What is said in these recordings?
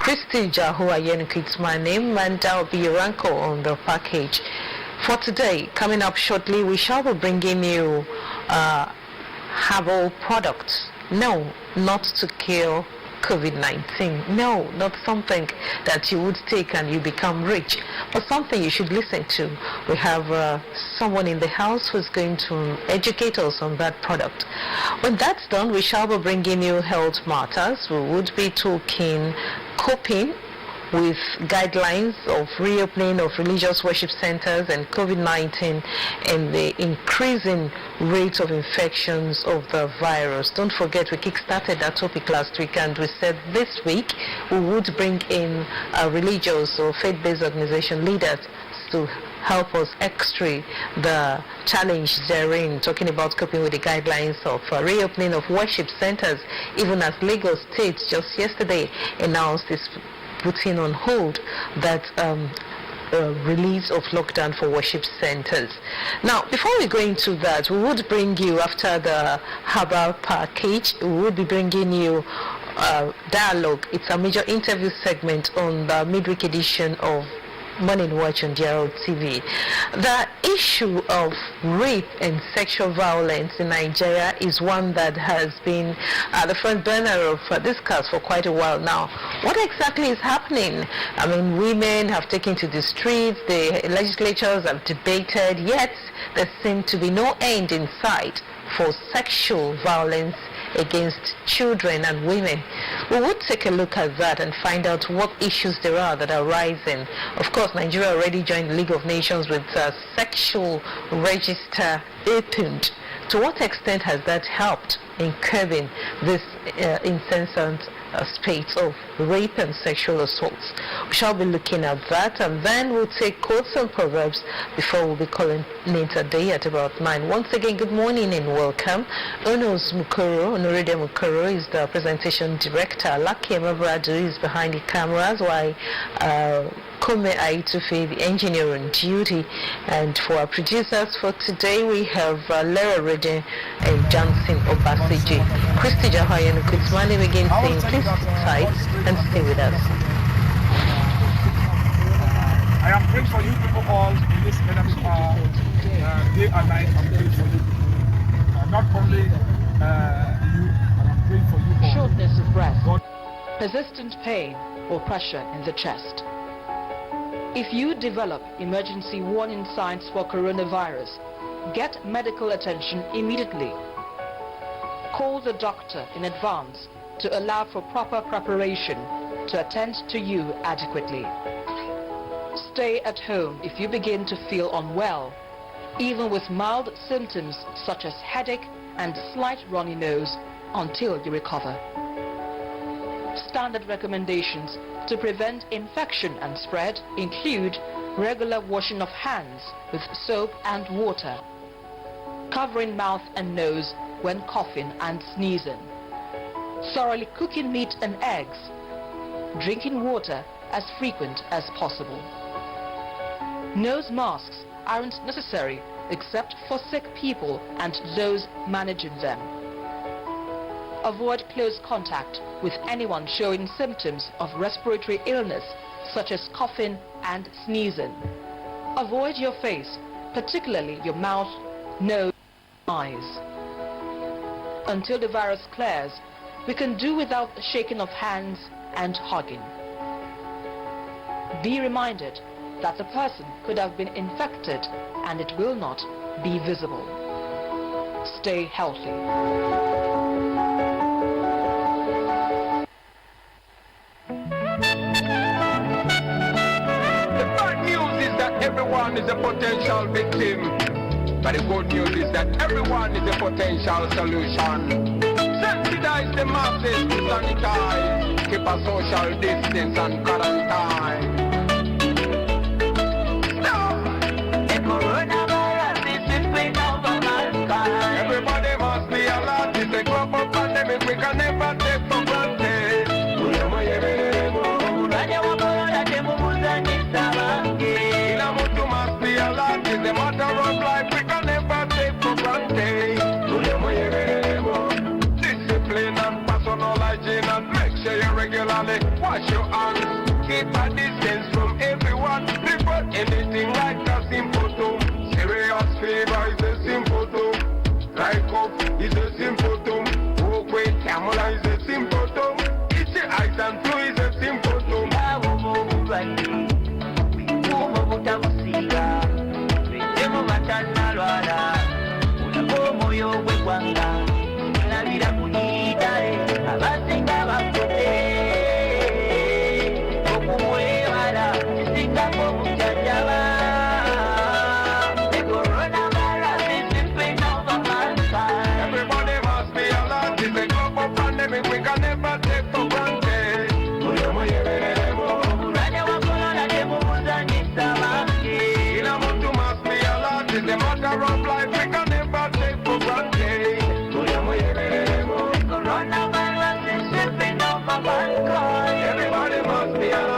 Christy Jahua Yenuku, it's my name, and I'll be your anchor on the package. For today, coming up shortly, we shall be bringing you herbal products. No, not to kill COVID-19. No, not something that you would take and you become rich, but something you should listen to. We have someone in the house who's going to educate us on that product. When that's done, we shall be bringing you health matters. We would be talking coping with guidelines of reopening of religious worship centers and COVID-19 and the increasing rate of infections of the virus. Don't forget, we kick-started that topic last week, and we said this week we would bring in religious or faith-based organization leaders to help us x-ray the challenge therein, talking about coping with the guidelines of reopening of worship centers, even as Lagos State just yesterday announced its putting on hold that release of lockdown for worship centers. Now, before we go into that, we would bring you, after the herbal package, we would be bringing you dialogue. It's a major interview segment on the midweek edition of Morning Watch on drtv. The issue of rape and sexual violence in Nigeria is one that has been the front burner of discourse for quite a while now. What exactly is happening? I mean, women have taken to the streets, the legislatures have debated, yet there seems to be no end in sight for sexual violence against children and women. We would take a look at that and find out what issues there are that are rising. Of course, Nigeria already joined the League of Nations with sexual register opened. To what extent has that helped in curbing this incessant spate of rape and sexual assaults? We shall be looking at that, and then we'll take quotes and proverbs before we'll be calling it a day at about 9. Once again, good morning and welcome. Honoride Mukoro is the presentation director. Laki Mabradu is behind the cameras, while Kome Aitufe, the engineer on duty. And for our producers for today, we have Lara Rede and Johnson Obasiji. Christy Jahayan Kutzmani again saying, please sit tight and stay with us. I am praying for you people all in this day and night. I'm praying for you. Not only you, but I'm praying for you all. Shortness of breath, persistent pain or pressure in the chest. If you develop emergency warning signs for coronavirus, get medical attention immediately. Call the doctor in advance to allow for proper preparation to attend to you adequately. Stay at home if you begin to feel unwell, even with mild symptoms such as headache and slight runny nose, until you recover. Standard recommendations to prevent infection and spread include regular washing of hands with soap and water, covering mouth and nose when coughing and sneezing, thoroughly cooking meat and eggs, drinking water as frequent as possible. Nose masks aren't necessary except for sick people and those managing them. Avoid close contact with anyone showing symptoms of respiratory illness such as coughing and sneezing. Avoid your face, particularly your mouth, nose, and eyes. Until the virus clears, we can do without the shaking of hands and hugging. Be reminded that the person could have been infected and it will not be visible. Stay healthy. Everyone is a potential victim, but the good news is that everyone is a potential solution. Sensitize the masses to sanitize, keep a social distance and quarantine. Stop! The coronavirus is spreading over mankind. Everybody must be alert. It's a global pandemic we can never take for granted. It's a matter of life we can never take for granted. Discipline and personal hygiene, and make sure you regularly wash wash your hands. Keep a distance from everyone. Report anything like a symptom. Serious fever is a symptom. Dry cough is a symptom. Walkway camera is a symptom. Itchy eyes and flu is a symptom. We can never take for granted. Inamuntu must be allowed. It's a matter of life. We can never take for granted. Coronavirus is sweeping over mankind. Everybody must be allowed.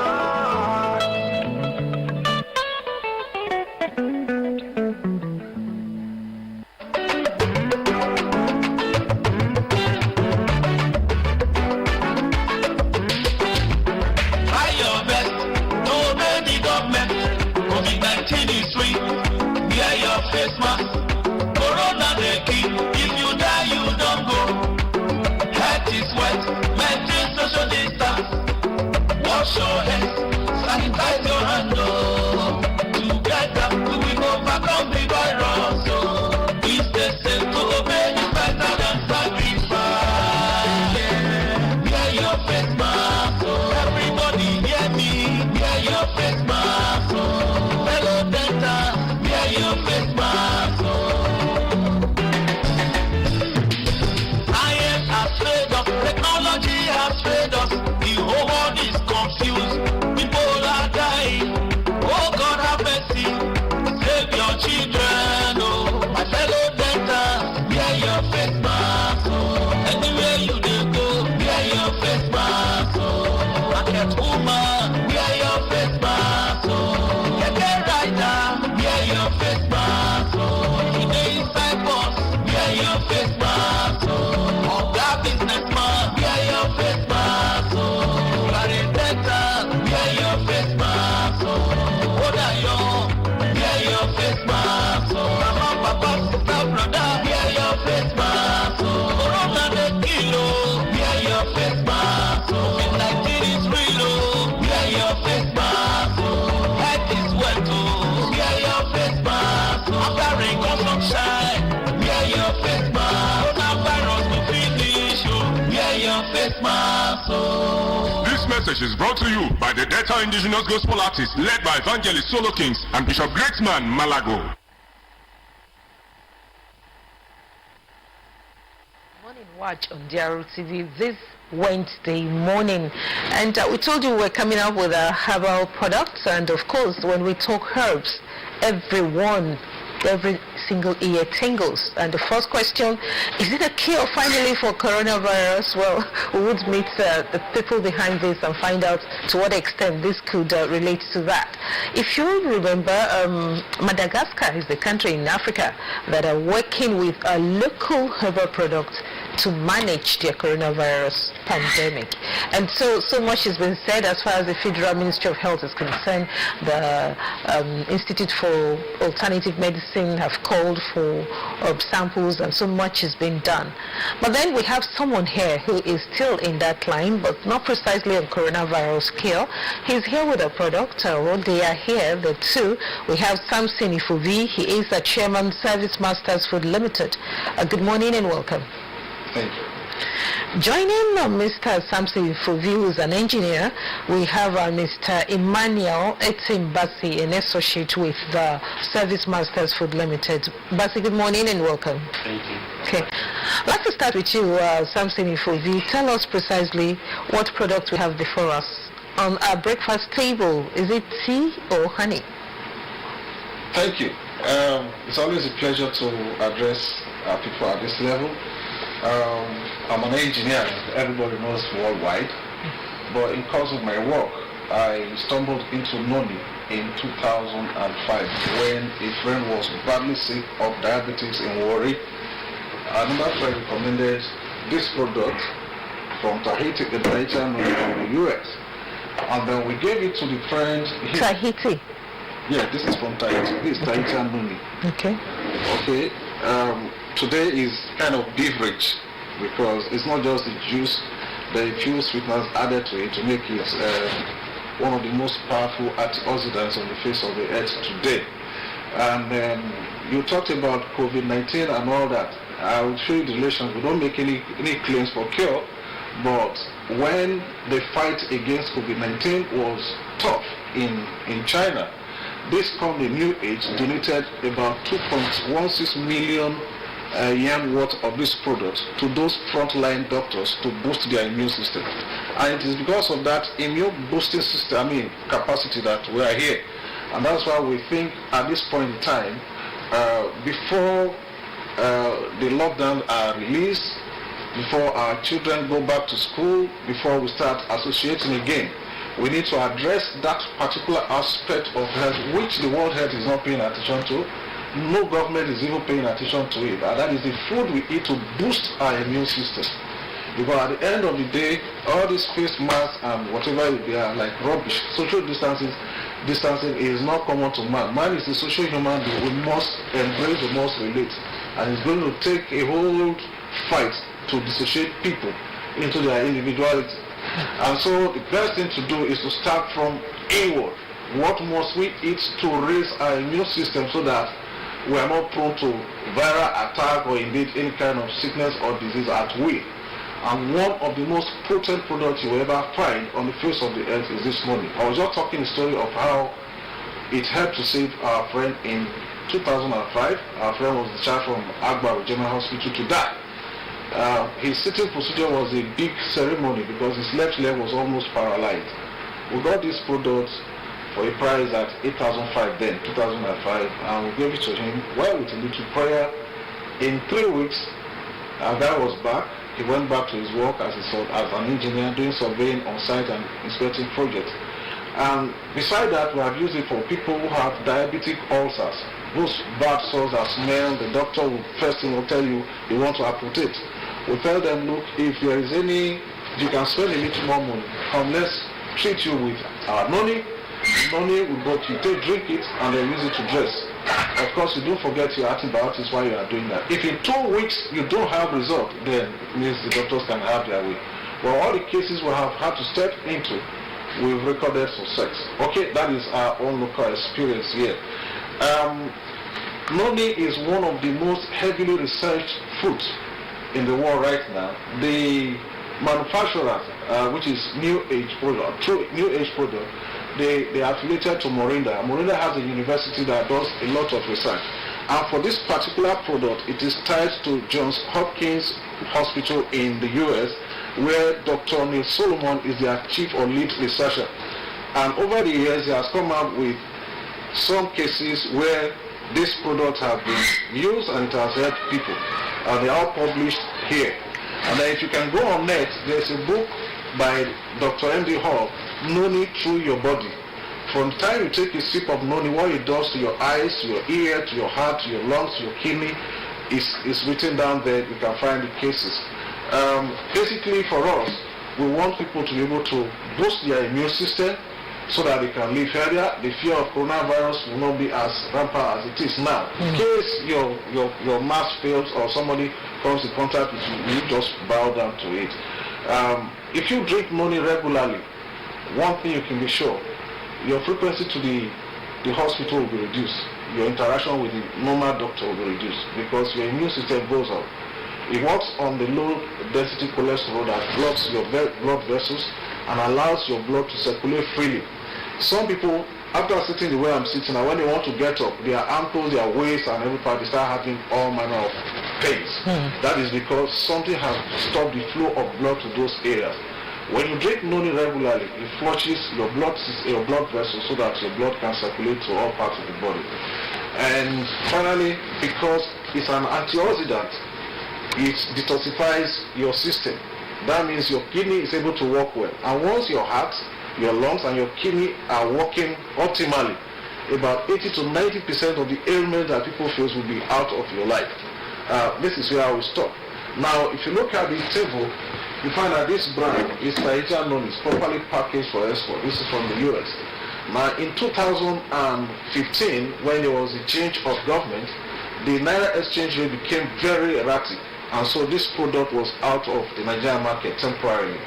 Face mask, corona the key. If you die, you don't go. Head is wet, maintain social distance. Wash your hands, sanitize your hands. Together, we will overcome the virus. It's the same to obey better than sacrifice. Wear your face mask, everybody hear me. Wear your face mask, fellow dentist. Wear your face mask. Science has failed us, technology has failed us. The whole world is confused. People are dying. Oh God have mercy. Save your children. Oh, my fellow dentist. Wear your face mask. Anywhere you dey go, wear your face mask. Market woman, wear your face mask. Get rider, wear your face mask. Today inside boss, wear your face mask. Oga businessman, wear your face mask. Clarinetta, wear your face mask. Odayo, wear your face mask. Mama, papa, sister, brother, wear your face mask. Corona the kilo, wear your face mask. COVID-19 is real, wear your face mask. Head is wet, wear your face mask. After rain comes sunshine, wear your face mask. Coronavirus to finish, wear your face mask. This message is brought to you by the Delta Indigenous Gospel Artists led by Evangelist Solo Kings and Bishop Greatman Malago. Morning watch on drtv this Wednesday morning, and we told you we're coming up with a herbal products, and of course when we talk herbs, every single ear tingles. And the first question, is it a cure finally for coronavirus? Well, we would meet the people behind this and find out to what extent this could relate to that. If you remember, Madagascar is the country in Africa that are working with a local herbal product to manage their coronavirus pandemic. And so much has been said as far as the Federal Ministry of Health is concerned. The Institute for Alternative Medicine have called for samples, and so much has been done. But then we have someone here who is still in that line, but not precisely on coronavirus cure. He's here with a product. They are here, the two. We have Samson Ifuvi. He is the chairman, Service Masters Food Limited. Good morning and welcome. Thank you. Joining Mr. Samson Ifuvi, who is an engineer, we have Mr. Emmanuel Etimbasi, an associate with the Service Masters Food Limited. Basi, good morning and welcome. Thank you. Okay, I'd like to start with you, Samson Ifuvi. Tell us precisely what product we have before us. On our breakfast table, is it tea or honey? Thank you. It's always a pleasure to address people at this level. I'm an engineer, everybody knows worldwide, but in course of my work, I stumbled into Noni in 2005 when a friend was badly sick of diabetes in Warri. Another friend recommended this product from Tahiti, the Noni from the US. And then we gave it to the friend. Tahiti. Yeah, this is from Tahiti. This is Tahitian noni. Okay. Okay. Today is kind of beverage because it's not just the juice. There are a few sweeteners added to it to make it one of the most powerful antioxidants on the face of the earth today. And you talked about COVID-19 and all that. I will show you the relations. We don't make any claims for cure, but when the fight against COVID-19 was tough in China, this company, New Age, donated about 2.16 million yen worth of this product to those frontline doctors to boost their immune system. And it is because of that immune boosting system, capacity that we are here. And that's why we think at this point in time, before the lockdowns are released, before our children go back to school, before we start associating again, we need to address that particular aspect of health which the World Health is not paying attention to. No government is even paying attention to it. And that is the food we eat to boost our immune system. Because at the end of the day, all these face masks and whatever they are like rubbish. Social distancing is not common to man. Man is a social human being. We must embrace, we must relate. And it's going to take a whole fight to dissociate people into their individuality. And so the best thing to do is to start from inward. What must we eat to raise our immune system so that we are not prone to viral attack or indeed any kind of sickness or disease at will? And one of the most potent products you will ever find on the face of the earth is this money. I was just talking the story of how it helped to save our friend in 2005. Our friend was discharged from Agbaru General Hospital to die. His sitting procedure was a big ceremony because his left leg was almost paralyzed. We got this product for a price at 8,500 then, 2005, and we gave it to him, well, with a little prayer. In 3 weeks, our guy was back. He went back to his work as an engineer, doing surveying on site and inspecting projects. And beside that, we have used it for people who have diabetic ulcers. Those bad sores that smell, the doctor will first thing will tell you they want to amputate. We tell them, look, if there is any, you can spend a little more money. Come, let's treat you with our noni. Noni, you drink it and then use it to dress. Of course, you don't forget your antibiotics while you are doing that. If in 2 weeks you don't have result, then it means the doctors can have their way. Well, all the cases we have had to step into, we've recorded success. Okay, that is our own local experience here. Noni is one of the most heavily researched foods in the world right now. The manufacturers, which is New Age product, they are affiliated to Morinda. Morinda has a university that does a lot of research. And for this particular product, it is tied to Johns Hopkins Hospital in the US, where Dr. Neil Solomon is their chief or lead researcher. And over the years, he has come up with some cases where this product has been used and it has helped people. And they are published here. And then if you can go on net, there's a book by Dr. M.D. Hall, Noni Through Your Body. From the time you take a sip of Noni, what it does to your eyes, to your ear, to your heart, to your lungs, to your kidney, is written down there. You can find the cases. Basically for us, we want people to be able to boost their immune system so that they can live healthier. The fear of coronavirus will not be as rampant as it is now. In case your mask fails or somebody comes in contact with you, you just bow down to it. If you drink Noni regularly, one thing you can be sure, your frequency to the hospital will be reduced. Your interaction with the normal doctor will be reduced because your immune system goes up. It works on the low density cholesterol that blocks your blood vessels and allows your blood to circulate freely. Some people, after sitting the way I'm sitting, and when they want to get up, their ankles, their waist and every part, they start having all manner of pains. That is because something has stopped the flow of blood to those areas. When you drink Noni regularly, it flushes your blood vessels so that your blood can circulate to all parts of the body. And finally, because it's an antioxidant, it detoxifies your system. That means your kidney is able to work well. And once your heart, your lungs and your kidney are working optimally, about 80 to 90% of the ailments that people face will be out of your life. This is where I will stop. Now, if you look at the table, you find that this brand is Tahitian known, is properly packaged for export. This is from the US. Now in 2015, when there was a change of government, the Naira exchange rate became very erratic, and so this product was out of the Nigerian market temporarily.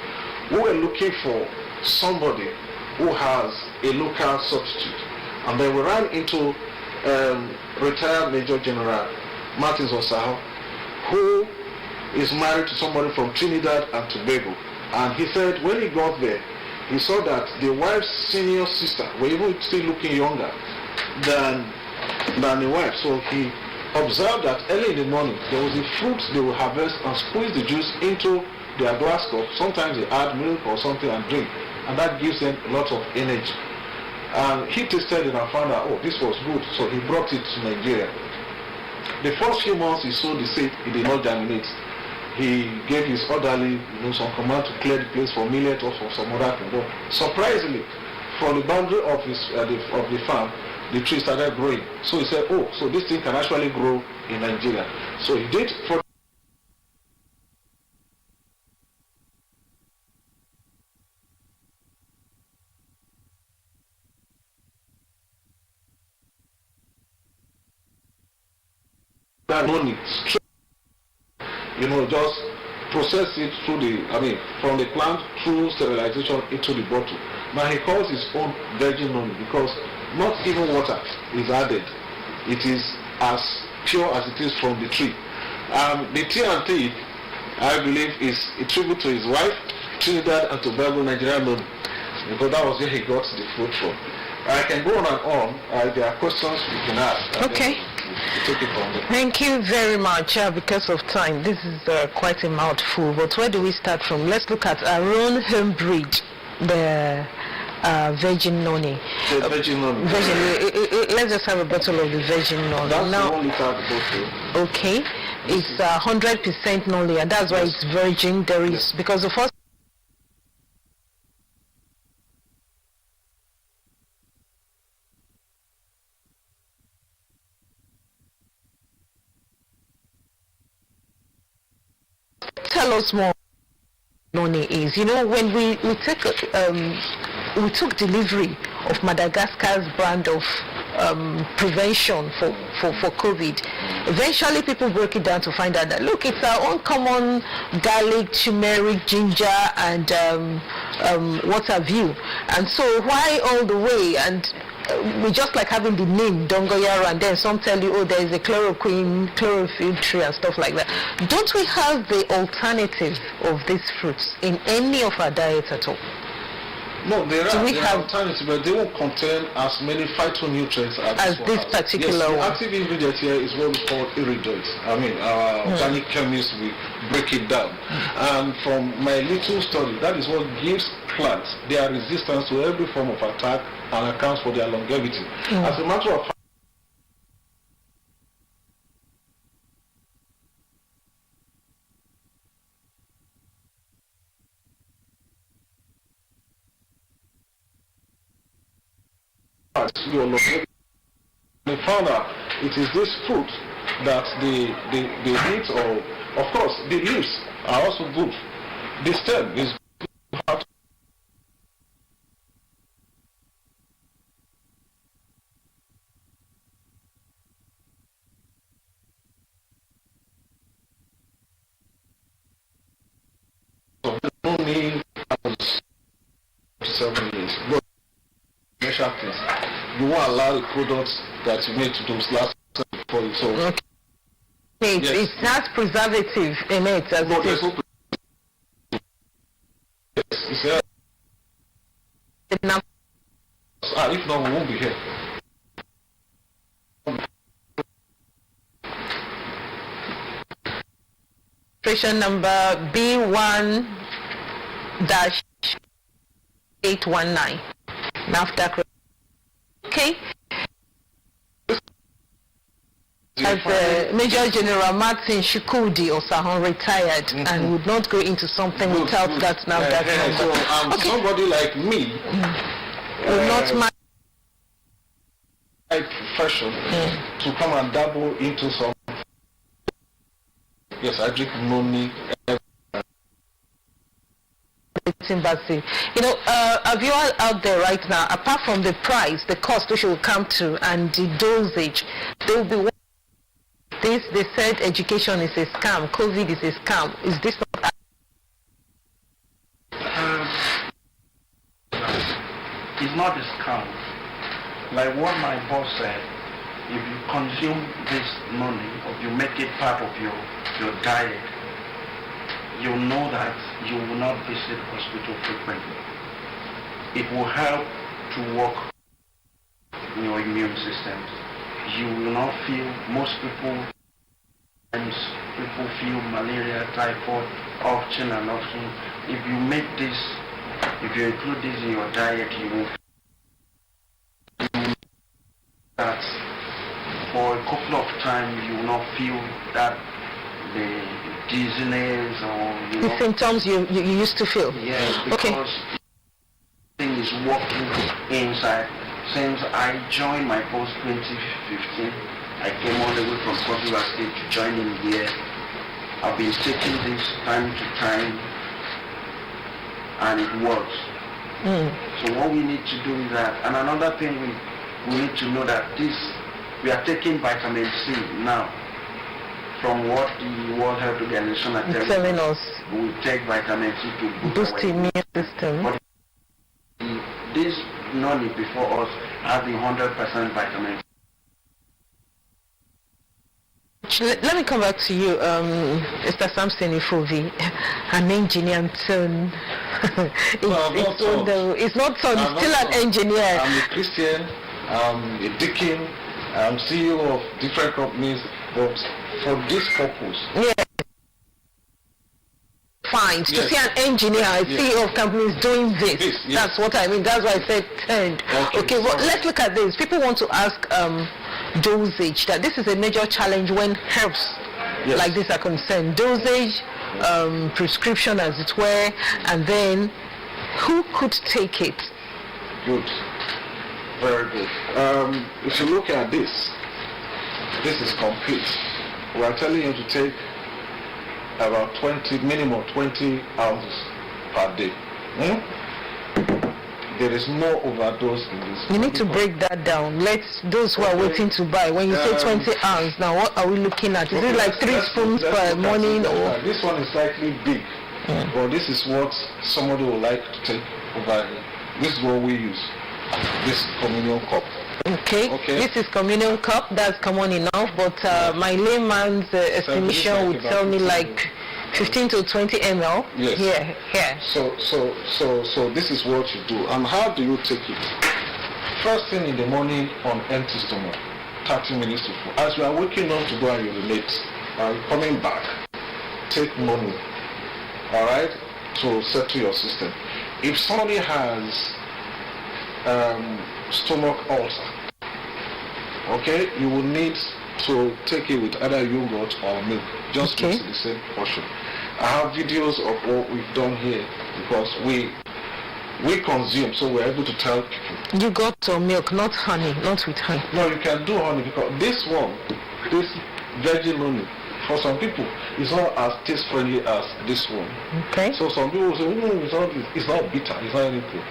We were looking for somebody who has a local substitute, and then we ran into retired Major General Martins Osaho, who is married to somebody from Trinidad and Tobago. And he said when he got there, he saw that the wife's senior sister were even still looking younger than the wife. So he observed that early in the morning there was a fruit they would harvest and squeeze the juice into their glass cup. Sometimes they add milk or something and drink, and that gives them a lot of energy. And he tasted it and found out, oh, this was good, so he brought it to Nigeria. The first few months he sowed the seed, it did not germinate. He gave his orderly, some command to clear the place for millet or for some other thing. But surprisingly, from the boundary of the farm, the tree started growing. So he said, oh, so this thing can actually grow in Nigeria. So he did for no need, just process it through from the plant through sterilization into the bottle. Now he calls his own virgin honey because not even water is added. It is as pure as it is from the tree. The T&T, I believe, is a tribute to his wife, Trinidad and Tobago Nigerian honey, because that was where he got the fruit from. I can go on and on. There are questions we can ask. Okay. Thank you very much. Because of time, this is quite a mouthful, but where do we start from? Let's look at our own home breed, the virgin noni. The virgin noni. Let's just have a bottle of the virgin noni. That's the 1 liter bottle. Okay. It's 100% noni, and that's why it's virgin. There is, because the first tell us more noni is. When we took delivery of Madagascar's brand of prevention for COVID, eventually people broke it down to find out that, look, it's our own common garlic, turmeric, ginger, and what have you. And so why all the way? And we just like having the name dongoyaro, and then some tell you, oh, there is a chloroquine, chlorophyll tree and stuff like that. Don't we have the alternative of these fruits in any of our diets at all? No, there are alternatives, but they won't contain as many phytonutrients as this particular one. The active ingredient here is what we call iridoids. Our organic chemists will break it down. And from my little study, that is what gives plants their resistance to every form of attack and accounts for their longevity. As a matter of fact, they found out it is this fruit that the leaves, or of course the leaves are also good. The stem is good. So we don't need 7 years. But special things. You won't allow the products that you made to those last for you. So okay. It has preservative in it as it is. If not, we won't be here. Registration number B1-819. NAFDAC. Okay. As Major General Martin Shukudi Osahon retired and would not go into something without that NAFDAC number. So somebody like me will not mind profession to come and dabble into some. Yes, I drink noni. invasive. You know, a viewer out there right now, apart from the price, the cost which will come to, and the dosage, there will be this. They said education is a scam, COVID is a scam. Is this not? It's not a scam. Like what my boss said, if you consume this money or you make it part of your diet, you know that you will not visit hospital frequently. It will help to work in your immune systems. You will not feel, most people feel malaria, typhoid, often and often. If you make this, if you include this in your diet, you will that for a couple of times you will not feel that the dizziness or the symptoms you used to feel. Yes, because thing is working inside. Since I joined my post 2015, I came all the way from Portugal State to join in here. I've been taking this time to time, and it works. So what we need to do is that, and another thing we need to know that we are taking vitamin C now. From what the World Health Organization are telling us, we take vitamin C to boost the immune system. But this knowledge before us having 100% vitamin C. Let me come back to you, Mr. Samson Ifovi, an engineer son. It's not son, he's still an engineer. I'm a Christian, I'm a deacon, I'm CEO of different companies, but for this purpose. Yeah. Fine. To see an engineer, a CEO of companies doing this. That's what I mean. That's why I said turned. Okay, well, let's look at this. People want to ask dosage. That this is a major challenge when herbs like this are concerned. Dosage, prescription as it were, and then who could take it? Good. Very good. If you look at this is complete. We are telling you to take about minimum 20 ounces per day. There is no overdose in this. You need to break that down. Let's those who are waiting to buy. When you say 20 ounces, now what are we looking at? Is it like 3 spoons per morning or? This one is slightly big, but this is what somebody would like to take over here. This is what we use. This communion cup. Okay. This is communion cup. That's common enough, but my layman's estimation would tell me like 15 to 20 ml. Yes. Here. So this is what you do. And how do you take it? First thing in the morning on empty stomach, 30 minutes to 4. As you are waking up to go and urinate, and coming back, take money. All right, to settle your system. If somebody has stomach ulcer, okay, you will need to take it with either yogurt or milk, just mix the same portion. I have videos of what we've done here because we consume, so we're able to tell people. Yogurt or milk, not honey, not with honey. No, you can do honey because this virgin honey, for some people, it's not as taste friendly as this one. Okay. So some people say, it's not bitter, it's not anything.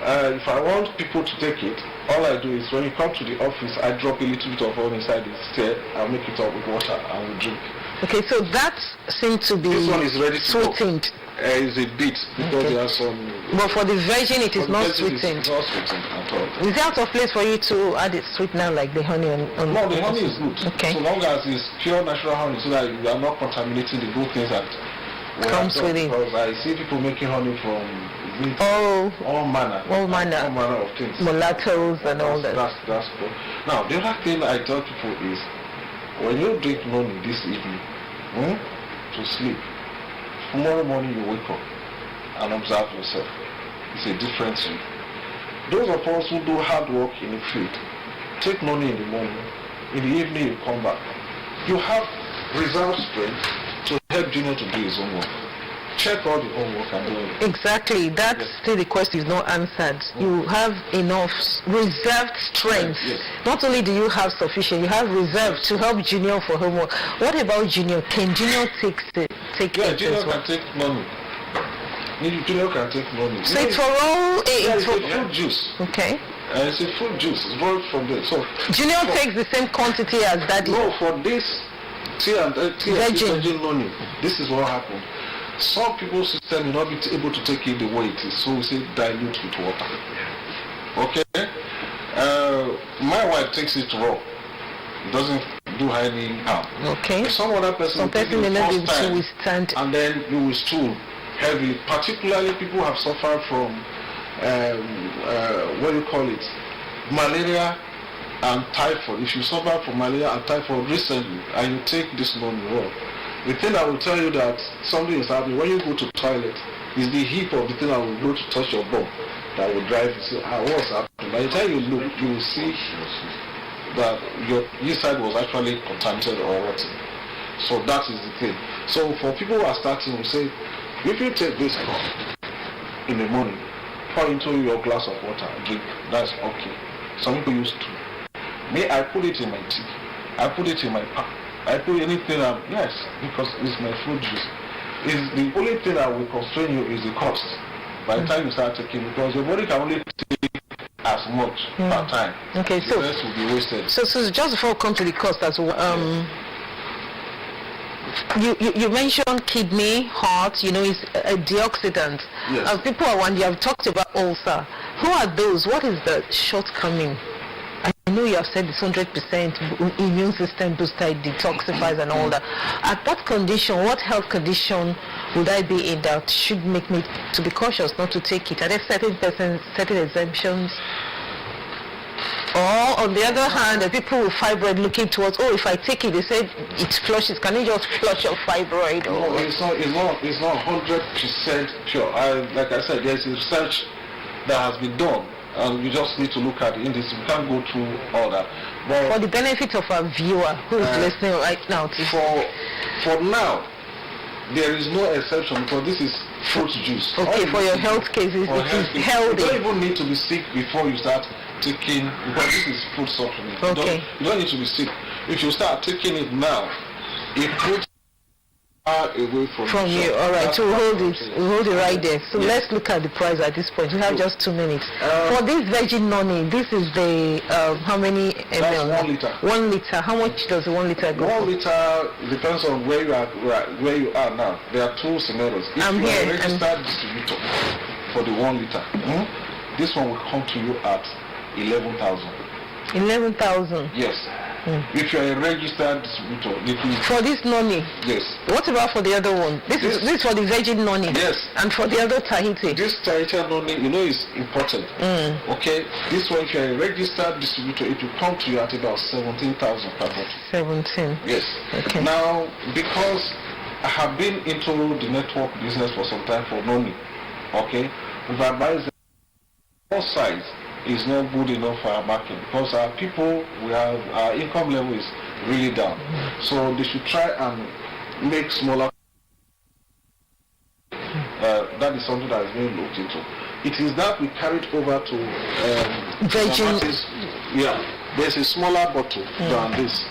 If I want people to take it, all I do is when you come to the office, I drop a little bit of honey inside the stir, I'll make it up with water and we drink. Okay, so that seems to be this one is ready to sweetened. It's a bit because there are some. But for the virgin, it is not sweetened. It's not sweetened at all. Is it out of place for you to add it sweetener like the honey on? No, the honey is good. Okay. So long as it's pure natural honey, so that you are not contaminating the good things that comes with it. Because I see people making honey from all manner of things. Mulattoes and all that. That's good. Now the other thing I tell people is when you drink honey this evening to sleep, tomorrow morning you wake up and observe yourself. It's a different thing. Those of us who do hard work in the field, take money in the morning, in the evening you come back. You have reserve strength to help Junior to do his own work. Check all the homework and do it. Exactly. That's still the question is not answered. You have enough reserved strength. Yes. Not only do you have sufficient, you have reserve to help Junior for homework. What about Junior? Can Junior take it Junior as well? can take money. Junior can take money. So it's for all. It's a fruit juice. Okay. It's a fruit juice. It's bought from there. So Junior takes the same quantity as Daddy. No, for this virgin money, this is what happened. Some people's system will not be able to take it the way it is. So we say dilute with water. Okay. My wife takes it raw. It doesn't do any harm. Okay. Some other person may not be able to withstand. And then you will stool heavily. Particularly people who have suffered from what do you call it? Malaria and typhoid. If you suffer from malaria and typhoid recently and you take this money raw, the thing I will tell you that something is happening when you go to toilet is the heat of the thing that will go to touch your bum that will drive you. So what's happening? By the time you look, you will see that your inside was actually contaminated or rotten. So that is the thing. So for people who are starting, we say, if you take this cup in the morning, pour into your glass of water, drink, that's okay. Some people use two. Me, I put it in my tea. I put it in my pap. I put anything up, yes, because it's my fruit juice. It's the only thing that will constrain you is the cost. By the time you start taking, because your body can only take as much per time. Okay, the so rest will be wasted. So just before we come to the cost as well, you mentioned kidney, heart, is a antioxidant. Yes. People are wondering, you have talked about ulcer. Who are those? What is the shortcoming? I know you have said it's 100% immune system booster, it detoxifies and all that. At what condition, what health condition would I be in that should make me to be cautious not to take it? Are there certain exemptions? Or on the other hand, the people with fibroid looking towards, if I take it, they say it flushes. Can you just flush your fibroid? No, it's not 100% pure. Like I said, there's research that has been done, and you just need to look at the indices. We can't go through all that. But for the benefit of our viewer who is listening right now, for now, there is no exception because this is fruit juice. Okay, for your health cases, it is healthy. You don't even need to be sick before you start taking, because this is food supplement. Okay. You don't need to be sick. If you start taking it now, it puts far away from you. All right, so we'll hold it right there. So let's look at the price at this point. We have just 2 minutes. For this virgin noni, this is the how many ml? That's 1 liter. 1 liter. How much does the 1 liter go? 1 liter depends on where you are now. There are 2 scenarios. If I'm you here. are a registered distributor for the 1 liter, this one will come to you at 11,000. 11,000. Yes. If you are a registered distributor, for this noni. Yes. What about for the other one? This is for the virgin noni. Yes. And for the other Tahiti. This Tahiti noni, is imported. Okay. This one, if you are a registered distributor, it will come to you at about 17,000 per bottle. 17. Yes. Okay. Now, because I have been into the network business for some time for noni, okay, we've advised them all size is not good enough for our market because our people, our income level is really down. So they should try and make smaller. That is something that is being looked into. It is that we carried over to virgin. There's a smaller bottle than this.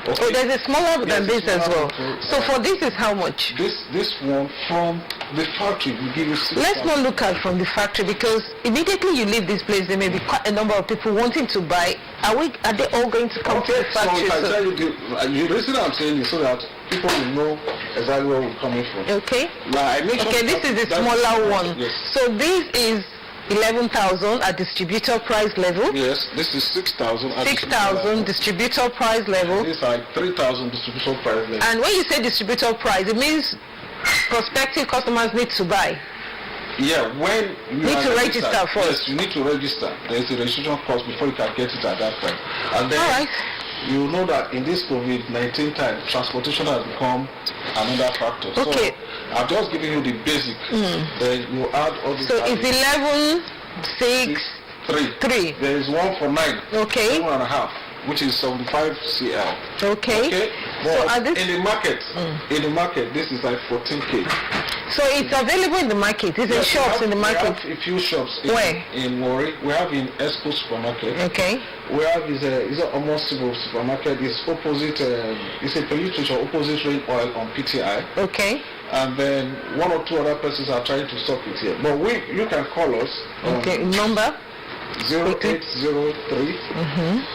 Okay. Oh, there's a smaller than this as well. So for this is how much? This one from the factory will give you 6,000. Let's not look at from the factory because immediately you leave this place, there may be quite a number of people wanting to buy. Are they all going to come to the factory? So if I tell you the reason I'm saying is so that people will know exactly where we're coming from. Okay. Now, this is the smaller one. Yes. So this is 11,000 at distributor price level. Yes, this is 6,000. 6,000 distributor price level. This is like 3,000 distributor price level. And when you say distributor price, it means prospective customers need to buy. Yeah, when you need to register first. Yes, you need to register. There is a registration cost before you can get it at that price. And then all right. You know that in this COVID-19 time, transportation has become another factor. Okay. So I've just given you the basic. Then you add all the. So it's 11, 6, 3. There is one for 9. Okay. 7.5, which is 75 cl. Okay. Okay. But so in the market, this is like 14k. So it's available in the market. It's in shops in the market. We have a few shops. Where? In Warri. We have in Esco supermarket. Okay. We have is almost supermarket. It's opposite. It's a pollution opposite rain oil on PTI. Okay. and then one or two other persons are trying to stop it here. But you can call us. Okay, number? 0803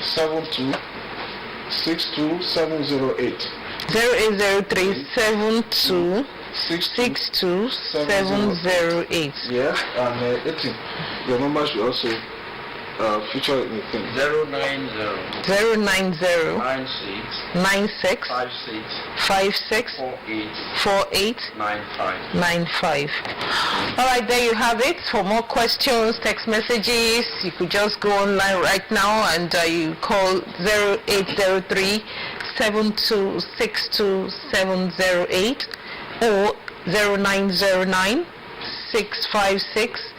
72 62708. 0803 72 62708. Yes, and 18. Your number should also feature in the thing. 090 96 56 48 95. All right, there you have it. For more questions, text messages, you could just go online right now and you call 0803 7262708 or 0909 656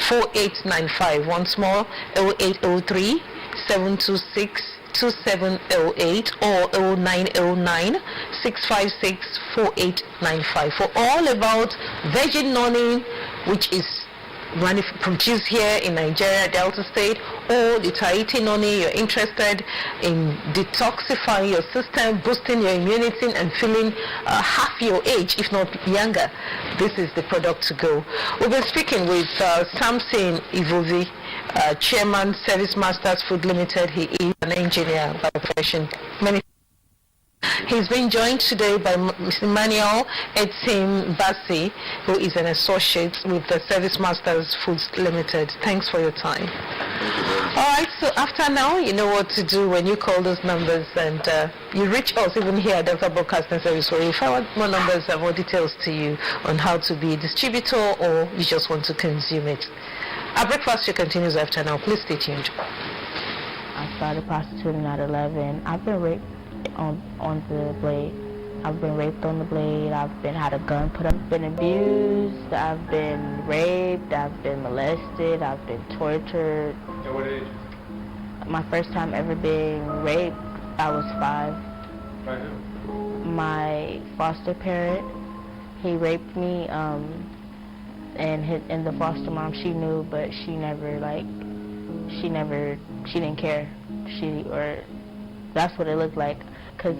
4895. Once more, 0803 726 2708 or 0909 656 4895 for all about virgin noni, which is produced here in Nigeria, Delta State, or the Tahiti noni. You're interested in detoxifying your system, boosting your immunity, and feeling half your age, if not younger. This is the product to go. We'll be speaking with Samson Ivovi, Chairman, Service Masters Food Limited. He is an engineer by profession. He's been joined today by Mr. Manuel Etim Bassi, who is an associate with the Service Masters Foods Limited. Thanks for your time. All right, so after now, you know what to do when you call those numbers, and you reach us even here at Delta Broadcasting Service, where if I want more numbers and more details to you on how to be a distributor, or you just want to consume it. Our breakfast show continues after now. Please stay tuned. I started prostituting at 11. I've been raped on the blade. I've been raped on the blade. I've had a gun put up. Been abused. I've been raped. I've been molested. I've been tortured. At what age? My first time ever being raped, I was 5. By who? My foster parent, he raped me, and the foster mom, she knew, but she didn't care. That's what it looked like, because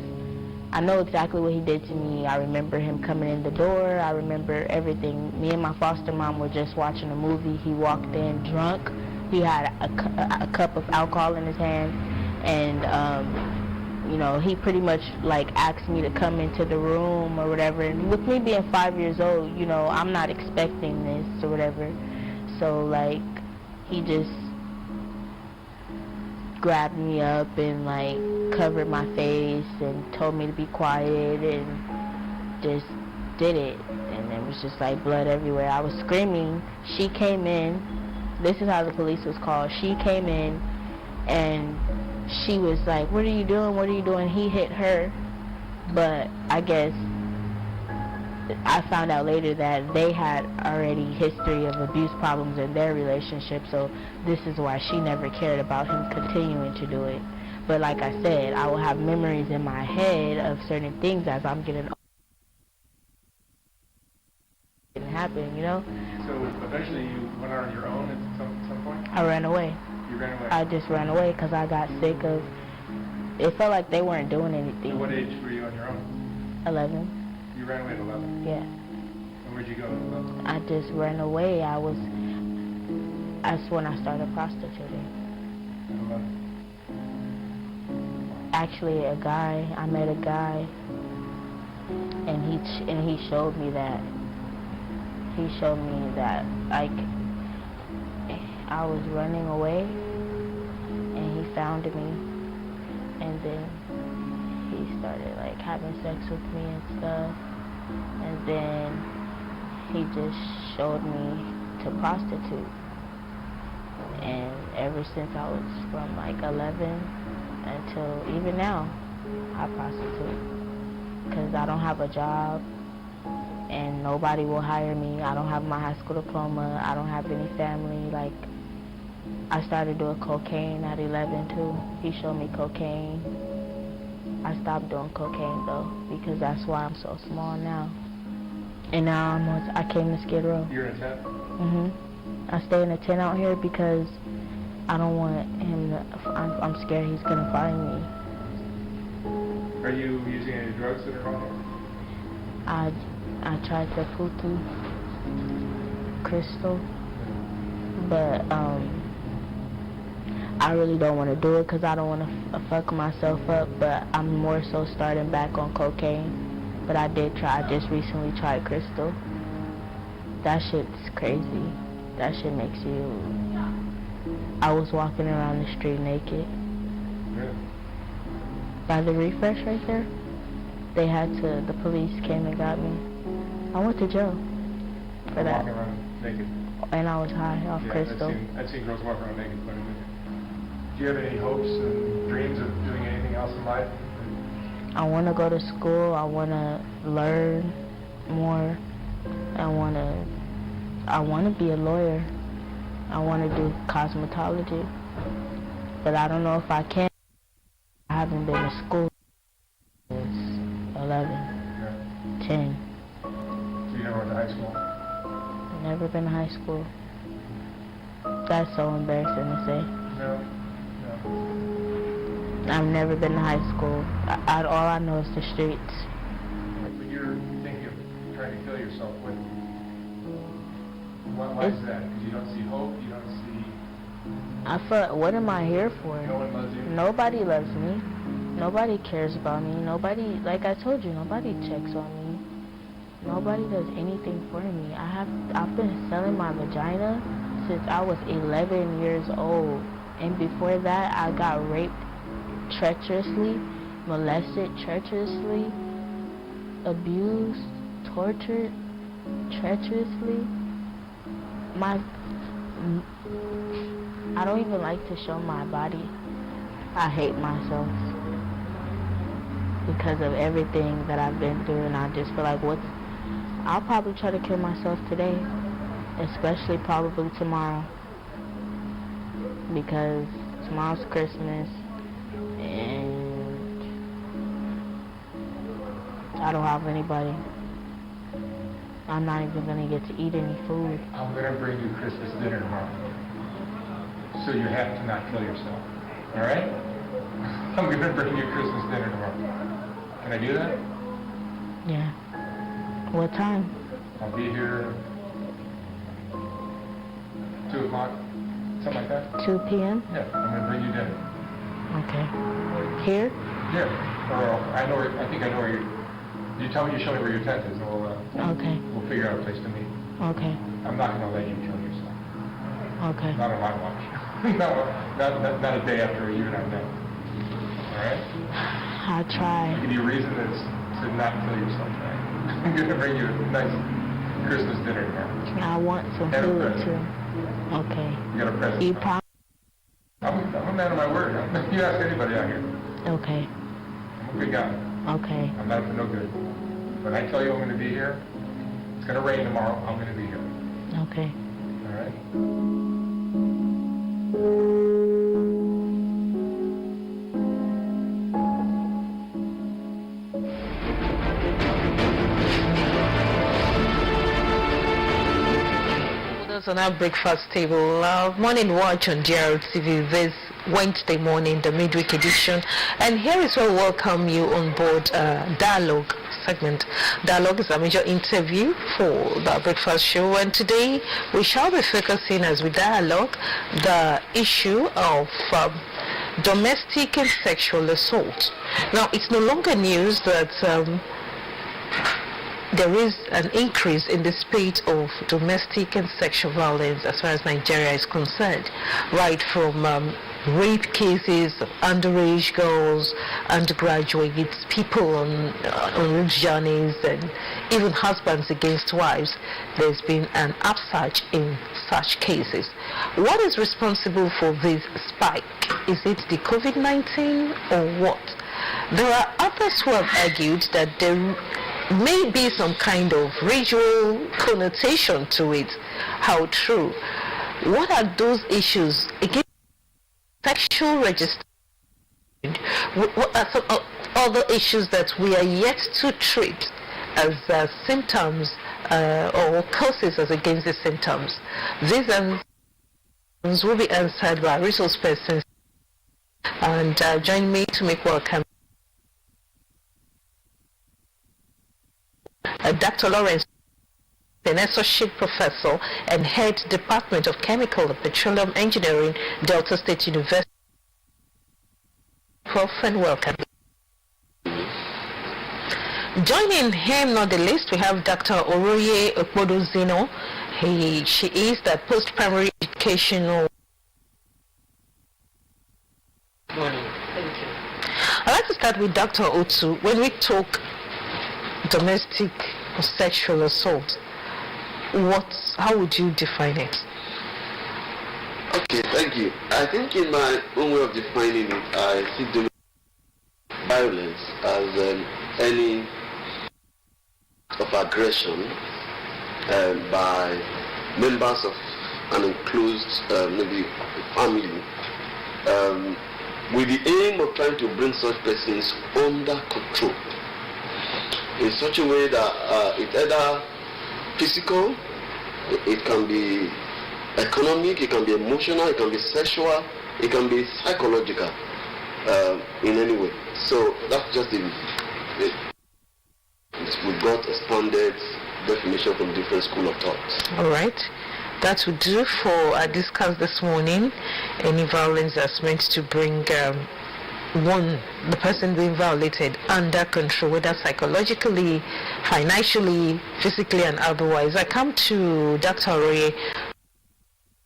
I know exactly what he did to me. I remember him coming in the door. I remember everything. Me and my foster mom were just watching a movie. He walked in drunk. He had a cup of alcohol in his hand, and he pretty much asked me to come into the room or whatever. And with me being 5 years old, I'm not expecting this or whatever. So he just grabbed me up and covered my face and told me to be quiet and just did it. And it was just blood everywhere. I was screaming. She came in. This is how the police was called. She came in and she was like, "What are you doing? What are you doing?" He hit her. But I guess I found out later that they had already history of abuse problems in their relationship, so this is why she never cared about him continuing to do it. But like I said, I will have memories in my head of certain things as I'm getting older. It happened, So eventually you went out on your own at some point? I ran away. You ran away? I just ran away because I got sick of, it felt like they weren't doing anything. At what age were you on your own? 11. You ran away at 11? Yeah. And where'd you go at 11? I just ran away. That's when I started prostituting. At 11? Actually, I met a guy, and he showed me that. He showed me that, I was running away, and he found me, and then he started having sex with me and stuff, and then he just showed me to prostitute. And ever since I was from 11 until even now, I prostitute because I don't have a job and nobody will hire me. I don't have my high school diploma. I don't have any family. I started doing cocaine at 11 too. He showed me cocaine. I stopped doing cocaine though because that's why I'm so small now. And now I came to Skid Row. You're in a tent? Mhm. I stay in a tent out here because I don't want him to. I'm scared he's gonna find me. Are you using any drugs that are on here? I tried to Fuki crystal, but I really don't want to do it because I don't want to fuck myself up, but I'm more so starting back on cocaine. But I just recently tried crystal. That shit's crazy. That shit makes you... I was walking around the street naked. Yeah. By the refresh right there, the police came and got me. I went to jail for that. Walking around naked. And I was high off crystal. I've seen girls walk around naked quite a bit. Do you have any hopes and dreams of doing anything else in life? I want to go to school. I want to learn more. I want to be a lawyer. I want to do cosmetology. But I don't know if I can. I haven't been to school since 11, 10. So you never went to high school? Never been to high school. That's so embarrassing to say. No. I've never been to high school. All I know is the streets. But you're thinking of trying to kill yourself. Why is that? Because you don't see hope, you don't see... What am I here for? No one loves you? Nobody loves me. Nobody cares about me. Nobody, like I told you, nobody checks on me. Nobody does anything for me. I've been selling my vagina since I was 11 years old. And before that, I got raped treacherously, molested treacherously, abused, tortured treacherously. I don't even like to show my body. I hate myself because of everything that I've been through, and I just feel like I'll probably try to kill myself today, especially probably tomorrow, because tomorrow's Christmas and I don't have anybody. I'm not even gonna get to eat any food. I'm gonna bring you Christmas dinner tomorrow. So you have to not kill yourself. Alright? I'm gonna bring you Christmas dinner tomorrow. Can I do that? Yeah. What time? I'll be here 2 o'clock, something like that. 2 p.m.? Yeah, I'm gonna bring you dinner. Okay. Here? Yeah. Or I think I know where you tell me, you show me where your tent is, and Okay. we'll figure out a place to meet. Okay. I'm not gonna let you kill yourself. Okay. Not on my watch. not a day after you and I met. Alright? I'll try. I'll give you a reason to not kill yourself, right? I'm gonna bring you a nice Christmas dinner tomorrow. I want some And a food present. too. Okay. You got a present. You promise? I'm a man of my word. You ask anybody out here. Okay. I'm a good guy. Okay. I'm not up to no good. When I tell you I'm gonna be here, it's gonna rain tomorrow, I'm gonna be here. Okay. Alright? On our breakfast table, morning watch on drtv this Wednesday morning, the midweek edition, and here is where we welcome you on board Dialogue segment. Dialogue is a major interview for the breakfast show, and today we shall be focusing, as we dialogue, the issue of domestic and sexual assault. Now, it's no longer news that there is an increase in the spate of domestic and sexual violence as far as Nigeria is concerned, right from rape cases of underage girls, undergraduates, people on route journeys, and even husbands against wives. There's been an upsurge in such cases. What is responsible for this spike? Is it the COVID-19 or what? There are others who have argued that there may be some kind of ritual connotation to it. How true? What are those issues? Again, sexual registration. What are some other issues that we are yet to treat as symptoms or causes as against the symptoms? These answers will be answered by resource persons. And join me to make welcome Dr. Lawrence, an associate professor and head Department of Chemical and Petroleum Engineering, Delta State University. Prof, and welcome. Joining him, not the least, we have Dr. Oroye Okpodozino. She is the post-primary educational. Morning. Thank you. I'd like to start with Dr. Otu. When we talk domestic or sexual assault, how would you define it? Okay, thank you. I think in my own way of defining it, I see domestic violence as any of aggression by members of an enclosed maybe family with the aim of trying to bring such persons under control in such a way that it's either physical, it can be economic, it can be emotional, it can be sexual, it can be psychological in any way. So that's just we got expanded definition from different school of thought. All right. That would do for our discuss this morning. Any violence that's meant to bring the person being violated under control, whether psychologically, financially, physically, and otherwise. I come to Dr. Oroye.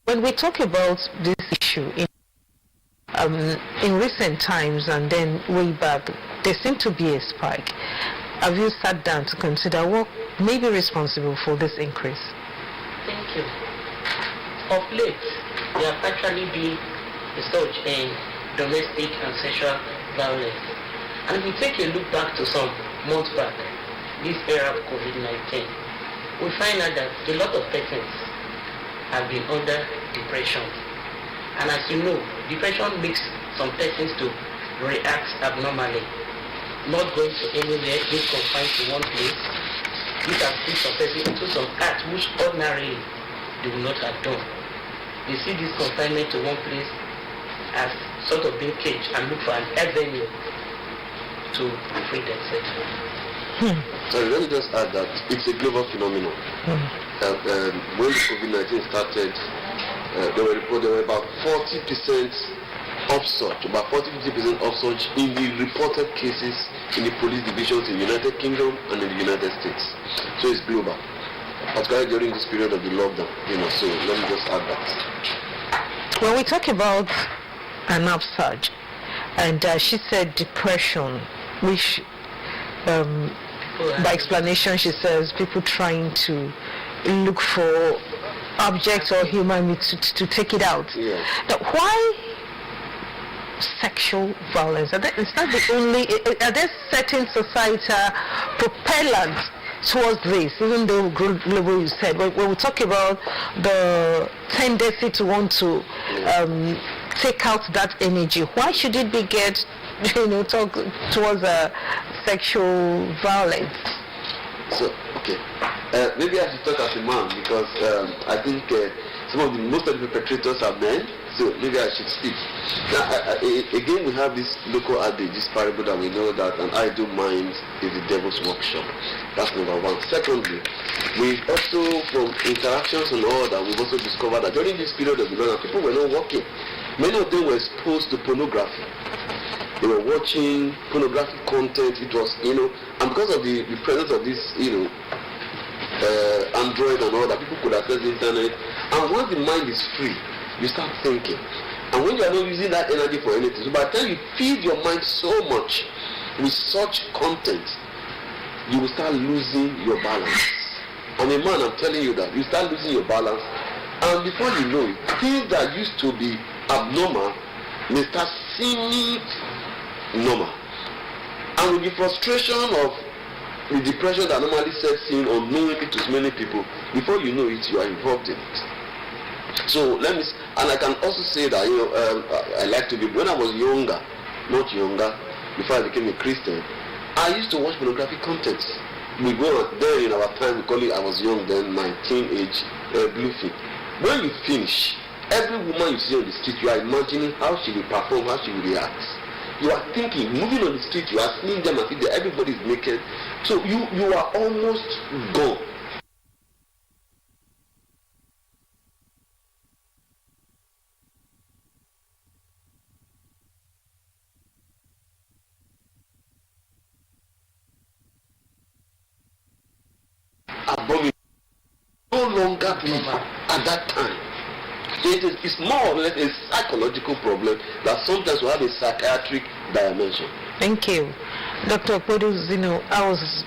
When we talk about this issue in recent times and then way back, there seemed to be a spike. Have you sat down to consider what may be responsible for this increase? Thank you. Of late, there have actually been a surge in domestic and sexual violence. And if we take a look back to some months back, this era of COVID-19, we find out that a lot of persons have been under depression. And as you know, depression makes some persons to react abnormally, not going to anywhere, being confined to one place. This has put some persons into some acts which ordinarily they would not have done. They see this confinement to one place as sort of being caged and look for an avenue to free themselves. Sorry, let me just add that it's a global phenomenon. When COVID-19 started, there were about 40% upsurge, about 40-50% upsurge in the reported cases in the police divisions in the United Kingdom and in the United States. So it's global, particularly during this period of the lockdown. So let me just add that. When we talk about an upsurge, and she said depression, which by explanation she says people trying to look for objects or human beings to take it out. Yeah. Now, why sexual violence? It's not the only. Are there certain societal propellants towards this? Even though global, you said, when we talk about the tendency to want to take out that energy, why should it be talk towards sexual violence? So, okay. Maybe I should talk as a man because I think most of the perpetrators are men, so maybe I should speak. Now, again, we have this local adage, this parable that we know that an idle mind is the devil's workshop. That's number one. Secondly, we also, from interactions and all that, we've also discovered that during this period of the lockdown, people were not working. Many of them were exposed to pornography. They were watching pornographic content. It was, and because of the presence of this, Android and all that, people could access the internet. And once the mind is free, you start thinking. And when you are not using that energy for anything, so by the time you feed your mind so much with such content, you will start losing your balance. I'm a man, I'm telling you that. You start losing your balance. And before you know it, things that used to be abnormal may start seeming normal. And with the frustration of the depression that normally sets in unknowingly to many people, before you know it, you are involved in it. So and I can also say that I like to be, when I was younger, much younger, before I became a Christian, I used to watch pornographic content. We go there in our time, we call it, I was young then, my teenage blue film. When you finish, every woman you see on the street, you are imagining how she will perform, how she will react. You are thinking, moving on the street, you are seeing them as if everybody is naked, So you are almost gone. No longer be at that time. It's more or less a psychological problem that sometimes will have a psychiatric dimension. Thank you. Dr. Podus, I was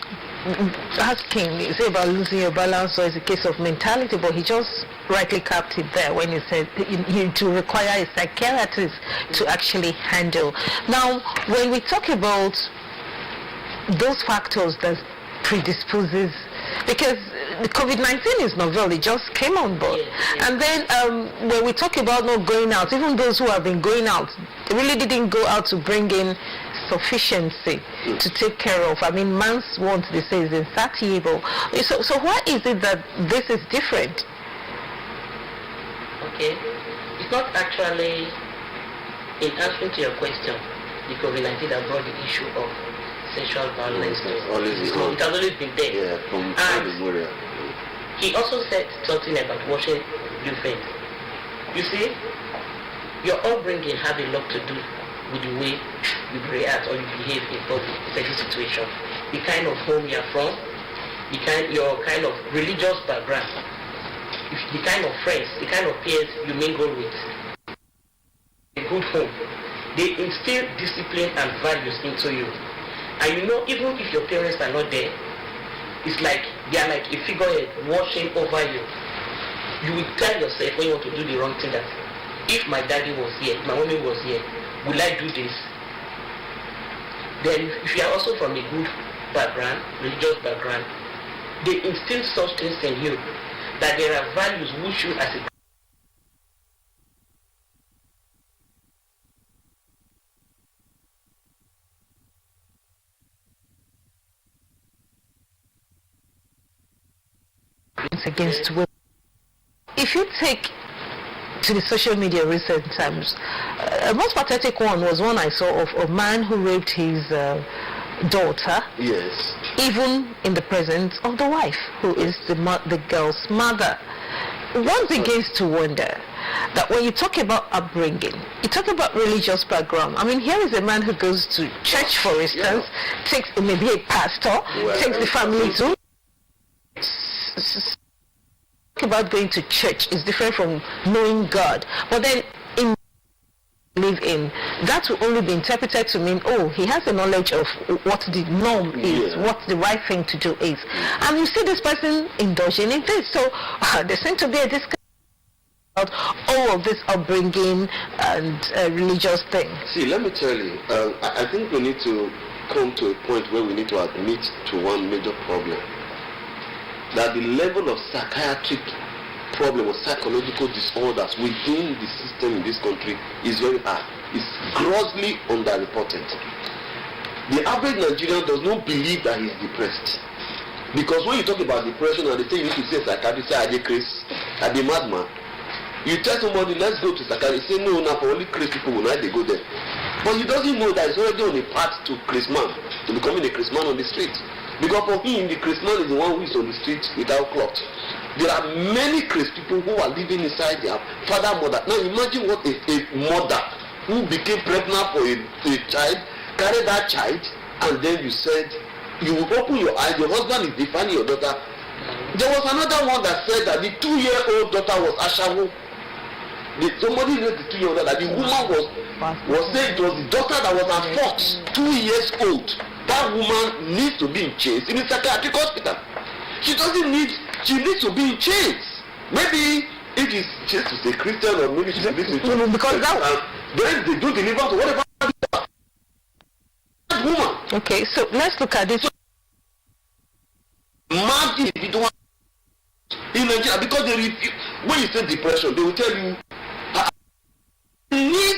asking, you say about losing your balance, or it's a case of mentality, but he just rightly capped it there when he said you to require a psychiatrist to actually handle. Now, when we talk about those factors that predisposes, because the COVID-19 is novel, it just came on board. And then when we talk about not going out, even those who have been going out, they really didn't go out to bring in sufficiency to take care of. I mean, man's want, they say, is insatiable. So why is it that this is different? Okay, it's not actually, in answering to your question, the COVID-19 that brought the issue of sexual violence. It has always been there. Yeah, from and he also said something about washing your face. You see, your upbringing have a lot to do with the way you react or you behave in certain situations. The kind of home you are from, your kind of religious background, the kind of friends, the kind of peers you mingle with. A good home, they instill discipline and values into you. And even if your parents are not there, it's like they are like a figurehead watching over you. You will tell yourself when you want to do the wrong thing that if my daddy was here, my mommy was here, will I do this? Then if you are also from a good background, religious background, they instill such things in you that there are values which you as a against women. If you take to the social media recent times, a most pathetic one was one I saw of a man who raped his daughter. Yes. Even in the presence of the wife, who is the girl's mother. One begins to wonder that when you talk about upbringing, you talk about religious background. I mean, here is a man who goes to church, for instance, takes maybe a pastor, takes the family to. About going to church is different from knowing God, but then in live in that will only be interpreted to mean, oh, he has a knowledge of what the norm is, what the right thing to do is, and you see this person indulging in this. So there seems to be a discussion about all of this upbringing and religious thing. See, let me tell you, I think we need to come to a point where we need to admit to one major problem. That the level of psychiatric problem or psychological disorders within the system in this country is very high. It's grossly underreported. The average Nigerian does not believe that he's depressed. Because when you talk about depression and they say you need to see a psychiatrist, say, are they crazy? Are they madman? You tell somebody, let's go to psychiatrist, say, no, now for only crazy people will not they go there. But he doesn't know that he's already on a path to Christmas, to becoming a Christmas on the street. Because for him, the Christmas is the one who is on the street without clothes. There are many Christian people who are living inside their father, mother. Now imagine what a mother who became pregnant for a child, carried that child, and then you said, you will open your eyes, your husband is defining your daughter. There was another one that said that the 2-year-old daughter was Ashawo. Somebody knows the 2-year-old daughter. The woman was saying it was the daughter that was at fault, 2 years old. That woman needs to be in chains in a psychiatric hospital. She needs to be in chains. Maybe if she's a Christian or maybe she's a Muslim. Because then they do deliver to whatever that woman. Okay, so let's look at this. Mad individual in Nigeria, because when you say depression, they will tell you need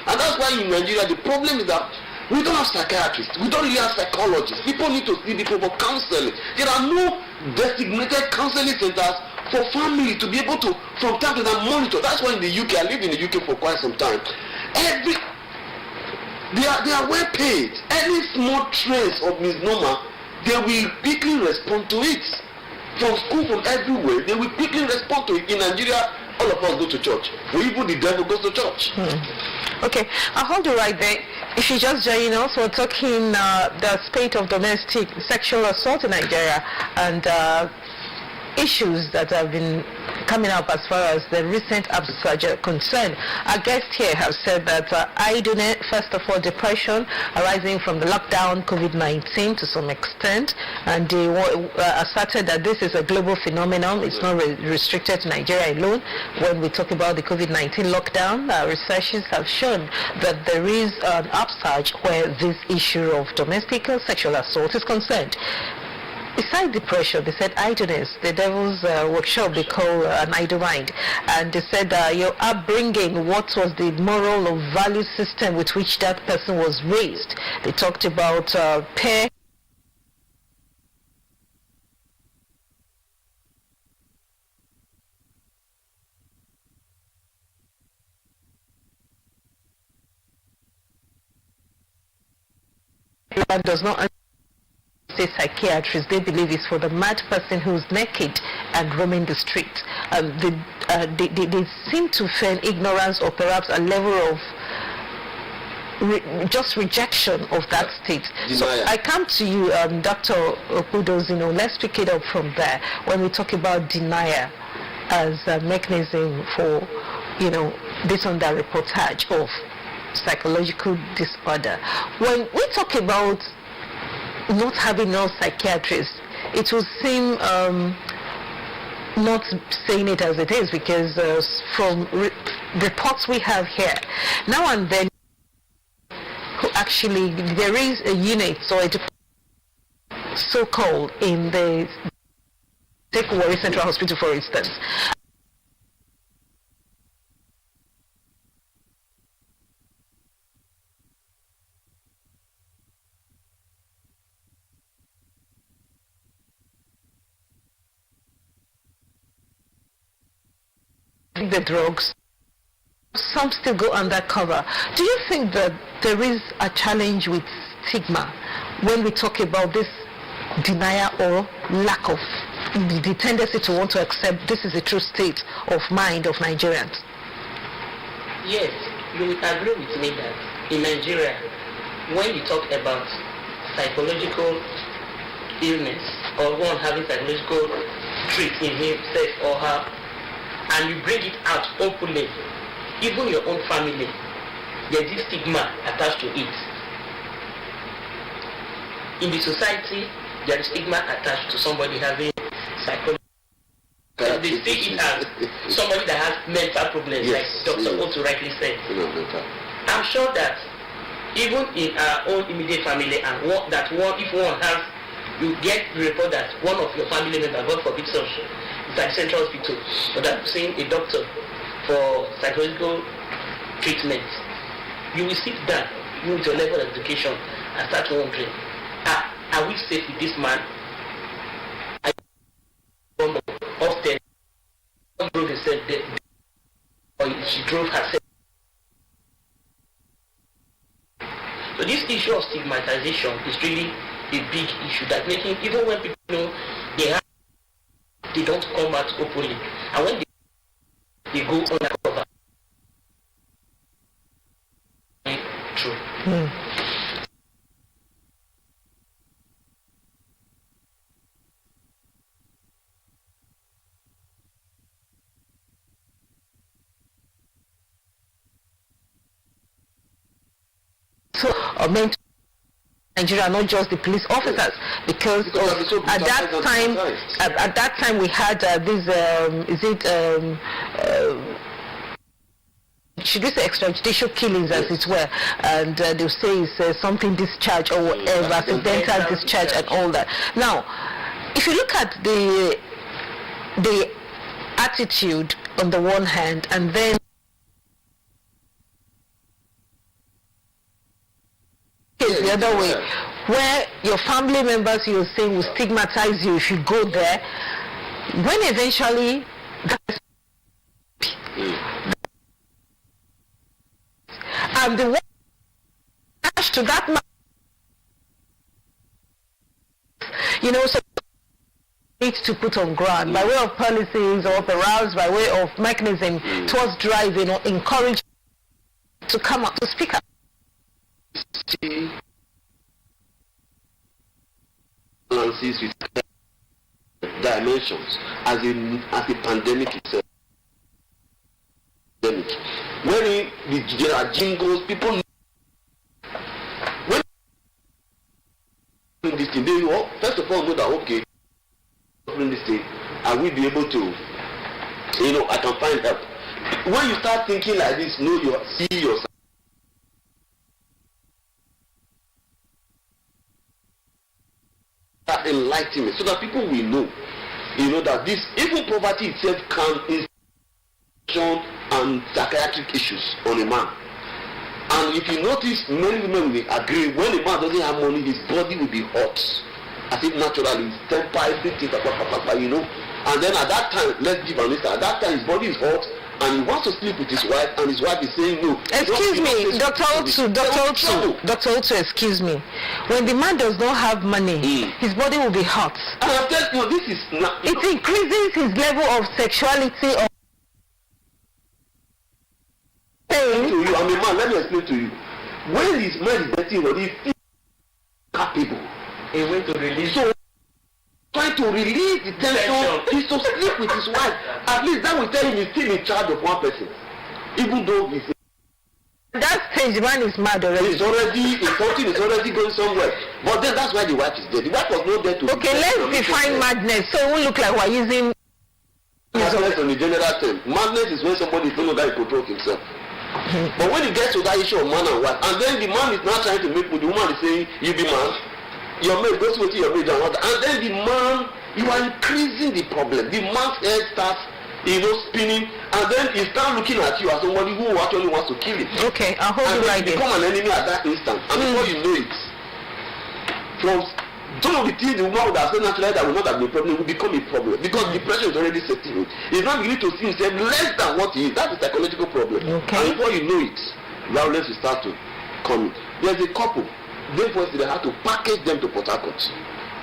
and that's why in Nigeria the problem is that we don't have psychiatrists, we don't really have psychologists. People need to see people for counseling. There are no designated counseling centers for family to be able to from time to time monitor. That's why in the UK, I lived in the UK for quite some time. They are well paid. Any small trace of misnomer, they will quickly respond to it. From school, from everywhere, they will quickly respond to it. In Nigeria, all of us go to church. Even the devil goes to church. Okay, I'll hold you right there. If you just join us, we're talking the state of domestic sexual assault in Nigeria and issues that have been coming up as far as the recent upsurge are concerned. Our guests here have said that idleness, first of all, depression arising from the lockdown, COVID-19 to some extent, and they asserted that this is a global phenomenon. It's not restricted to Nigeria alone. When we talk about the COVID-19 lockdown, researchers have shown that there is an upsurge where this issue of domestic sexual assault is concerned. Besides depression, they said idleness, the devil's workshop they call an idle mind. And they said your upbringing, what was the moral or value system with which that person was raised. They talked about peer does not say psychiatrists. They believe it's for the mad person who's naked and roaming the street. They seem to feign ignorance or perhaps a level of just rejection of that state. So I come to you, Dr. Okudos, let's pick it up from there. When we talk about denial as a mechanism for, based on that reportage of psychological disorder. When we talk about not having no psychiatrists, it will seem not saying it as it is, because from reports we have here, now and then, who actually, there is a unit or a so-called in the take Warri Central Hospital, for instance. The drugs, some still go undercover. Do you think that there is a challenge with stigma when we talk about this denial or lack of the tendency to want to accept this is a true state of mind of Nigerians? Yes, you will agree with me that in Nigeria, when you talk about psychological illness or one having psychological trait in himself or her, and you bring it out openly, even your own family, there's this stigma attached to it. In the society, there is stigma attached to somebody having psychological. They see it as somebody that has mental problems, like Dr. Otto rightly said. I'm sure that even in our own immediate family, and if one has, you get the report that one of your family members, God forbid, is at the central hospital, but I'm seeing a doctor for psychological treatment. You will sit down, with your level of education, and start wondering, are we safe with this man? Often, drove himself there, or she drove herself. So this issue of stigmatization is really a big issue that making, even when people know they don't come out openly, and when they go undercover. True. So, meant Nigeria, not just the police officers, because at that time we had should we say extrajudicial killings, as it were, and they'll say it's something discharge or whatever, accidental discharge and all that. Now, if you look at the attitude on the one hand, and then the other way, where your family members, you're saying, will stigmatize you if you go there, when eventually and the one to that man, you know, so needs to put on ground by way of policies or perhaps by way of mechanism towards driving or encourage to come up to speak up. Balances with dimensions as a pandemic itself. When there are jingles, people when this thing, they first of all know that okay, this thing, I will be able to, you know, I can find help. When you start thinking like this, know you see yourself. That enlightenment, so that people will know, you know, that this even poverty itself can institution and psychiatric issues on a man. And if you notice, many women will agree when a man doesn't have money, his body will be hot, as if naturally, his temper, everything, you know. And then at that time, let's give an instance. At that time, his body is hot, and he wants to sleep with his wife, and his wife is saying no. Excuse me, Dr. Otu, excuse me. When the man does not have money, his body will be hot. And I'm telling you, this is not. It increases his level of sexuality. Or to you, I'm a man. Let me explain to you. When his man is getting what he feels capable, a way to release. So trying to release the tension is to sleep with his wife. At least that will tell him he's still in charge of one person, even though he's. That stage, the man is mad already. He's already, something is already going somewhere. But then that's why the wife is dead. The wife was not there to. Okay, let's define madness. So it won't look like we're using. Madness on the general term. Madness is when somebody feels that he controls himself. But when it gets to that issue of man and wife, and then the man is now trying to make the woman is saying, you be man, your maid, go to your maid and what, and then the man, you are increasing the problem. The man's head starts, you know, spinning, and then he starts looking at you as somebody who actually wants to kill him. Okay, I'll hold you right there. And then you become an enemy at that instant, and before you know it, from some of the things the woman would have said naturally that will not have been a problem will become a problem because depression is already setting in. He's not beginning to see himself less than what he is. That's a psychological problem. Okay. And before you know it, violence will start to come in. There's a couple. Therefore, they had to package them to Port Harcourt.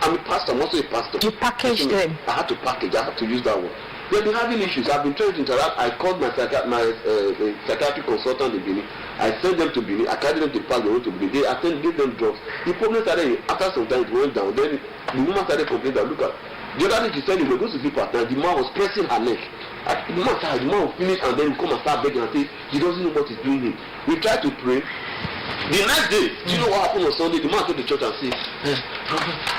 I'm a pastor. I'm also a pastor. You packaged them? I had to package. I had to use that word. They've been having issues. I've been trying to interact. I called my psychiatric consultant in Benin. I sent them to Benin. I carried them to Park. They went to Benin. They gave them drugs. The problem started after some time. It went down. Then the woman started complaining that look at. The other day she said we're going to sleep at night. The man was pressing her neck. The man will finish and then come and start begging and say he doesn't know what he's doing. We tried to pray. The next day, do you know what happened on Sunday? The man came to church and said,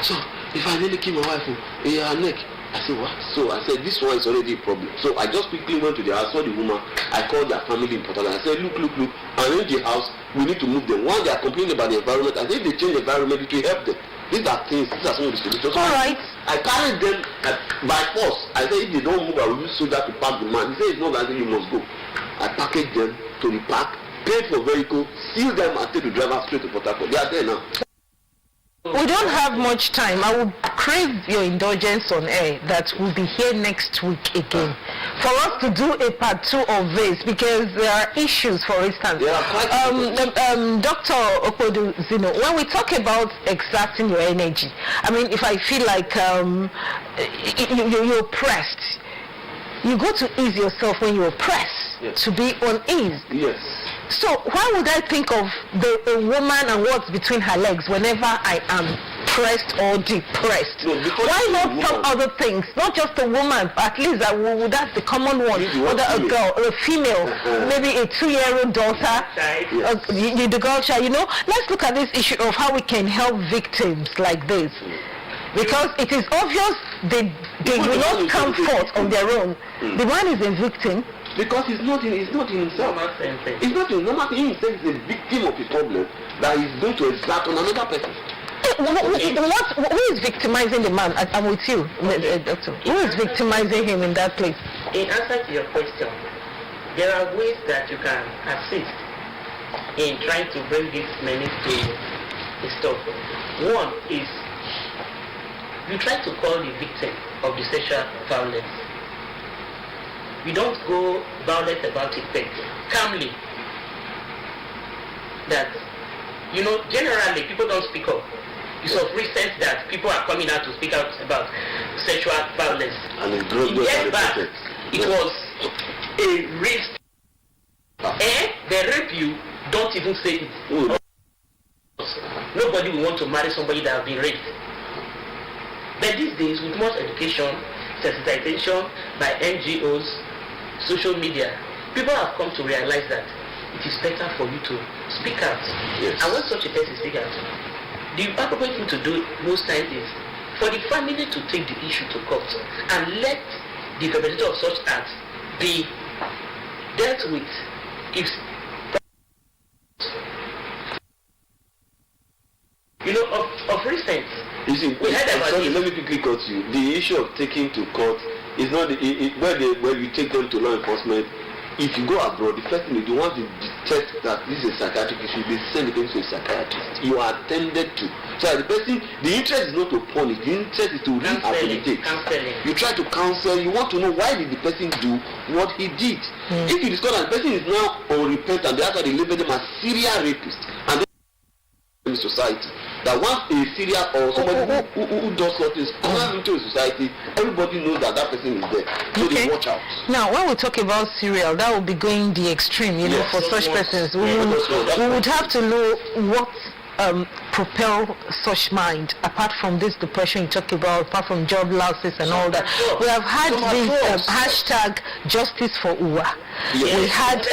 so if I really kill my wife, her neck. I said, what? So I said, this one is already a problem. So I just quickly went to the house, saw the woman. I called their family in Port Harcourt. I said, look, arrange the house. We need to move them. One, they are complaining about the environment. I said, if they change the environment, it will help them. These are things, these are some of the solutions. All right. I carried them by force. I said, if they don't move, I will use soldier to park the man. He said, it's not that you must go. I packaged them to the park, paid for vehicle, sealed them, and take the driver straight to Port Harcourt. They are there now. We don't have much time. I will crave your indulgence on air that we'll be here next week again for us to do a part 2 of this because there are issues, for instance. Dr. Opodu Zino, when we talk about exerting your energy, I mean, if I feel like you're pressed, you go to ease yourself when you're pressed, yes, to be on ease. Yes. So why would I think of a woman and what's between her legs whenever I am pressed or depressed? No, why not some other things? Not just a woman, but at least that's the common one. Whether a girl or a female, maybe a 2-year-old daughter, the girl child, you know. Let's look at this issue of how we can help victims like this. Because it is obvious they will not come forth on their own. The man is a victim. Because he's not in himself. It's not in normal thing. He himself is a victim of a problem that he's going to exert on another person. Who is victimizing the man? I'm with you, doctor. Who is victimizing him in that place? In answer to your question, there are ways that you can assist in trying to bring these men to the stop. One is you try to call the victim of the sexual violence. We don't go violent about it, but calmly. That You know, generally people don't speak up. It's of recent that people are coming out to speak out about sexual violence. And it's growing. Years back, it was a rape. And they rape you, don't even say it. Nobody will want to marry somebody that has been raped. But these days, with much education, sensitization by NGOs, social media, people have come to realize that it is better for you to speak out. Yes. And when such a person speaks out, the appropriate thing to do most times is for the family to take the issue to court and let the perpetrator of such acts be dealt with. If you know, of recent, you see, we heard about sorry, let me quickly cut you. The issue of taking to court is not where you take them to law enforcement. If you go abroad, the first thing they want to detect that this is a psychiatric issue, they send it to a psychiatrist. You are attended to. So the person, the interest is not to punish, the interest is to rehabilitate. You try to counsel, you want to know why did the person do what he did. If you discover that the person is now unrepentant, that's why they label them as serial rapists. And in society, that once a serial or somebody who does something comes into a society, everybody knows that that person is there. So they watch out. Now, when we talk about serial, that would be going the extreme, you know, for such persons. We would have to know what propel such mind, apart from this depression you talk about, apart from job losses and all that. We have had this hashtag justice for Uwa. Yes. We had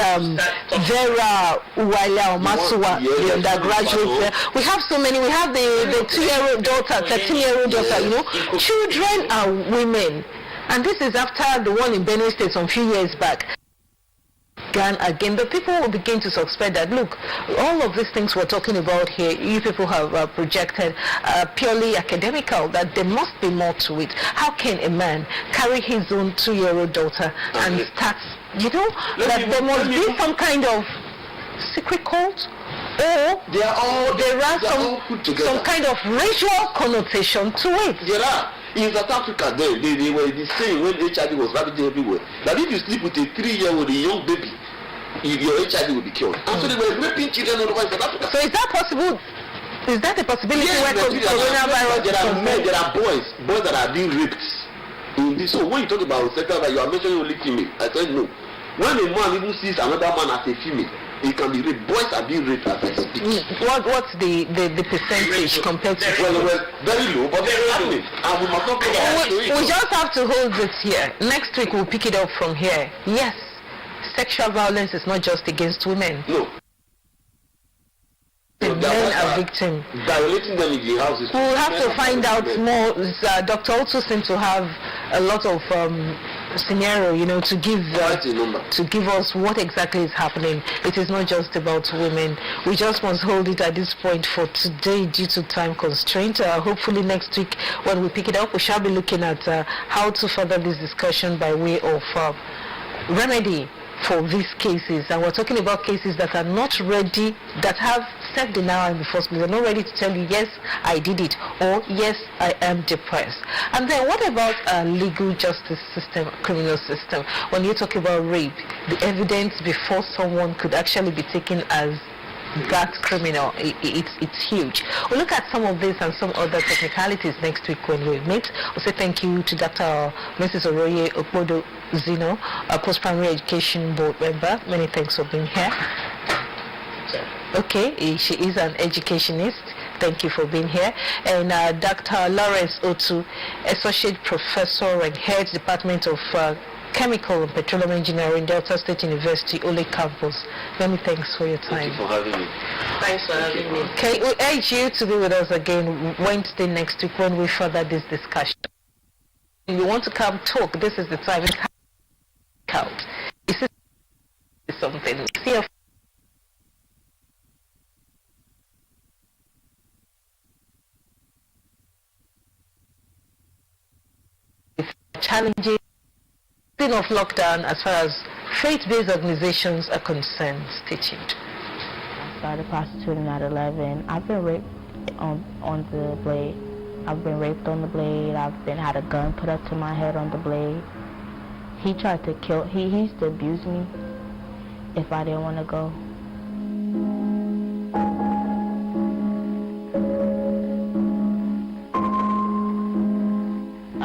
Vera Uwala Masuwa, the undergraduate. We have so many. We have the 2-year-old daughter, 13-year-old daughter, you know. Children are women. And this is after the one in Benue State some few years back. Again, the people will begin to suspect that, look, all of these things we're talking about here, you people have projected purely academical, that there must be more to it. How can a man carry his own 2-year-old daughter and start, you know, that there must be some kind of secret cult, or there are some kind of racial connotation to it. There are. In South Africa, they were the same when HIV was ravaging everywhere. That if you sleep with a 3-year-old, a young baby, your HIV will be cured. And so they were raping children all over South Africa. So is that possible? Is that a possibility? Yes, coronavirus? There are boys that are being raped. In this, so when you talk about sexual violence, you are mentioning only female. I said no. When a man even sees another man as a female, he can be raped. Boys are being raped as I speak. What's the percentage compared to? Well, very low, but they're happening. And we must not go back to it. We just have to hold this here. Next week we'll pick it up from here. Yes, sexual violence is not just against women. No. The men are victims. Violating them in the houses. We'll have to find out more. Dr. also seems to have a lot of scenario, you know, to give us what exactly is happening. It is not just about women. We just must hold it at this point for today due to time constraint. Hopefully next week when we pick it up, we shall be looking at how to further this discussion by way of remedy for these cases. And we're talking about cases that are not ready, that have self-denial in the first place. They're not ready to tell you, yes, I did it, or yes, I am depressed. And then what about a legal justice system, criminal system? When you talk about rape, the evidence before someone could actually be taken as that criminal, it's huge. We'll look at some of this and some other technicalities next week when we meet. We'll say thank you to Dr. Mrs. Oroye Okpodo Zino, a post-primary education board member. Many thanks for being here. Okay, she is an educationist. Thank you for being here. And Dr. Lawrence Otu, Associate Professor and Head Department of Chemical and Petroleum Engineering, Delta State University, Ole Campus. Many thanks for your time. Thank you for having me. Thanks for having me. Okay, we urge you to be with us again Wednesday next week when we further this discussion. If you want to come talk, this is the time. It's out. This is something. See you. Challenging of lockdown as far as faith-based organizations are concerned. Stay tuned. I started prostituting at 11. I've been raped on the blade. I've been raped on the blade. I've had a gun put up to my head on the blade. He tried to kill. He used to abuse me if I didn't want to go.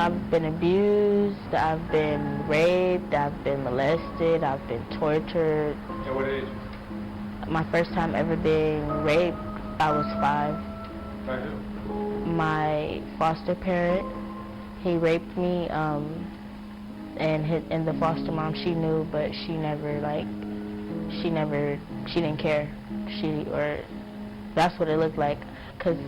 I've been abused, I've been raped, I've been molested, I've been tortured. At what age? My first time ever being raped, I was 5. By who? My foster parent, he raped me, and the foster mom, she knew, but she didn't care. That's what it looked like, because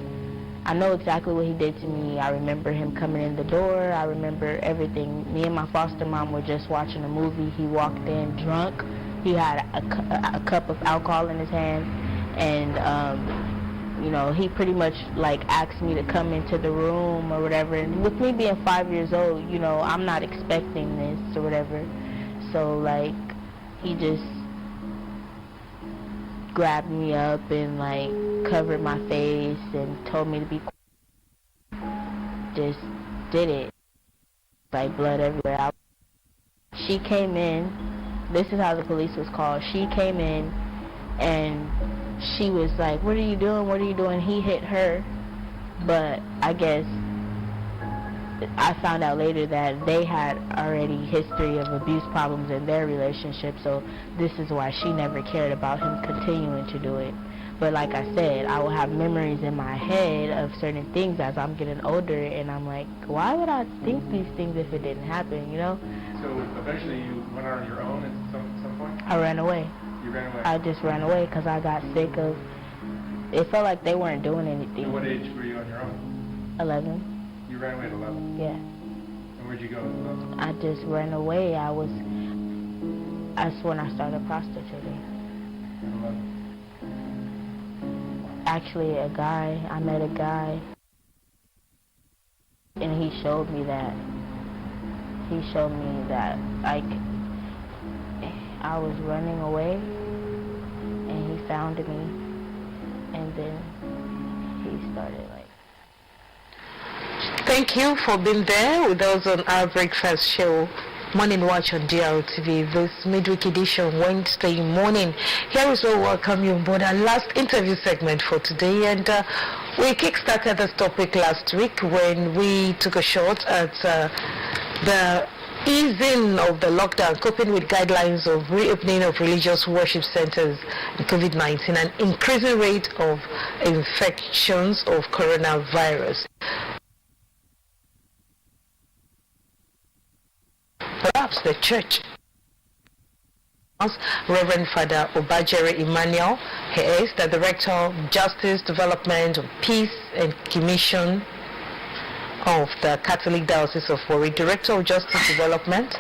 I know exactly what he did to me. I remember him coming in the door. I remember everything. Me and my foster mom were just watching a movie. He walked in drunk. He had a cup of alcohol in his hand, and he pretty much like asked me to come into the room or whatever. And with me being 5 years old, I'm not expecting this or whatever. So like, he just grabbed me up and like covered my face and told me to be quiet. Just did it. Like blood everywhere. She came in. This is how the police was called. She came in and she was like, "What are you doing? What are you doing?" He hit her, but I guess I found out later that they had already history of abuse problems in their relationship, so this is why she never cared about him continuing to do it. But like I said, I will have memories in my head of certain things as I'm getting older, and I'm like, why would I think these things if it didn't happen, So eventually you went out on your own at some point? I ran away. You ran away? I just ran away because I got sick of, it felt like they weren't doing anything. At what age were you on your own? 11. You ran away at 11? Yeah. And where'd you go at 11? I just ran away. That's when I started prostituting. At 11? Actually, I met a guy, and he showed me that. Like, I was running away, and he found me, and then he started like. Thank you for being there with us on our breakfast show, Morning Watch on DRTV, this midweek edition, Wednesday morning. Here is where we welcome you on board our last interview segment for today. And we kick-started this topic last week when we took a shot at the easing of the lockdown, coping with guidelines of reopening of religious worship centers in COVID-19 and increasing rate of infections of coronavirus. Perhaps the church. Reverend Father Obajere Emmanuel, he is the Director of Justice, Development, Peace and Commission of the Catholic Diocese of Warri. Director of Justice Development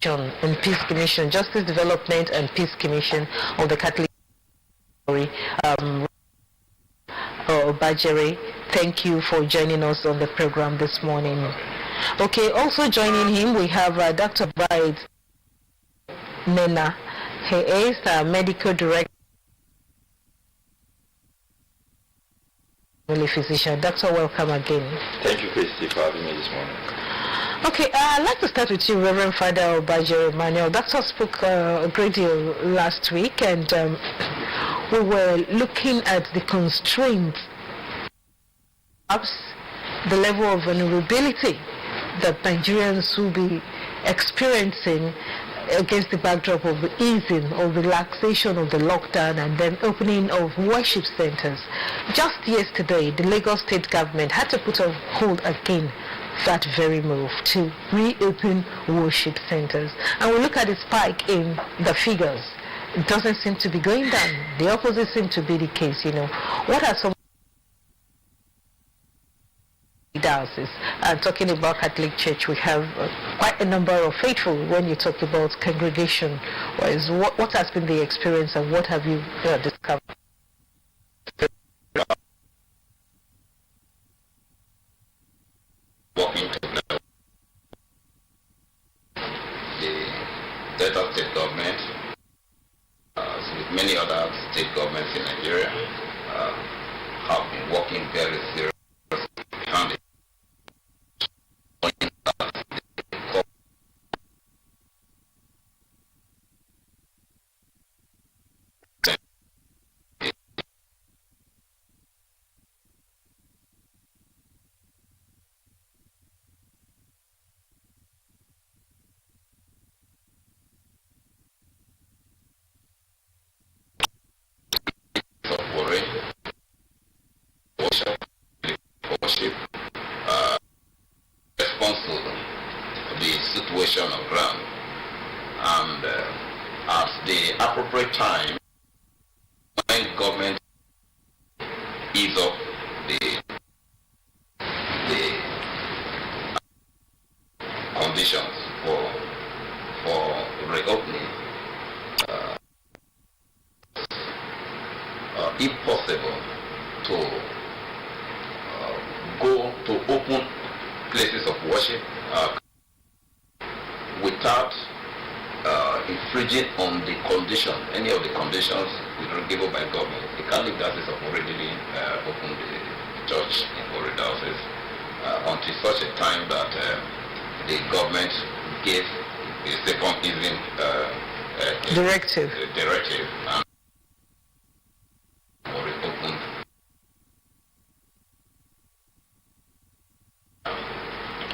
and Peace Commission, Justice Development and Peace Commission of the Catholic Warri. Obajere, thank you for joining us on the program this morning. Okay, also joining him we have Dr. Bride Nena. He is the Medical Director, physician. Doctor, welcome again. Thank you, Christy, for having me this morning. Okay, I'd like to start with you, Reverend Father Obajere Emmanuel. Doctor spoke a great deal last week, and we were looking at the constraints, perhaps the level of vulnerability that Nigerians will be experiencing against the backdrop of the easing or relaxation of the lockdown and then opening of worship centers. Just yesterday, the Lagos state government had to put on hold again that very move to reopen worship centers. And we look at the spike in the figures. It doesn't seem to be going down. The opposite seems to be the case, What are some diocese? And talking about Catholic Church, we have quite a number of faithful. When you talk about congregation, what has been the experience and what have you discovered? Walking to the Delta state government, with many other state governments in Nigeria, have been working very seriously behind it. condition of ground. And at the appropriate time, when government ease up the conditions for reopening, if possible, to go to open places of worship without infringing on the condition, any of the conditions given by government. The Catholic Diocese have already opened the church in corridors until such a time that the government gave the second easing directive and reopened.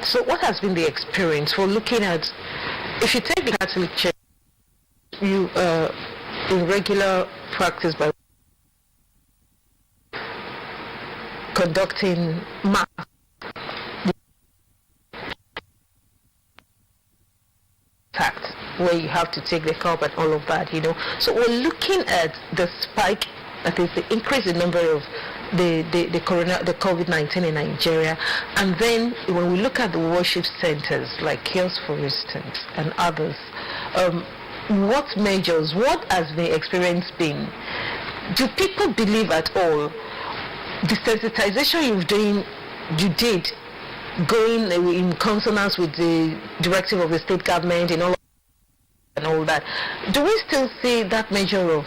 So what has been the experience for looking at, if you take the Catholic Church, you in regular practice by conducting mass, where you have to take the cup and all of that, So we're looking at the spike, that is the increase in number of the COVID-19 in Nigeria, and then when we look at the worship centers like Kios, for instance, and others, what has the experience been? Do people believe at all the sensitization you did going in consonance with the directive of the state government and all that? Do we still see that measure of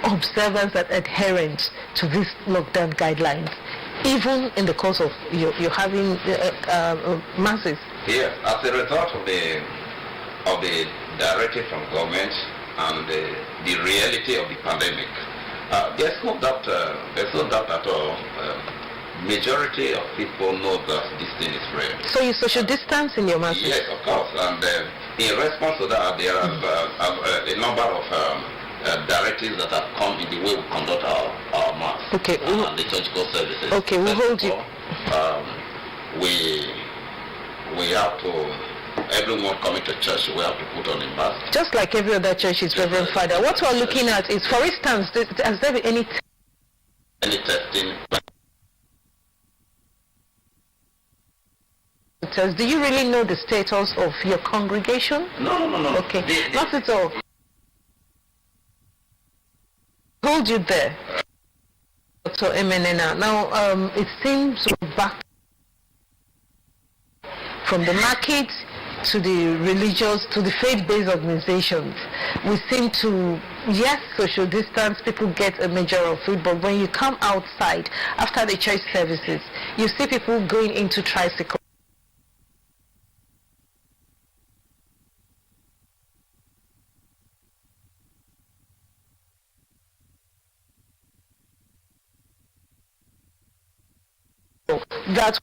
observance and adherence to these lockdown guidelines, even in the course of you're having masses? Yes, as a result of the directive from government and the reality of the pandemic, there's no doubt at all. Majority of people know that this thing is real. So you social distance in your masses? Yes, of course. And in response to that, there are a number of directives that have come in the way we conduct our mass and the liturgical services. Okay, we'll hold you. We have to, everyone coming to church, we have to put on a mask. Just like every other church is, Reverend Father. What we're looking at is, for instance, has there been any testing? Do you really know the status of your congregation? No. Okay, not at all. Hold you there, Dr. Emenena. Now, it seems we're back from the market to the religious, to the faith-based organizations. We seem to, yes, social distance, people get a measure of food, but when you come outside after the church services, you see people going into tricycles. That's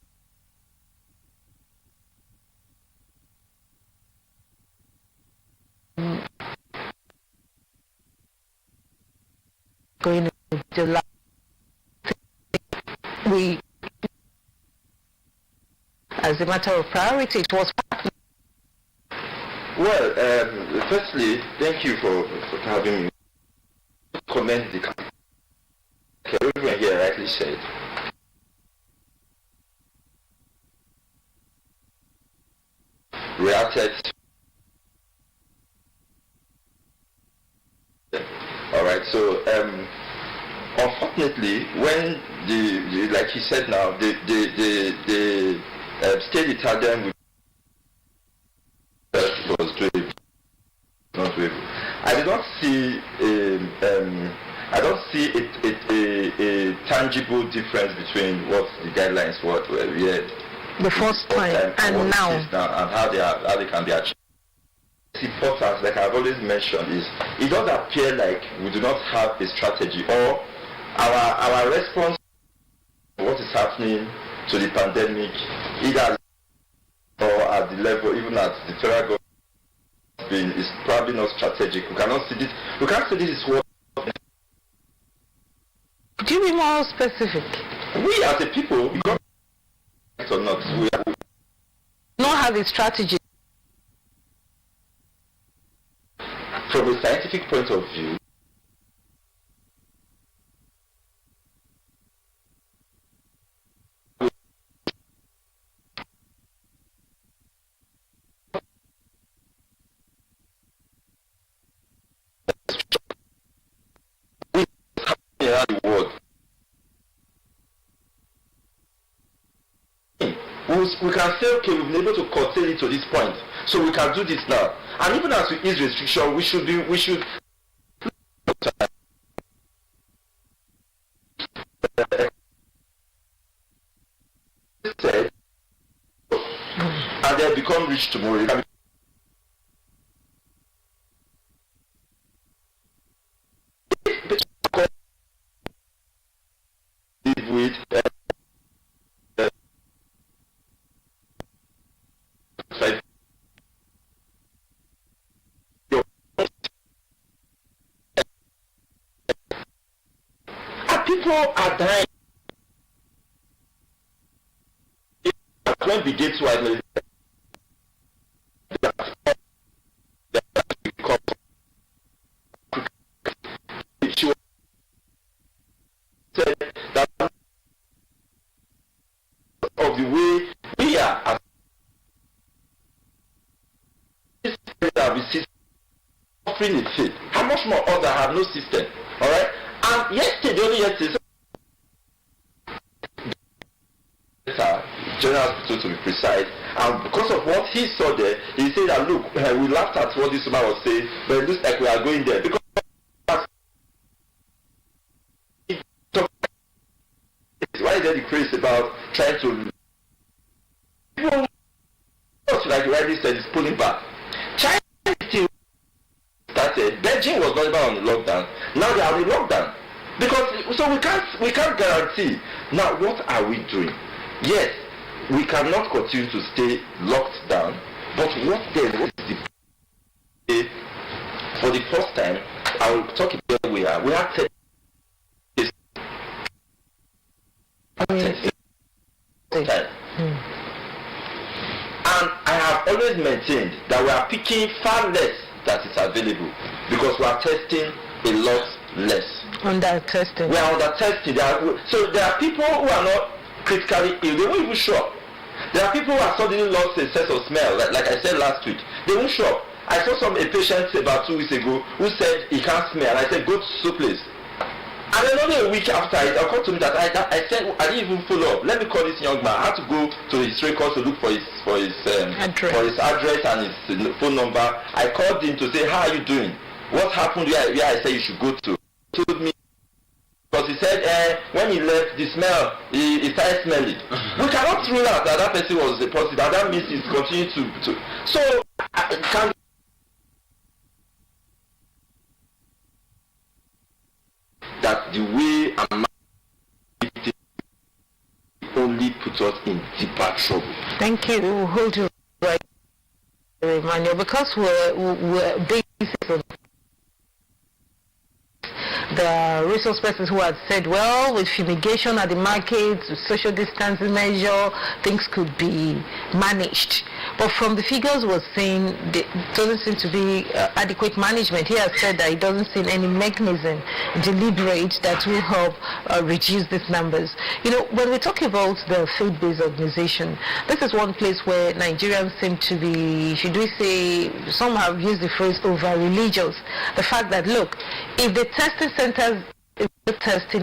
going to July. We, as a matter of priority, it was. Well, firstly, thank you for having me comment the everyone here rightly said. Reacted. All right. So, unfortunately, when the like he said now, the state Italian was doing not doable. I do not see I don't see a tangible difference between what the guidelines were we had the first time and now, and how they can be achieved. It's important, like I've always mentioned, is it does appear like we do not have a strategy, or our response to what is happening to the pandemic, either or at the level, even at the federal government, is probably not strategic. We cannot see this. We can't see this is what. Could you be more specific? We as a people, or not, we not have a strategy. from a scientific point of view, around the world, we can say, okay, we've been able to curtail it to this point, so we can do this now. And even as we ease restriction, we should said, and they become rich tomorrow. With people are dying. When the gates were she said that of the way we are as offering a faith. How much more others have no system? Alright? And yesterday, only yesterday, General Hospital to be precise, and because of what he saw there, he said that look, we laughed at what this woman was saying, but it looks like we are going there. Because why is there the craze about trying to people, like you rightly said, is pulling back. China still started. Beijing was not even on the lockdown. Now they are on the lockdown. Because so we can't guarantee. Now what are we doing? Yes, we cannot continue to stay locked down. But what then? What is the for the first time? I will talk about where we are. We have 10 days. And I have always maintained that we are picking far less that is available because we are testing a lot less. Under testing. We are under testing. So there are people who are not critically ill. They won't even show up. There are people who have suddenly lost a sense of smell, like I said last week. They won't show up. I saw a patient about 2 weeks ago who said he can't smell. I said, go to so place. And then only a week after, it occurred to me that I said, I didn't even follow up. Let me call this young man. I had to go to his records to look for his address and his phone number. I called him to say, how are you doing? What happened where I said you should go to? He told me, because he said when he left, the smell, he started smelling. We cannot rule out that person was a positive, and that means he's continuing to. So, I can't. That the way I'm only put us in deeper trouble. Thank you. We'll hold you right, Emmanuel, because we're based on the resource persons who had said, well, with fumigation at the markets, with social distancing measure, things could be managed. But from the figures we're saying, there doesn't seem to be adequate management. He has said that he doesn't see any mechanism deliberate that will help reduce these numbers. You know, when we talk about the faith-based organization, this is one place where Nigerians seem to be, should we say, some have used the phrase over-religious. The fact that, look, if the testing centers is not testing,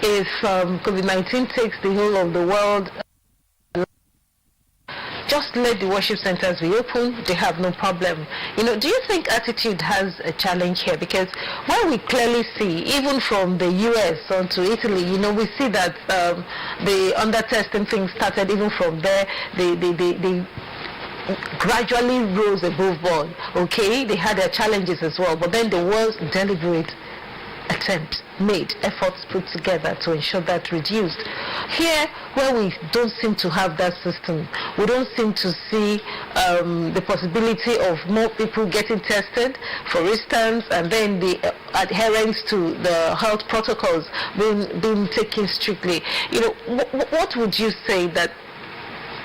if COVID-19 takes the whole of the world, just let the worship centers be open, they have no problem. You know, do you think attitude has a challenge here? Because what we clearly see, even from the US on to Italy, you know, we see that the under-testing thing started even from there. They gradually rose above board. Okay, they had their challenges as well, but then there was deliberate attempt made, efforts put together to ensure that reduced. Here, where we don't seem to have that system, we don't seem to see the possibility of more people getting tested, for instance, and then the adherence to the health protocols being taken strictly. You know, what would you say that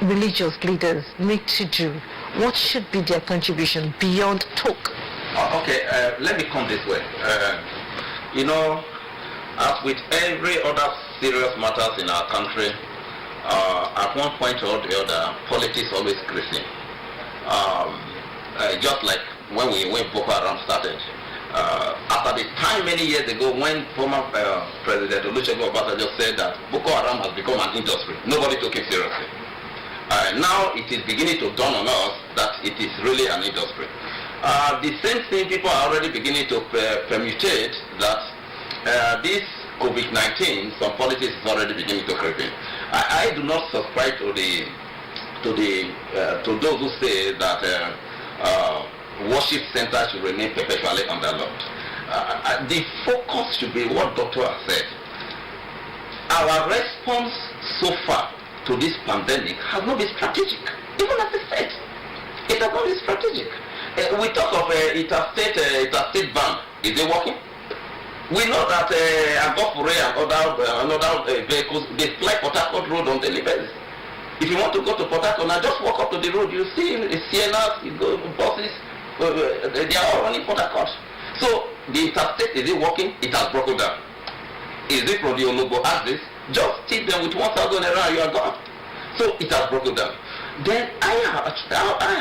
religious leaders need to do? What should be their contribution beyond talk? Okay, let me come this way. You know, as with every other serious matters in our country, at one point or the other, politics always creeps in. Just like when Boko Haram started. After the time many years ago when former President Olusegun Obasanjo said that Boko Haram has become an industry, nobody took it seriously. Now it is beginning to dawn on us that it is really an industry. The same thing people are already beginning to permutate that this COVID-19, some politics is already beginning to creep in. I do not subscribe to those who say that worship centers should remain perpetually underlocked. The focus should be what Dr. has said. Our response so far to this pandemic has not been strategic. Even as I said, it has not been strategic. We talk of interstate ban. Is it working? We know that Agofure and other vehicles, they fly Port Harcourt Road on daily basis. If you want to go to Port Harcourt, now just walk up to the road, you see Siennas, you go buses, they are all running Port Harcourt. So the interstate, is it working? It has broken down. Is it from the Olobo axis? Just tip them with 1,000 naira and you are gone. So it has broken down. Then I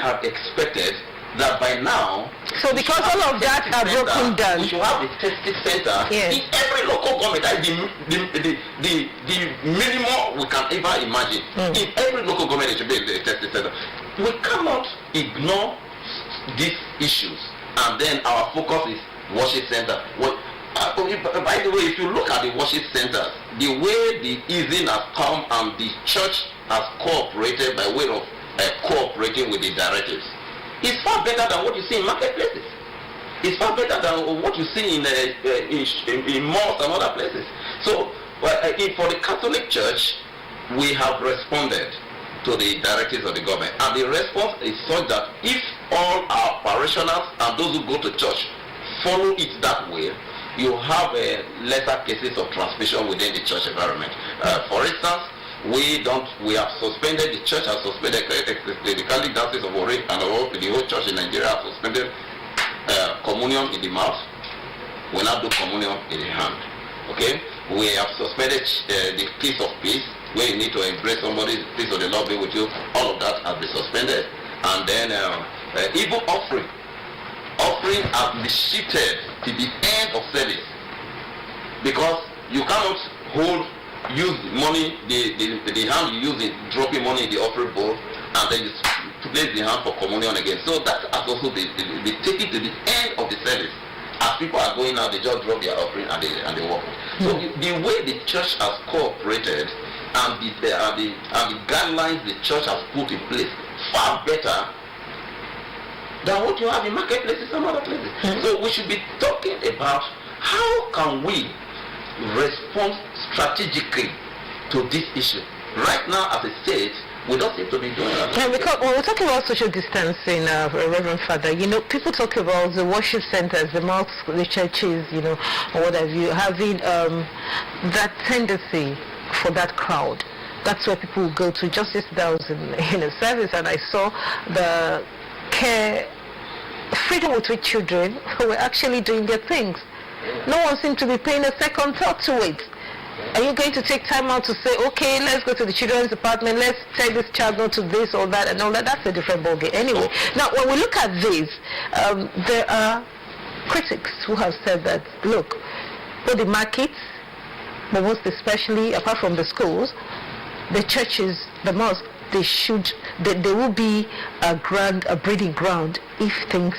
have expected that by now, so because all of that are broken down, we should have a testing center in every local government. The minimum we can ever imagine. In every local government, it should be a testing center. We cannot ignore these issues, and then our focus is worship center. By the way, if you look at the worship centers, the way the easing has come and the church has cooperated by way of cooperating with the directives, it's far better than what you see in marketplaces. It's far better than what you see in malls and other places. So, for the Catholic Church, we have responded to the directives of the government, and the response is such that if all our parishioners and those who go to church follow it that way, you have lesser cases of transmission within the church environment. For instance, we have suspended, the church has suspended, the Catholic Diocese of Warri and the whole church in Nigeria have suspended communion in the mouth. We now do communion in the hand. Okay? We have suspended the kiss of peace, where you need to embrace somebody, peace of the Lord be with you. All of that has been suspended. And then even offering has been shifted to the end of service, because you cannot use money, the hand you use in dropping money in the offering bowl, and then you place the hand for communion again. So that has also been taken to the end of the service. As people are going out, they just drop their offering and they walk. So the way the church has cooperated and the guidelines the church has put in place, far better than what you have in marketplaces and other places. So we should be talking about how can we respond strategically to this issue. Right now, as a state, we don't seem to be doing that. Yeah, because when we're talking about social distancing, Reverend Father, people talk about the worship centers, the mosques, the churches, or what have you, having that tendency for that crowd. That's where people will go to. Just yesterday I was in a service and I saw the freedom with which children were actually doing their things. No one seemed to be paying a second thought to it. Are you going to take time out to say, okay, let's go to the children's department, let's take this child not to this or that and all that? That's a different ballgame. Anyway, now when we look at this, there are critics who have said that, look, both the markets, but most especially, apart from the schools, the churches, the mosques, they will be a breeding ground if things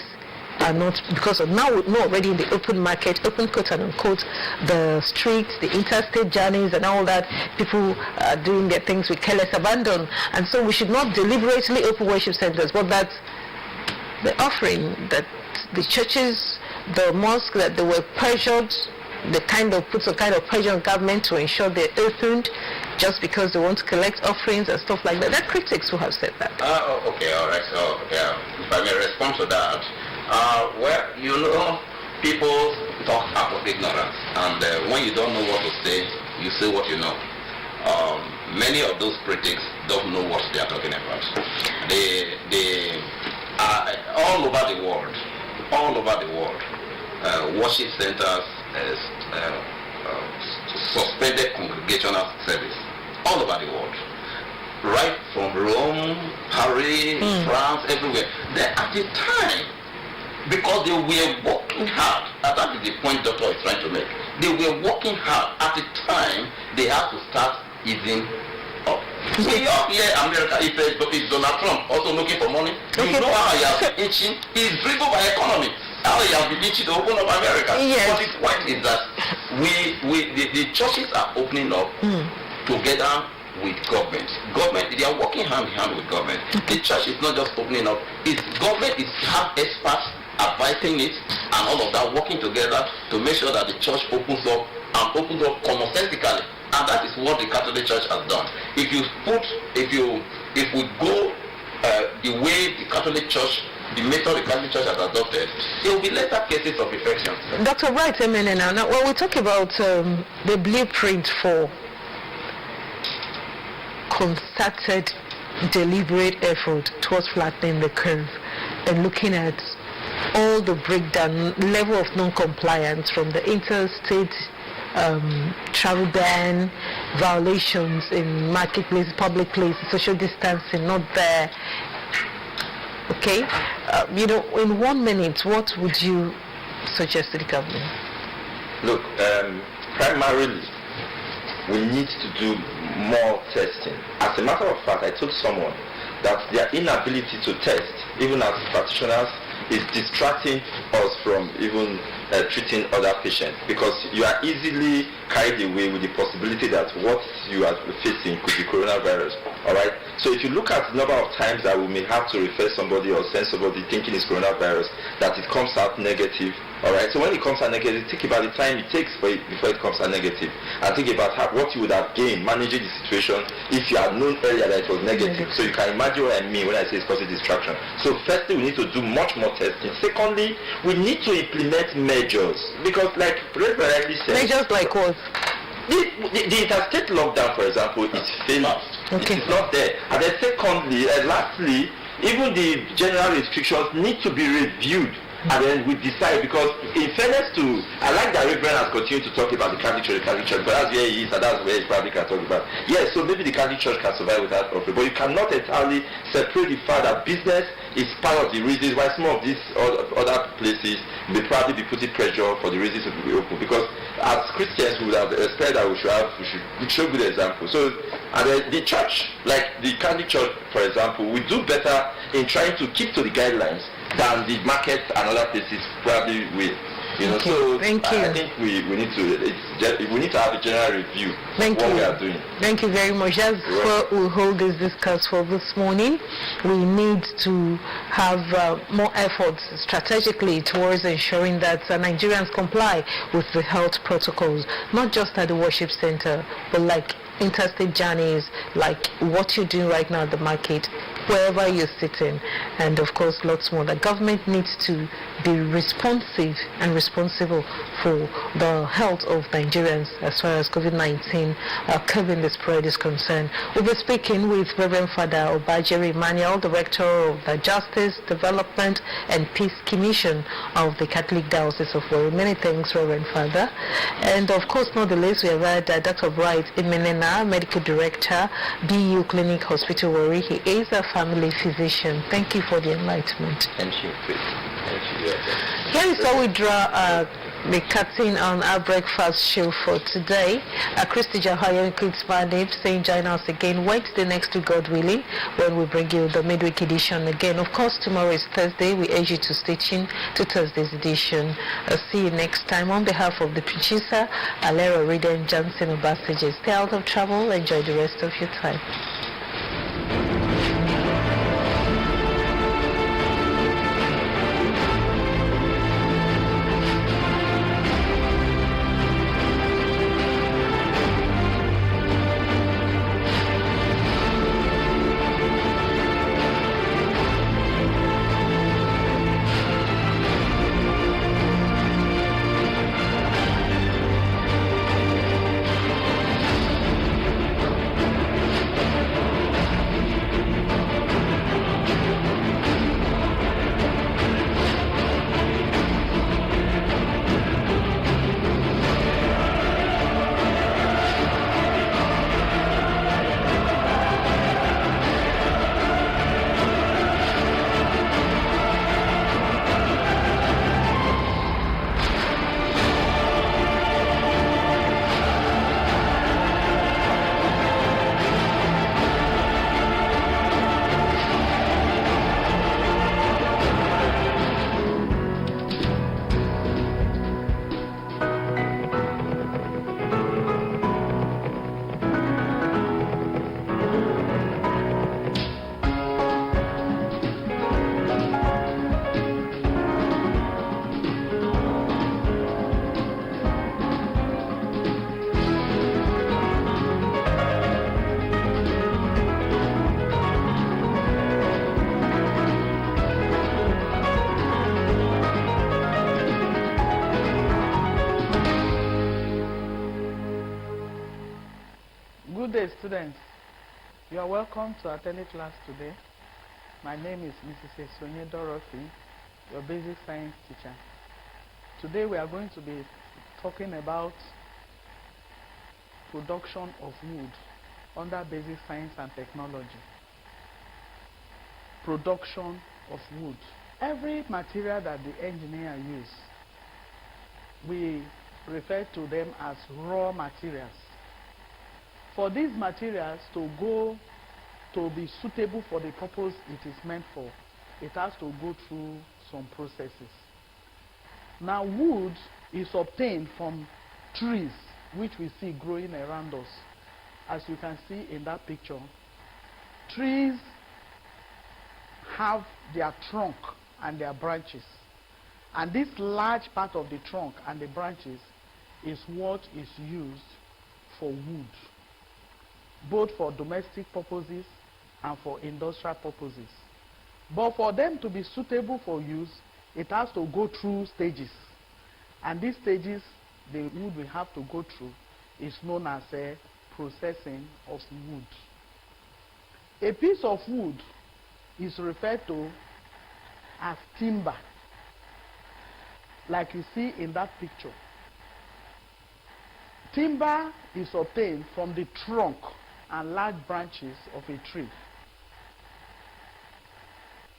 are not, because of now we know already in the open market, open quote and unquote, the streets, the interstate journeys and all that, people are doing their things with careless abandon, and so we should not deliberately open worship centers, but that the offering that the churches, the mosques, that they were pressured, they put some kind of pressure on government to ensure they're opened just because they want to collect offerings and stuff like that. There are critics who have said that. Okay, all right. So, if I may respond to that. People talk out of ignorance, and when you don't know what to say, you say what you know. Many of those critics don't know what they are talking about. They are all over the world. all over the world. Worship centers, suspended congregational service all over the world. Right from Rome, Paris, France, everywhere. Then at the time, because they were working hard, and that is the point Doctor is trying to make. They were working hard. At the time, they had to start easing up. We all hear America, if Donald Trump also looking for money, you know how he has been itching. He's driven by economy. How he has been itching to open up America. Yes. But the point is that the churches are opening up together with government. They are working hand in hand with government. The church is not just opening up. It's government is have experts advising it and all of that working together to make sure that the church opens up and opens up commonsensically. And that is what the Catholic Church has done. If we go the way the Catholic Church, the method the Catholic Church has adopted, there will be lesser cases of infection. Dr. Bright, now when we talk about the blueprint for concerted, deliberate effort towards flattening the curve and looking at all the breakdown, level of non-compliance from the interstate travel ban, violations in marketplaces, public places, social distancing not there. Okay, in 1 minute, what would you suggest to the government? Look, primarily, we need to do more testing. As a matter of fact, I told someone that their inability to test, even as practitioners, is distracting us from even treating other patients, because you are easily carried away with the possibility that what you are facing could be coronavirus. All right. So if you look at the number of times that we may have to refer somebody or send somebody thinking it's coronavirus, that it comes out negative. All right. So when it comes out negative, think about the time it takes before it comes out negative, and think about what you would have gained managing the situation if you had known earlier that it was negative. So you can imagine what I mean when I say it's causing distraction. So firstly, we need to do much more testing. Secondly, we need to implement measures, because like rightly said, measures like what? The interstate lockdown, for example, is failed. Okay. It is not there. And then secondly, and lastly, even the general restrictions need to be reviewed. And then we decide, because in fairness to, I like that Reverend has continued to talk about the Catholic Church, but that's where he is, and that's where he probably can talk about. Yes, so maybe the Catholic Church can survive without offering, but you cannot entirely separate the fact that business is part of the reasons why some of these other places may probably be putting pressure for the reasons to be open. Because as Christians, we would have expected that we should show good example. So, and the church, like the Catholic Church, for example, we do better in trying to keep to the guidelines than the markets and other places probably will. Okay. So thank you. I think we need to have a general review of what we are doing. Thank you very much. That's what we hold this discuss for this morning. We need to have more efforts strategically towards ensuring that Nigerians comply with the health protocols, not just at the worship center, but like interstate journeys, like what you're doing right now at the market, wherever you're sitting, and of course lots more. The government needs to be responsive and responsible for the health of Nigerians as far as COVID-19 curbing the spread is concerned. We'll be speaking with Reverend Father Obajere Emmanuel, the Rector of the Justice, Development and Peace Commission of the Catholic Diocese of Warri. Many thanks, Reverend Father. And of course, not the least, we have had Dr. Bright Imenena, Medical Director, BU Clinic Hospital Warri. He is a family physician. Thank you for the enlightenment. Thank you. Thank you. Here is how we draw the curtain on our breakfast show for today. Christy Jahaya includes my name, saying join us again Wednesday next week, God willing, when we bring you the midweek edition again. Of course, tomorrow is Thursday. We urge you to stay tuned to Thursday's edition. See you next time. On behalf of the producer, Alera Reader and Johnson Obasaje, stay out of trouble. Enjoy the rest of your time. day, students. You are welcome to our class today. My name is Mrs. Esonye Dorothy, your basic science teacher. Today we are going to be talking about production of wood under basic science and technology. Production of wood. Every material that the engineer uses, we refer to them as raw materials. For these materials to be suitable for the purpose it is meant for, it has to go through some processes. Now, wood is obtained from trees which we see growing around us. As you can see in that picture, trees have their trunk and their branches. And this large part of the trunk and the branches is what is used for wood, both for domestic purposes and for industrial purposes. But for them to be suitable for use, it has to go through stages. And these stages, the wood we have to go through, is known as a processing of wood. A piece of wood is referred to as timber, like you see in that picture. Timber is obtained from the trunk and large branches of a tree.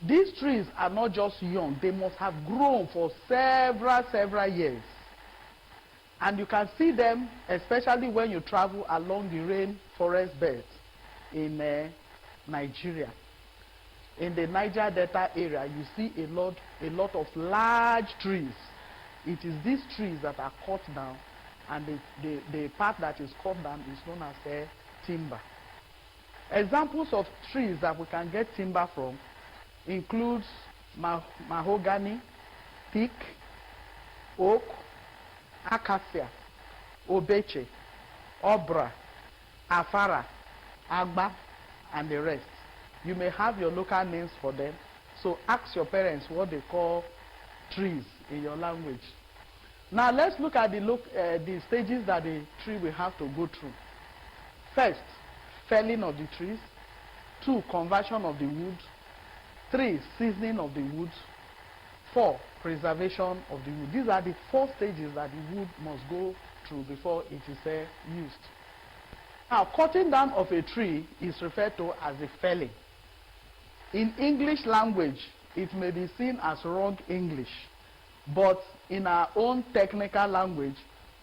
These trees are not just young, they must have grown for several years. And you can see them, especially when you travel along the rainforest belt in Nigeria. In the Niger Delta area, you see a lot of large trees. It is these trees that are cut down, and the part that is cut down is known as a timber. Examples of trees that we can get timber from includes mahogany, teak, oak, acacia, obeche, obra, afara, agba, and the rest. You may have your local names for them, so ask your parents what they call trees in your language. Now let's look at the stages that the tree will have to go through. First, felling of the trees. 2, conversion of the wood. 3, seasoning of the wood. 4, preservation of the wood. These are the 4 stages that the wood must go through before it is used. Now, cutting down of a tree is referred to as a felling. In English language, it may be seen as wrong English, but in our own technical language,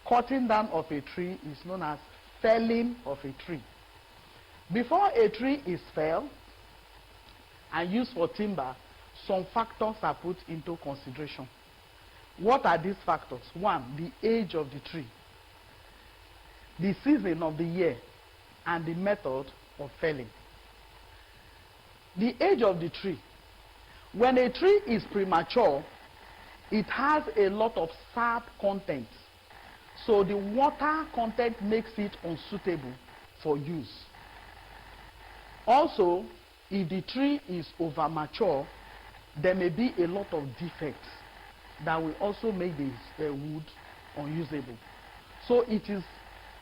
cutting down of a tree is known as felling of a tree. Before a tree is felled and used for timber, some factors are put into consideration. What are these factors? 1, the age of the tree, the season of the year, and the method of felling. The age of the tree. When a tree is premature, it has a lot of sap content. So the water content makes it unsuitable for use. Also, if the tree is over mature, there may be a lot of defects that will also make the wood unusable. So it is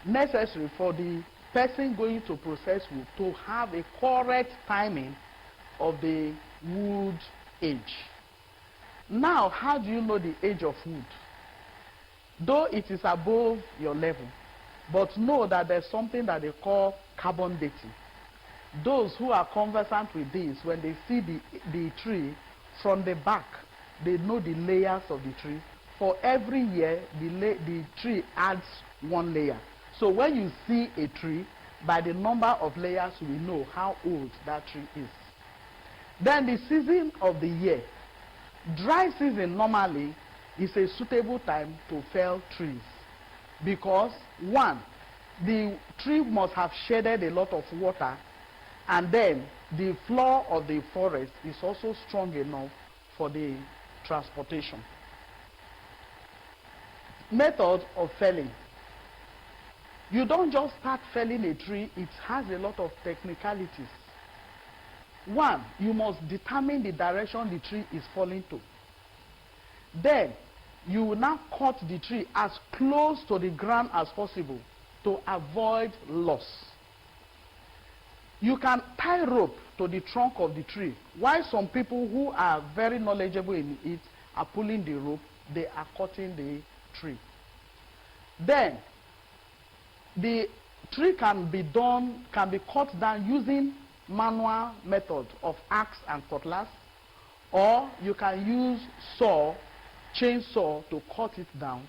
necessary for the person going to process wood to have a correct timing of the wood age. Now, how do you know the age of wood? Though it is above your level, but know that there's something that they call carbon dating. Those who are conversant with this, when they see the tree from the back, they know the layers of the tree. For every year, the tree adds 1 layer. So when you see a tree, by the number of layers, we know how old that tree is. Then the season of the year. Dry season normally is a suitable time to fell trees because 1, the tree must have shedded a lot of water, and then the floor of the forest is also strong enough for the transportation. Method of felling. You don't just start felling a tree, it has a lot of technicalities. 1, you must determine the direction the tree is falling to. Then, you will now cut the tree as close to the ground as possible to avoid loss. You can tie rope to the trunk of the tree. While some people who are very knowledgeable in it are pulling the rope, they are cutting the tree. Then the tree can be cut down using manual method of axe and cutlass, or you can use chainsaw to cut it down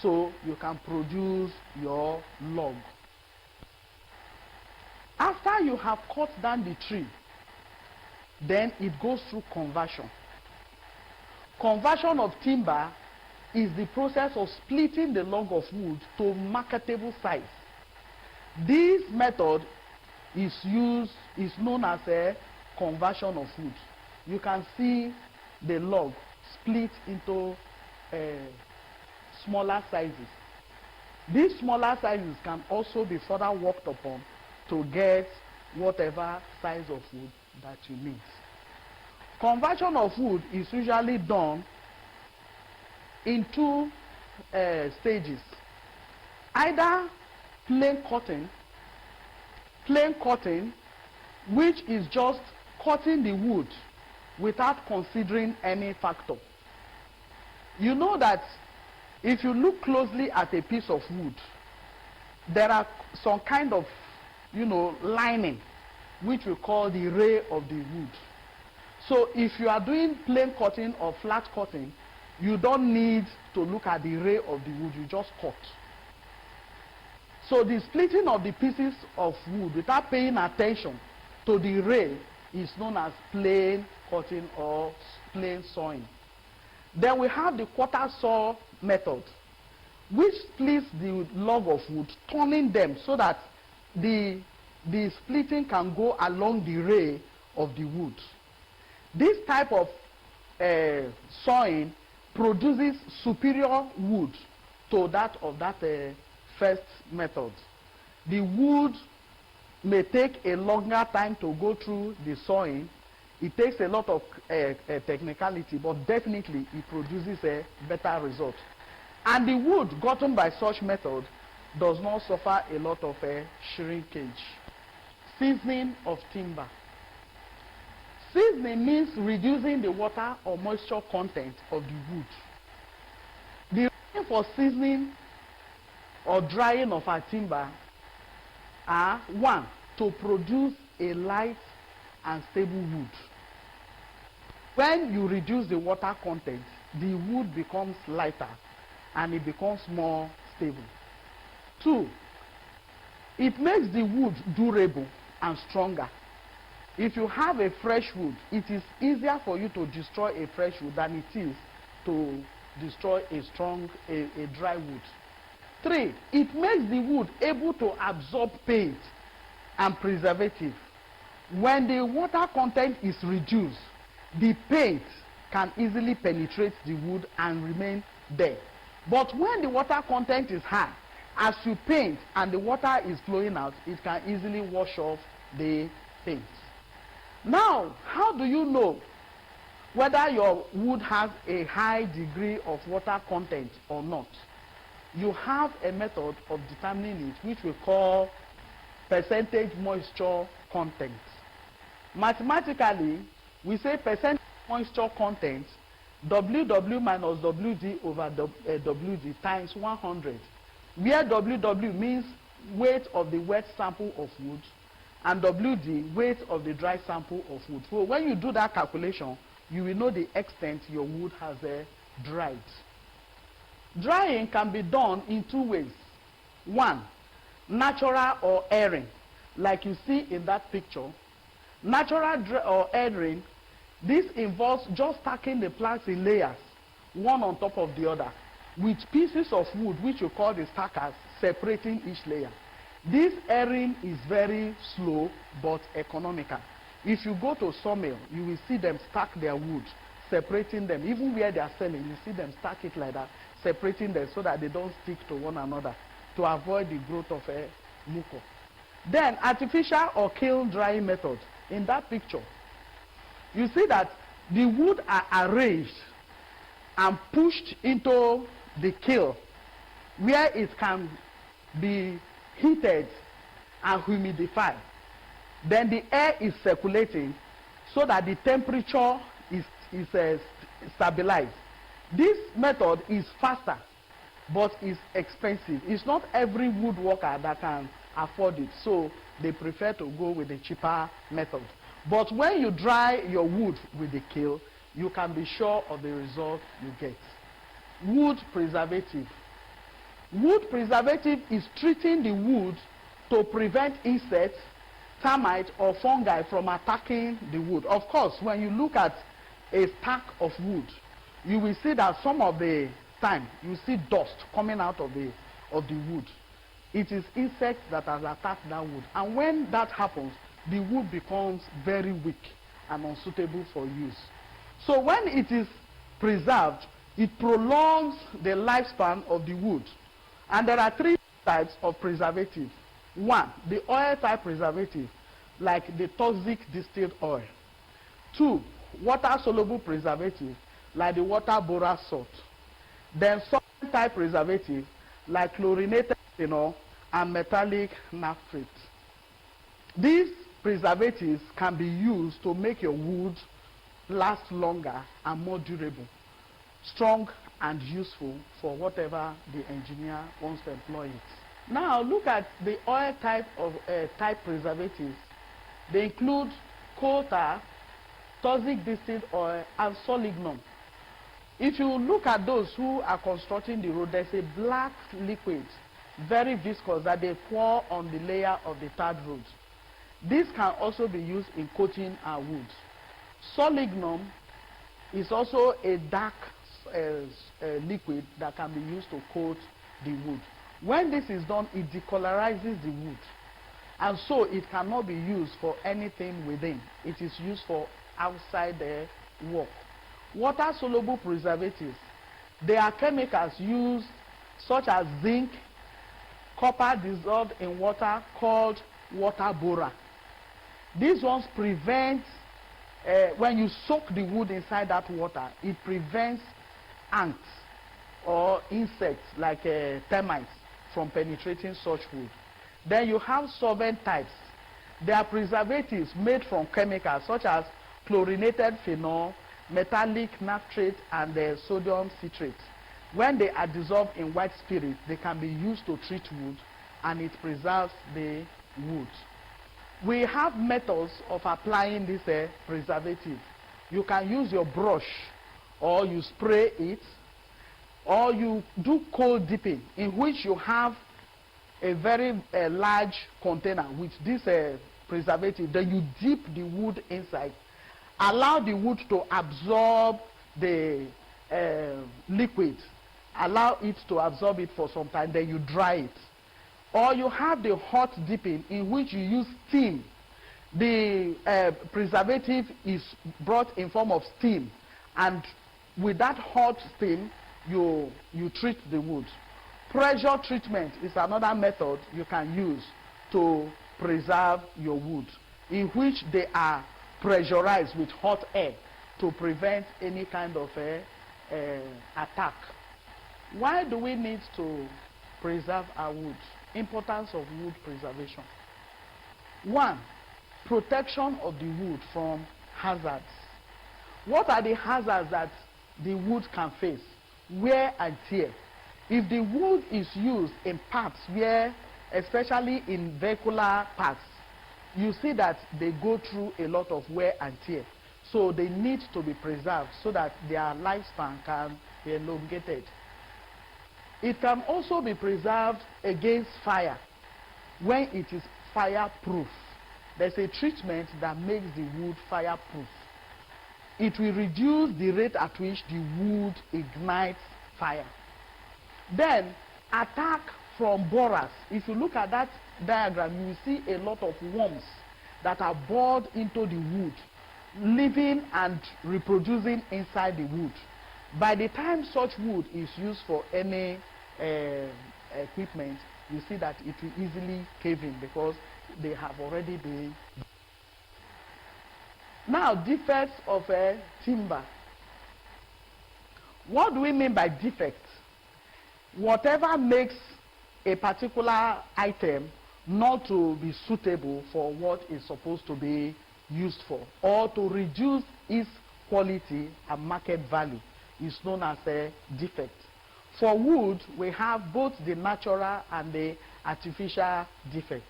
so you can produce your log. After you have cut down the tree, then it goes through conversion. Conversion of timber is the process of splitting the log of wood to marketable size. This method is known as a conversion of wood. You can see the log split into smaller sizes. These smaller sizes can also be further worked upon to get whatever size of wood that you need. Conversion of wood is usually done in two stages. Either plain cutting, which is just cutting the wood without considering any factor. You know that if you look closely at a piece of wood, there are some kind of, lining, which we call the ray of the wood. So if you are doing plain cutting or flat cutting, you don't need to look at the ray of the wood, you just cut. So the splitting of the pieces of wood without paying attention to the ray is known as plain cutting or plain sawing. Then we have the quarter saw method, which splits the log of wood, turning them so that the splitting can go along the ray of the wood. This type of sawing produces superior wood to that of that first method. The wood may take a longer time to go through the sawing. It takes a lot of technicality, but definitely it produces a better result. And the wood gotten by such method does not suffer a lot of shrinkage. Seasoning of timber. Seasoning means reducing the water or moisture content of the wood. The reason for seasoning or drying of our timber are: one, to produce a light and stable wood. When you reduce the water content, the wood becomes lighter and it becomes more stable. Two, it makes the wood durable and stronger. If you have a fresh wood, it is easier for you to destroy a fresh wood than it is to destroy a dry wood. Three, it makes the wood able to absorb paint and preservative. When the water content is reduced, the paint can easily penetrate the wood and remain there. But when the water content is high, as you paint and the water is flowing out, it can easily wash off the paint. Now, how do you know whether your wood has a high degree of water content or not? You have a method of determining it, which we call percentage moisture content. Mathematically, we say percentage moisture content, WW minus WD over WD times 100, where WW means weight of the wet sample of wood and WD weight of the dry sample of wood. So when you do that calculation, you will know the extent your wood has dried. Drying can be done in two ways. One, natural or airing, like you see in that picture. Natural or airing, this involves just stacking the planks in layers, one on top of the other, with pieces of wood, which you call the stackers, separating each layer. This airing is very slow but economical. If you go to sawmill, you will see them stack their wood, separating them. Even where they are selling, you see them stack it like that, separating them so that they don't stick to one another, to avoid the growth of a muco. Then artificial or kiln drying method. In that picture, you see that the wood are arranged and pushed into the kiln where it can be heated and humidified. Then the air is circulating so that the temperature is stabilized. This method is faster, but is expensive. It's not every woodworker that can afford it, so they prefer to go with the cheaper method. But when you dry your wood with the kiln, you can be sure of the result you get. Wood preservative. Wood preservative is treating the wood to prevent insects, termites, or fungi from attacking the wood. Of course, when you look at a stack of wood, you will see that some of the time you see dust coming out of the wood. It is insects that has attacked that wood, and when that happens, the wood becomes very weak and unsuitable for use. So when it is preserved, it prolongs the lifespan of the wood. And there are three types of preservative. One, the oil type preservative, like the toxic distilled oil. Two, water soluble preservative, like the water borer salt. Then solvent type preservative, like chlorinated phenol and metallic nitrate. These preservatives can be used to make your wood last longer and more durable, strong and useful for whatever the engineer wants to employ it. Now look at the oil type of type preservatives. They include coal tar, toxic distilled oil, and solignum. If you look at those who are constructing the road, there's a black liquid, very viscous, that they pour on the layer of the tarred road. This can also be used in coating our wood. Solignum is also a dark liquid that can be used to coat the wood. When this is done, it decolorizes the wood, and so it cannot be used for anything within. It is used for outside the work. Water soluble preservatives, they are chemicals used such as zinc, copper dissolved in water, called water borer. These ones prevent, when you soak the wood inside that water, it prevents ants or insects like termites from penetrating such wood. Then you have solvent types. They are preservatives made from chemicals such as chlorinated phenol, metallic nitrate, and sodium citrate. When they are dissolved in white spirit, they can be used to treat wood, and it preserves the wood. We have methods of applying this preservative. You can use your brush, or you spray it, or you do coal dipping, in which you have a very large container with this preservative. Then you dip the wood inside, allow the wood to absorb the liquid, allow it to absorb it for some time, then you dry it. Or you have the hot dipping, in which you use steam. The preservative is brought in form of steam, and with that hot steam you treat the wood. Pressure treatment is another method you can use to preserve your wood, in which they are pressurized with hot air to prevent any kind of attack. Why do we need to preserve our wood? Importance of wood preservation. One, protection of the wood from hazards. What are the hazards that the wood can face? Wear and tear. If the wood is used in parts where, especially in vehicular parts, you see that they go through a lot of wear and tear. So they need to be preserved so that their lifespan can be elongated. It can also be preserved against fire when it is fireproof. There's a treatment that makes the wood fireproof. It will reduce the rate at which the wood ignites fire. Then, attack from borers. If you look at that diagram, you will see a lot of worms that are bored into the wood, living and reproducing inside the wood. By the time such wood is used for any equipment, you see that it will easily cave in because they have already been. Now, defects of timber. What do we mean by defects? Whatever makes a particular item not to be suitable for what it's supposed to be used for, or to reduce its quality and market value, is known as a defect. For wood, we have both the natural and the artificial defect.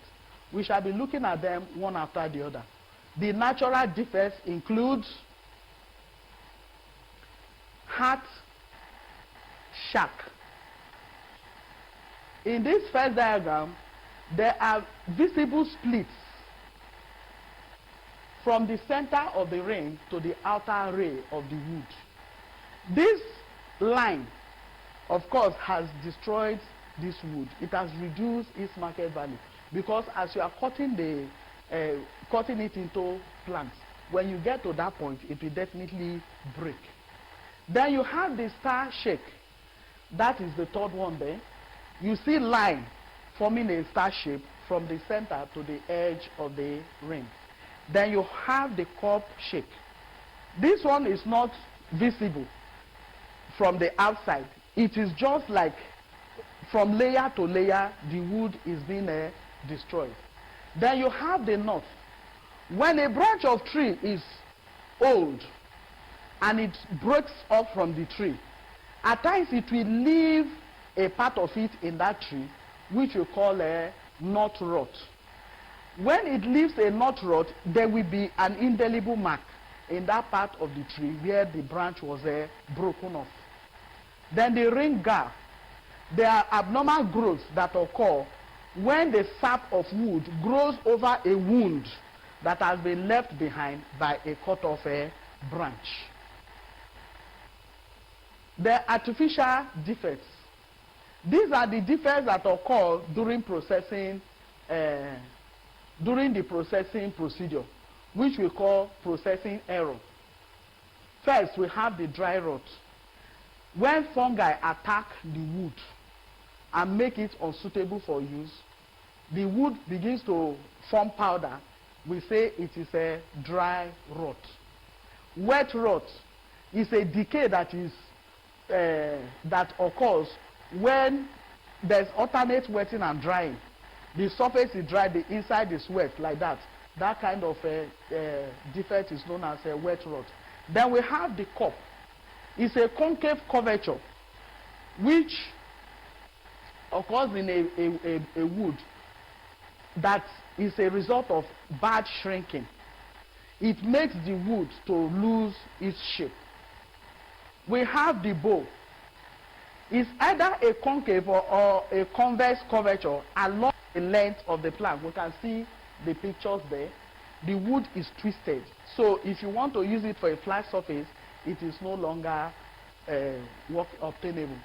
We shall be looking at them one after the other. The natural defects include heart shack. In this first diagram, there are visible splits from the center of the ring to the outer ray of the wood. This line, of course, has destroyed this wood. It has reduced its market value, because as you are cutting it into planks, when you get to that point, it will definitely break. Then you have the star shake. That is the third one there. You see line forming a star shape from the center to the edge of the ring. Then you have the cup shake. This one is not visible from the outside. It is just like from layer to layer, the wood is being destroyed. Then you have the knot. When a branch of tree is old and it breaks off from the tree, at times it will leave a part of it in that tree, which we call a knot rot. When it leaves a knot rot, there will be an indelible mark in that part of the tree where the branch was broken off. Then the ring gap. There are abnormal growths that occur when the sap of wood grows over a wound that has been left behind by a cut-off branch. The artificial defects. These are the defects that occur during processing, during the processing procedure, which we call processing error. First, we have the dry rot. When fungi attack the wood and make it unsuitable for use, the wood begins to form powder. We say it is a dry rot. Wet rot is a decay that is that occurs when there's alternate wetting and drying. The surface is dry, the inside is wet, like that. That kind of defect is known as a wet rot. Then we have the cup. It's a concave curvature which occurs in a wood that is a result of bad shrinking. It makes the wood to lose its shape. We have the bow. It's either a concave or a convex curvature along the length of the plank. We can see the pictures there. The wood is twisted. So if you want to use it for a flat surface, it is no longer obtainable.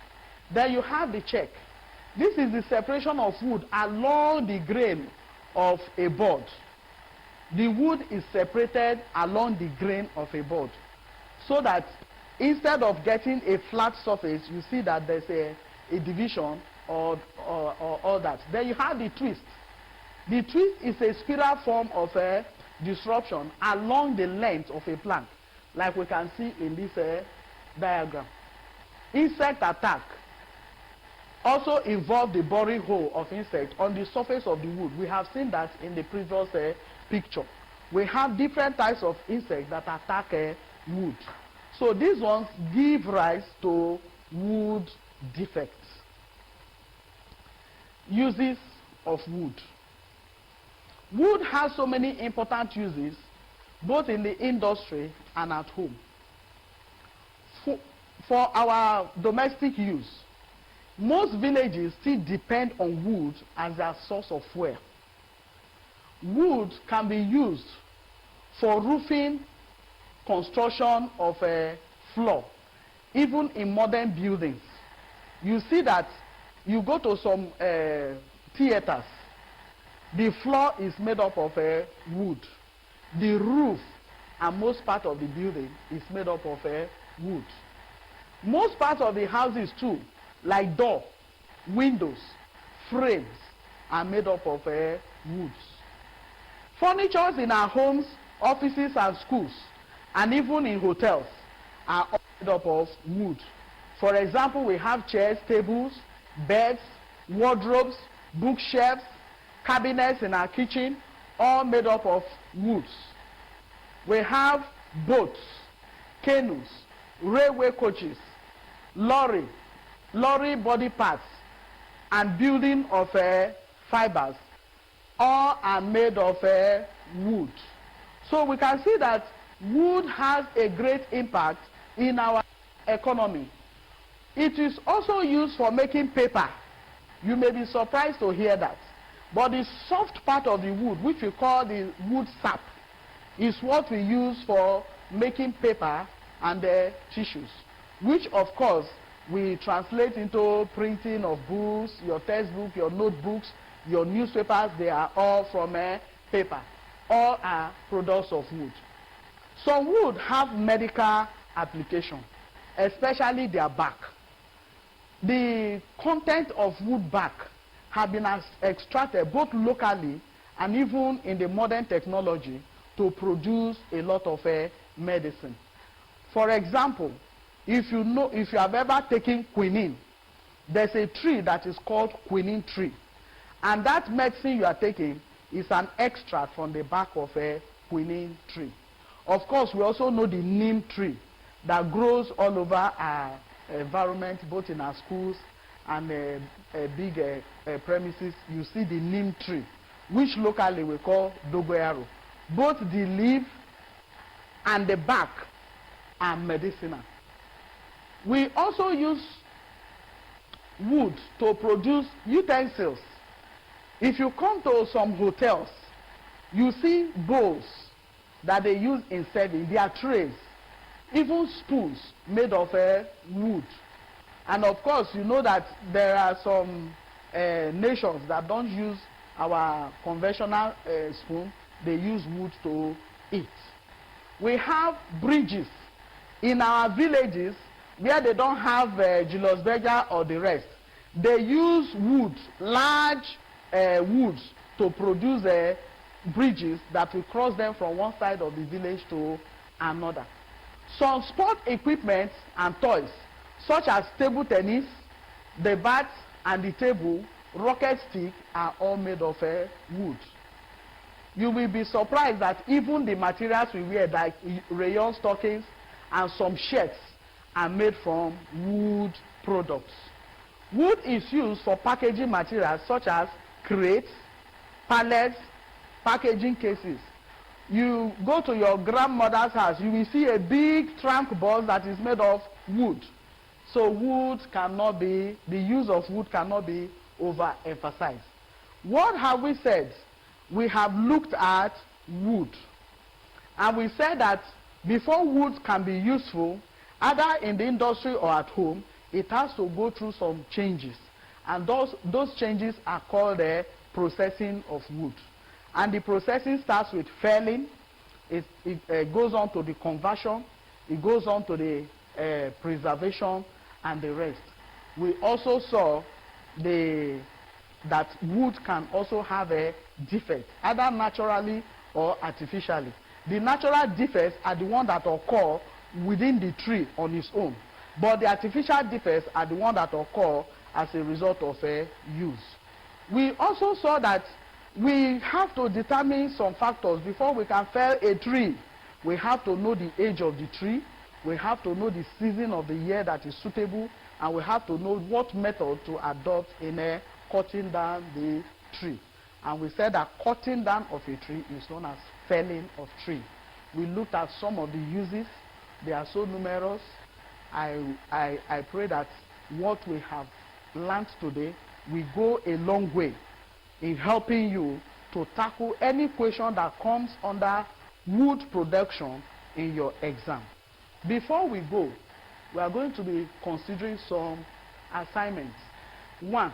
Then you have the check. This is the separation of wood along the grain of a board. The wood is separated along the grain of a board, so that instead of getting a flat surface, you see that there's a division or all that. Then you have the twist. The twist is a spiral form of a disruption along the length of a plank, like we can see in this diagram. Insect attack also involve the boring hole of insect on the surface of the wood. We have seen that in the previous picture. We have different types of insects that attack wood. So these ones give rise to wood defects. Uses of wood. Wood has so many important uses, both in the industry and at home. For our domestic use, most villages still depend on wood as their source of fuel. Wood can be used for roofing, construction of a floor, even in modern buildings. You see that you go to some theaters, the floor is made up of wood. The roof and most part of the building is made up of wood. Most parts of the houses too, like door, windows, frames, are made up of woods. Furnitures in our homes, offices and schools, and even in hotels, are all made up of wood. For example, we have chairs, tables, beds, wardrobes, bookshelves, cabinets in our kitchen, all made up of woods. We have boats, canoes, railway coaches, lorry body parts, and building of fibers. All are made of wood. So we can see that wood has a great impact in our economy. It is also used for making paper. You may be surprised to hear that. But the soft part of the wood, which we call the wood sap, is what we use for making paper and tissues, which of course we translate into printing of books, your textbook, your notebooks, your newspapers. They are all from paper. All are products of wood. Some wood have medical application, especially their bark. The content of wood bark have been extracted both locally and even in the modern technology to produce a lot of medicine. For example, if you have ever taken quinine, there's a tree that is called quinine tree, and that medicine you are taking is an extract from the bark of a quinine tree. Of course, we also know the neem tree that grows all over our environment, both in our schools and big premises. You see the neem tree, which locally we call dogoyaro. Both the leaf and the bark are medicinal. We also use wood to produce utensils. If you come to some hotels, you see bowls that they use in serving. They are trays, even spoons made of wood. And of course, you know that there are some nations that don't use our conventional spoon. They use wood to eat. We have bridges in our villages where they don't have Julius Berger or the rest. They use wood, large woods, to produce bridges that will cross them from one side of the village to another. Some sport equipment and toys, such as table tennis, the bat and the table, rocket stick, are all made of wood. You will be surprised that even the materials we wear, like rayon stockings and some shirts, are made from wood products. Wood is used for packaging materials such as crates, pallets, packaging cases. You go to your grandmother's house, you will see a big trunk box that is made of wood. So the use of wood cannot be overemphasized. What have we said? We have looked at wood, and we said that before wood can be useful, either in the industry or at home, it has to go through some changes, and those changes are called the processing of wood. And the processing starts with felling, it goes on to the conversion, it goes on to the preservation and the rest. We also saw that wood can also have a defect, either naturally or artificially. The natural defects are the ones that occur within the tree on its own, but the artificial defects are the ones that occur as a result of use. We also saw that we have to determine some factors before we can fell a tree. We have to know the age of the tree, we have to know the season of the year that is suitable, and we have to know what method to adopt in cutting down the tree. And we said that cutting down of a tree is known as felling of tree. We looked at some of the uses. They are so numerous. I pray that what we have learned today will go a long way in helping you to tackle any question that comes under wood production in your exam. Before we go, we are going to be considering some assignments. 1.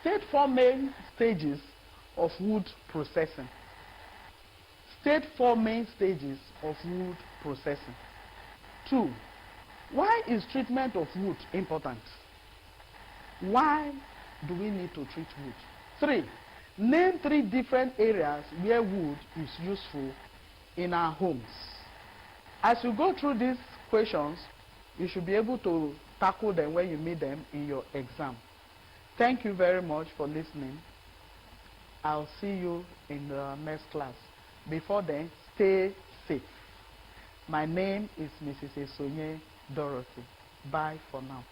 State 4 main stages of wood processing. State 4 main stages of wood processing. 2. Why is treatment of wood important? Why do we need to treat wood? 3. Name 3 different areas where wood is useful in our homes. As you go through these questions, you should be able to tackle them when you meet them in your exam. Thank you very much for listening. I'll see you in the next class. Before then, stay safe. My name is Mrs. Esonye Dorothy. Bye for now.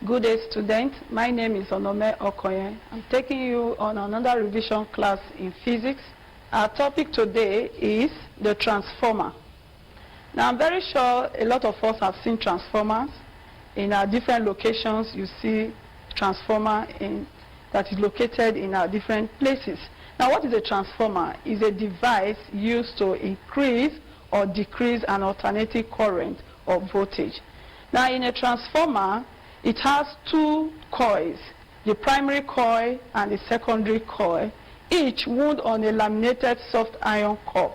Good day, students. My name is Onome Okoye. I'm taking you on another revision class in physics. Our topic today is the transformer. Now, I'm very sure a lot of us have seen transformers. In our different locations, you see transformer that is located in our different places. Now, what is a transformer? It's a device used to increase or decrease an alternating current or voltage. Now, in a transformer, it has two coils, the primary coil and the secondary coil, each wound on a laminated soft iron core.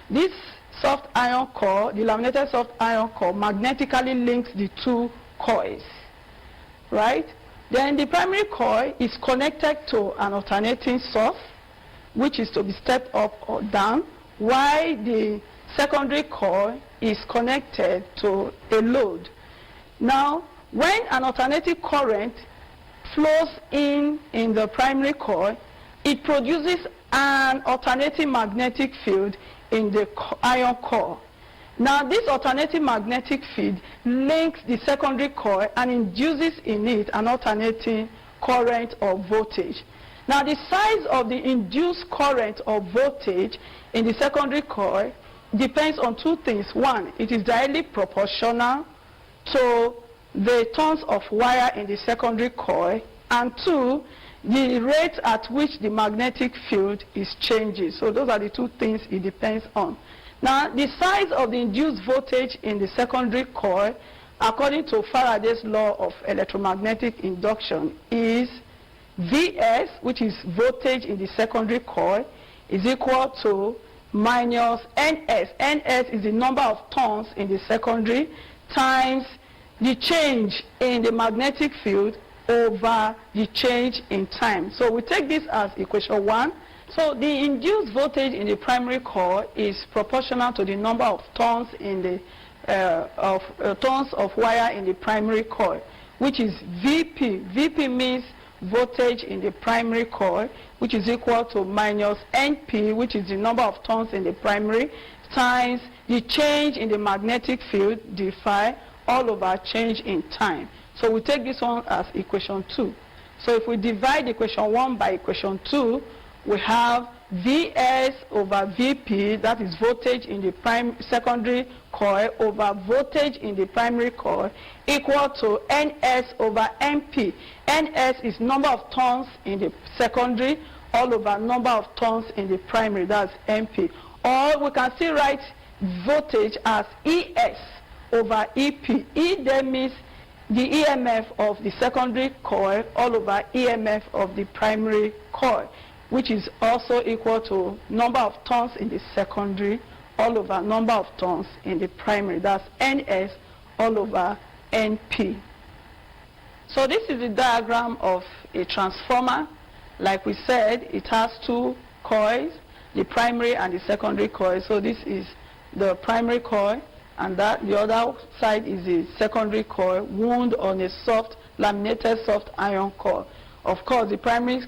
This soft iron core, the laminated soft iron core, magnetically links the two coils, right? Then the primary coil is connected to an alternating source, which is to be stepped up or down, while the secondary coil is connected to a load. Now, when an alternating current flows in the primary coil, it produces an alternating magnetic field in the iron core. Now, this alternating magnetic field links the secondary coil and induces in it an alternating current or voltage. Now, the size of the induced current or voltage in the secondary coil depends on two things. One, it is directly proportional to the turns of wire in the secondary coil, and two, the rate at which the magnetic field is changing. So those are the two things it depends on. Now, the size of the induced voltage in the secondary coil, according to Faraday's law of electromagnetic induction, is Vs, which is voltage in the secondary coil, is equal to minus Ns. Ns is the number of turns in the secondary times the change in the magnetic field over the change in time. So we take this as equation 1. So the induced voltage in the primary coil is proportional to the number of turns in the turns of wire in the primary coil, which is Vp. Vp means voltage in the primary coil, which is equal to minus Np, which is the number of turns in the primary, times the change in the magnetic field, d phi, all over change in time. So we take this one as equation 2. So if we divide equation 1 by equation 2, we have Vs over Vp, that is voltage in the secondary coil over voltage in the primary coil, equal to Ns over Np. Ns is number of turns in the secondary all over number of turns in the primary, that's Np. Or we can still write voltage as Es over Ep. E then means the EMF of the secondary coil all over EMF of the primary coil, which is also equal to number of turns in the secondary all over number of turns in the primary. That's Ns all over Np. So this is the diagram of a transformer. Like we said, it has two coils, the primary and the secondary coil. So this is the primary coil, and that the other side is the secondary coil wound on a soft laminated soft iron core. Of course, the primary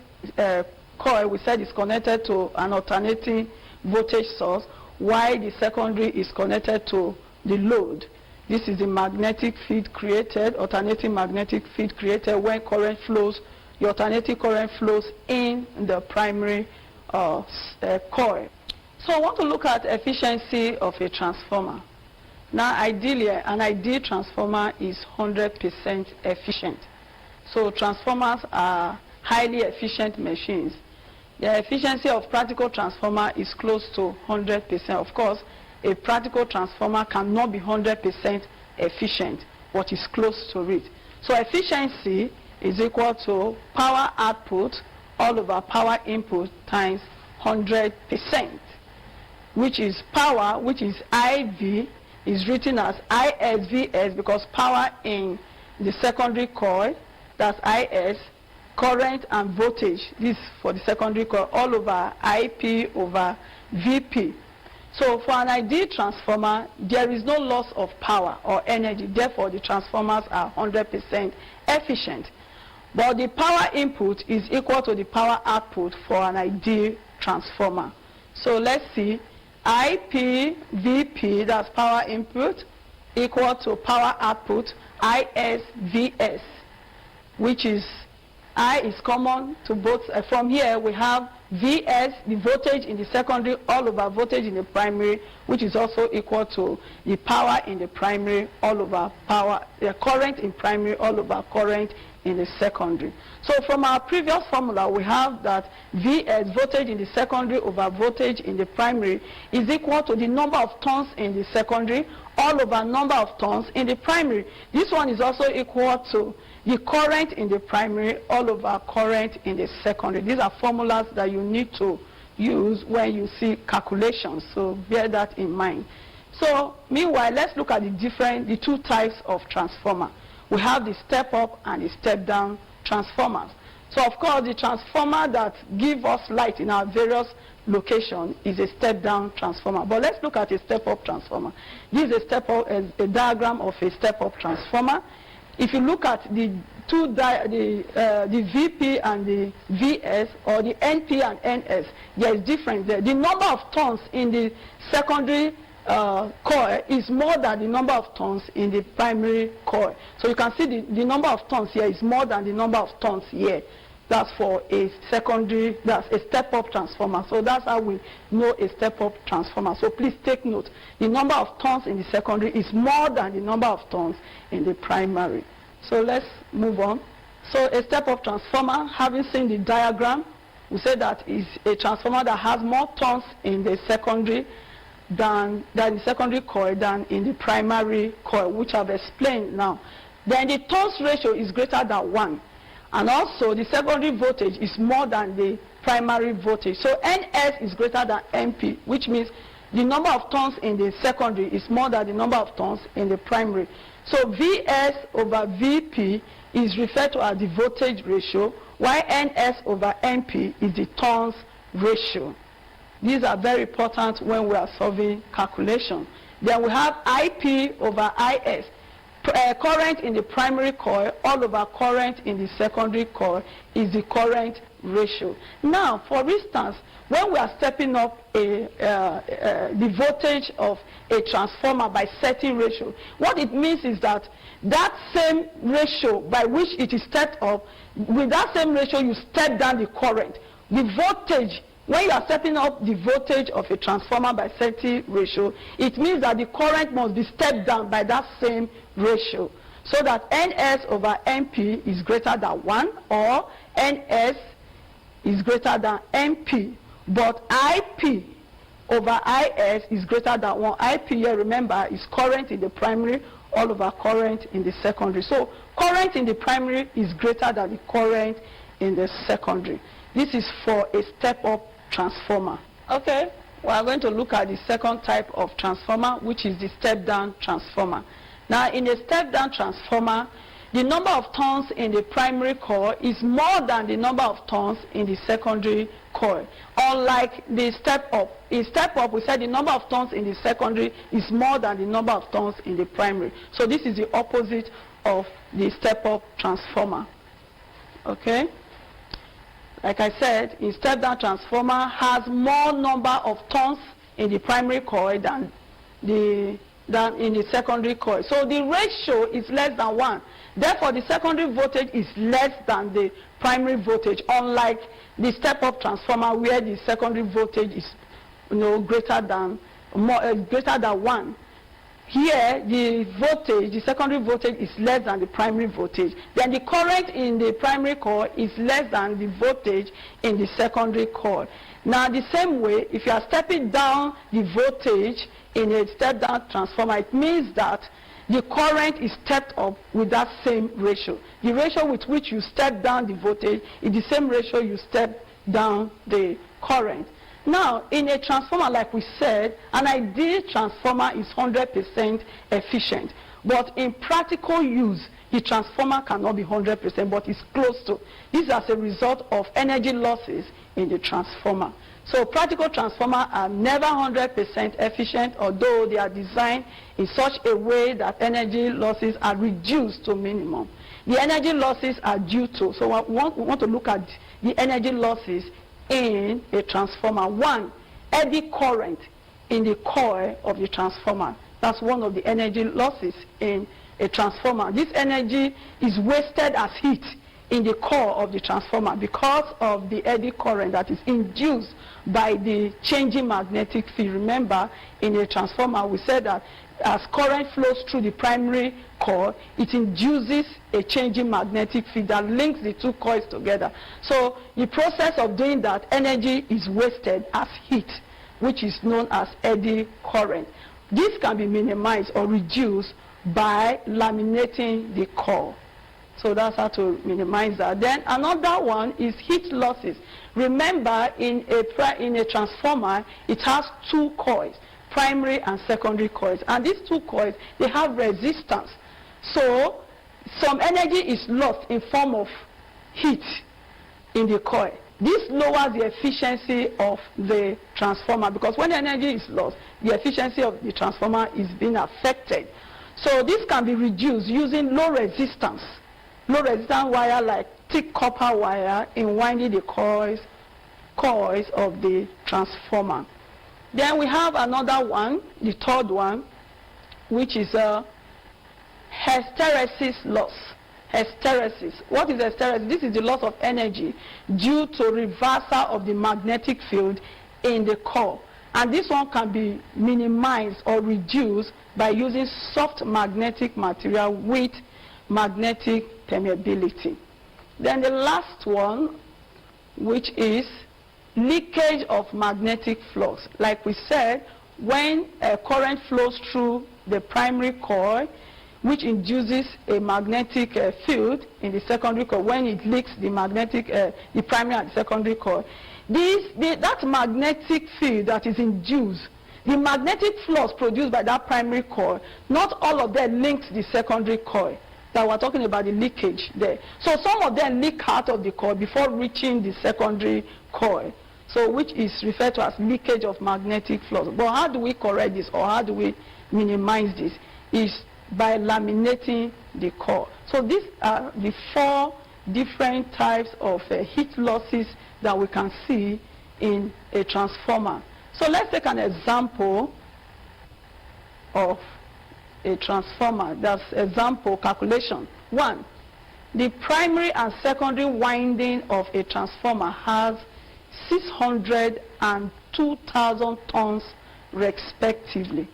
coil, we said, is connected to an alternating voltage source, while the secondary is connected to the load. This is the magnetic field created, alternating magnetic field created when current flows, the alternating current flows in the primary coil. So I want to look at efficiency of a transformer. Now, ideally, an ideal transformer is 100% efficient. So transformers are highly efficient machines. The efficiency of practical transformer is close to 100%. Of course, a practical transformer cannot be 100% efficient, but is close to it. So efficiency is equal to power output all over power input times 100%, which is power, which is IV, is written as ISVS because power in the secondary coil, that's IS, current and voltage, this for the secondary coil, all over IP over VP. So for an ideal transformer, there is no loss of power or energy, therefore the transformers are 100% efficient. But the power input is equal to the power output for an ideal transformer. So let's see, IP VP, that's power input, equal to power output IS VS, which is I is common to both. From here we have VS, the voltage in the secondary, all over voltage in the primary, which is also equal to the power in the primary all over power, the current in primary all over current in the secondary. So from our previous formula, we have that VS, voltage in the secondary over voltage in the primary, is equal to the number of turns in the secondary all over number of turns in the primary. This one is also equal to the current in the primary all over current in the secondary. These are formulas that you need to use when you see calculations, so bear that in mind. So meanwhile, let's look at the two types of transformer. We have the step up and the step down transformers. So of course the transformer that gives us light in our various locations is a step down transformer. But let's look at a step up transformer. This is a step up, a diagram of a step up transformer. If you look at the VP and the VS, or the NP and NS, there is difference there. The number of turns in the secondary coil is more than the number of turns in the primary coil. So you can see the number of turns here is more than the number of turns here. That's for a secondary, that's a step-up transformer. So that's how we know a step-up transformer. So please take note. The number of turns in the secondary is more than the number of turns in the primary. So let's move on. So a step-up transformer, having seen the diagram, we say that is a transformer that has more turns in the secondary than the secondary coil than in the primary coil, which I've explained now. Then the turns ratio is greater than 1. And also the secondary voltage is more than the primary voltage. So NS is greater than NP, which means the number of turns in the secondary is more than the number of turns in the primary. So VS over VP is referred to as the voltage ratio, while NS over NP is the turns ratio. These are very important when we are solving calculation. Then we have IP over IS. Current in the primary coil all over current in the secondary coil is the current ratio. Now, for instance, when we are stepping up the voltage of a transformer by setting ratio, what it means is that that same ratio by which it is stepped up, with that same ratio you step down the current. The voltage, when you are stepping up the voltage of a transformer by setting ratio, it means that the current must be stepped down by that same ratio, so that NS over NP is greater than 1 or NS is greater than NP. But IP over IS is greater than 1. IP here, remember, is current in the primary all over current in the secondary. So current in the primary is greater than the current in the secondary. This is for a step-up transformer. Okay, we are going to look at the second type of transformer, which is the step-down transformer. Now, in a step-down transformer, the number of turns in the primary coil is more than the number of turns in the secondary coil. Unlike the step-up. In step-up, we said the number of turns in the secondary is more than the number of turns in the primary. So this is the opposite of the step-up transformer. Okay? Like I said, in step-down transformer has more number of turns in the primary coil than in the secondary coil. So the ratio is less than 1. Therefore, the secondary voltage is less than the primary voltage, unlike the step-up transformer where the secondary voltage is greater than 1. Here, the secondary voltage is less than the primary voltage. Then the current in the primary coil is less than the voltage in the secondary coil. Now, the same way, if you are stepping down the voltage in a step-down transformer, it means that the current is stepped up with that same ratio. The ratio with which you step down the voltage is the same ratio you step down the current. Now, in a transformer, like we said, an ideal transformer is 100% efficient. But in practical use, the transformer cannot be 100%, but it's close to. This is as a result of energy losses in the transformer. So practical transformers are never 100% efficient, although they are designed in such a way that energy losses are reduced to minimum. The energy losses are due to, so we want to look at the energy losses in a transformer. One, eddy current in the coil of the transformer. That's one of the energy losses in a transformer. This energy is wasted as heat in the core of the transformer because of the eddy current that is induced by the changing magnetic field. Remember, in a transformer we said that as current flows through the primary coil, it induces a changing magnetic field that links the two coils together. So the process of doing that, energy is wasted as heat, which is known as eddy current. This can be minimized or reduced by laminating the core. So that's how to minimize that. Then another one is heat losses. Remember, in a transformer, it has two coils, primary and secondary coils. And these two coils, they have resistance. So some energy is lost in form of heat in the coil. This lowers the efficiency of the transformer, because when energy is lost, the efficiency of the transformer is being affected. So this can be reduced using low resistance wire like thick copper wire in winding the coils of the transformer. Then we have another one, the third one, which is a hysteresis loss. Hysteresis. What is hysteresis? This is the loss of energy due to reversal of the magnetic field in the core. And this one can be minimized or reduced by using soft magnetic material with magnetic permeability. Then the last one, which is leakage of magnetic flux. Like we said, when a current flows through the primary coil, which induces a magnetic field in the secondary coil, when it leaks the the primary and secondary coil, that magnetic field that is induced, the magnetic flux produced by that primary coil, not all of them links the secondary coil. That we're talking about the leakage there. So some of them leak out of the coil before reaching the secondary coil, so which is referred to as leakage of magnetic flux. But how do we correct this, or how do we minimize this? Is by laminating the core. So these are the four different types of heat losses that we can see in a transformer. So let's take an example of a transformer. That's example calculation. 1. The primary and secondary winding of a transformer has 600 and 2,000 tons respectively.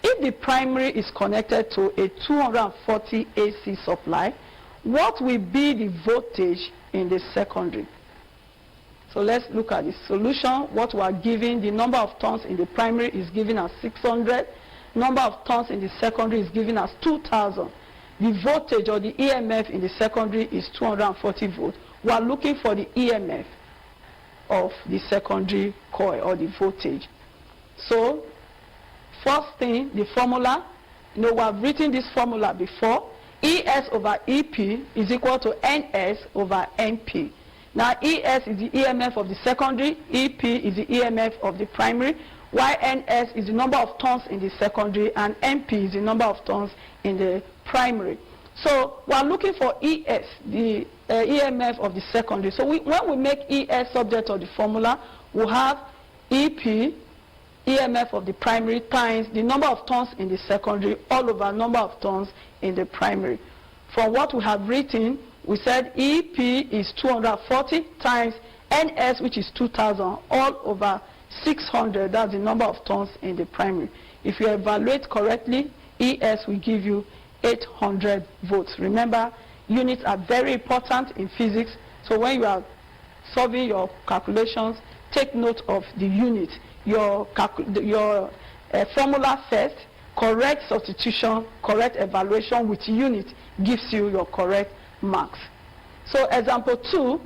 If the primary is connected to a 240 AC supply, what will be the voltage in the secondary? So let's look at the solution. What we are given, the number of turns in the primary is given as 600. Number of turns in the secondary is given as 2,000. The voltage or the EMF in the secondary is 240 volts. We are looking for the EMF of the secondary coil, or the voltage. So first thing, the formula, we have written this formula before. ES over EP is equal to NS over NP. Now ES is the EMF of the secondary, EP is the EMF of the primary, while NS is the number of turns in the secondary, and NP is the number of turns in the primary. So we are looking for ES, the EMF of the secondary. So when we make ES subject of the formula, we have EP, EMF of the primary, times the number of turns in the secondary, all over number of turns in the primary. From what we have written, we said EP is 240 times NS, which is 2,000, all over 600, that's the number of turns in the primary. If you evaluate correctly, ES will give you 800 volts. Remember, units are very important in physics, so when you are solving your calculations, take note of the unit. Your formula first, correct substitution, correct evaluation with unit gives you your correct marks. So example 2,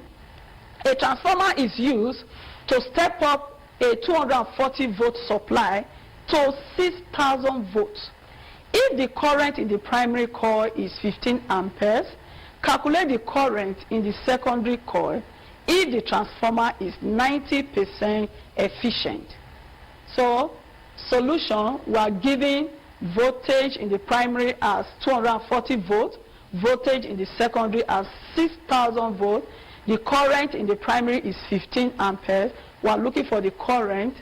a transformer is used to step up a 240 volt supply to 6,000 volts. If the current in the primary coil is 15 amperes, calculate the current in the secondary coil if the transformer is 90% efficient. So, solution, we are giving voltage in the primary as 240 volts, voltage in the secondary as 6,000 volts. The current in the primary is 15 amperes. We are looking for the current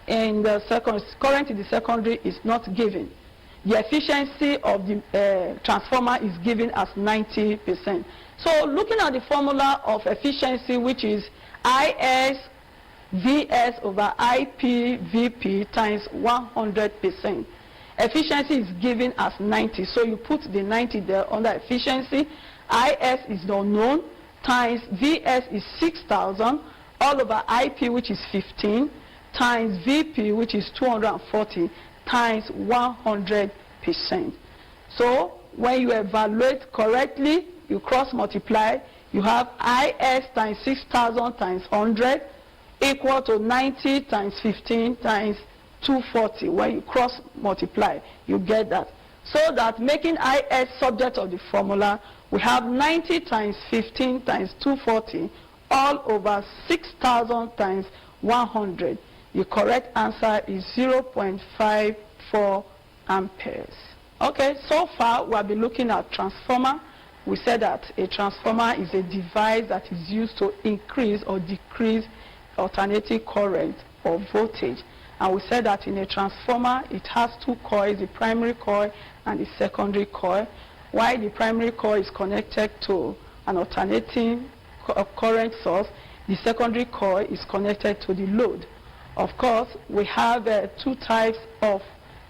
in the secondary. Current in the secondary is not given. The efficiency of the transformer is given as 90%. So looking at the formula of efficiency, which is IS Vs over IP Vp times 100%. Efficiency is given as 90. So you put the 90 there under efficiency. Is is the unknown times Vs is 6,000 all over IP, which is 15, times Vp, which is 240, times 100%. So when you evaluate correctly, you cross multiply, you have Is times 6,000 times 100 equal to 90 times 15 times 240. When you cross multiply, you get that. So that making Is subject of the formula, we have 90 times 15 times 240 all over 6,000 times 100. The correct answer is 0.54 amperes. Okay, so far we have been looking at transformer. We said that a transformer is a device that is used to increase or decrease alternating current or voltage. And we said that in a transformer, it has two coils, the primary coil and the secondary coil. While the primary coil is connected to an alternating current source, the secondary coil is connected to the load. Of course, we have two types of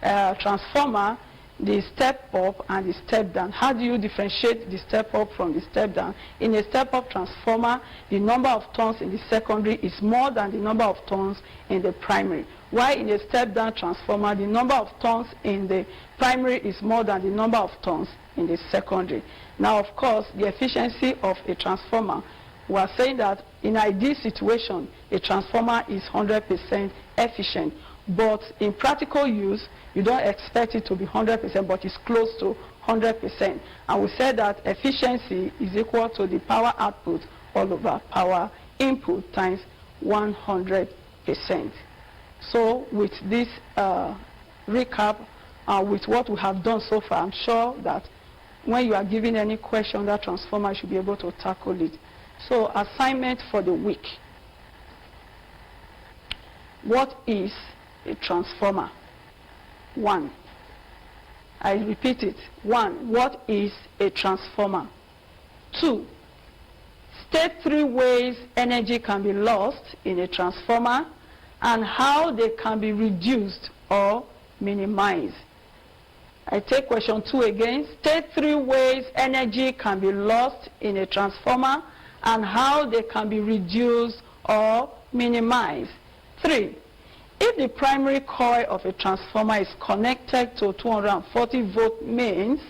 transformer, the step up and the step down. How do you differentiate the step up from the step down? In a step up transformer, the number of turns in the secondary is more than the number of turns in the primary. While in a step down transformer, the number of turns in the primary is more than the number of turns in the secondary. Now, of course, the efficiency of a transformer, we are saying that in ideal situation, a transformer is 100% efficient. But in practical use, you don't expect it to be 100%, but it's close to 100%. And we said that efficiency is equal to the power output all over power input times 100%. So with this recap, with what we have done so far, I'm sure that when you are given any question on that transformer, you should be able to tackle it. So assignment for the week. What is a transformer? 1. I repeat it. 1. What is a transformer? 2. State 3 ways energy can be lost in a transformer and how they can be reduced or minimized. I take question 2 again. State 3 ways energy can be lost in a transformer and how they can be reduced or minimized. 3. If the primary coil of a transformer is connected to 240 volt mains,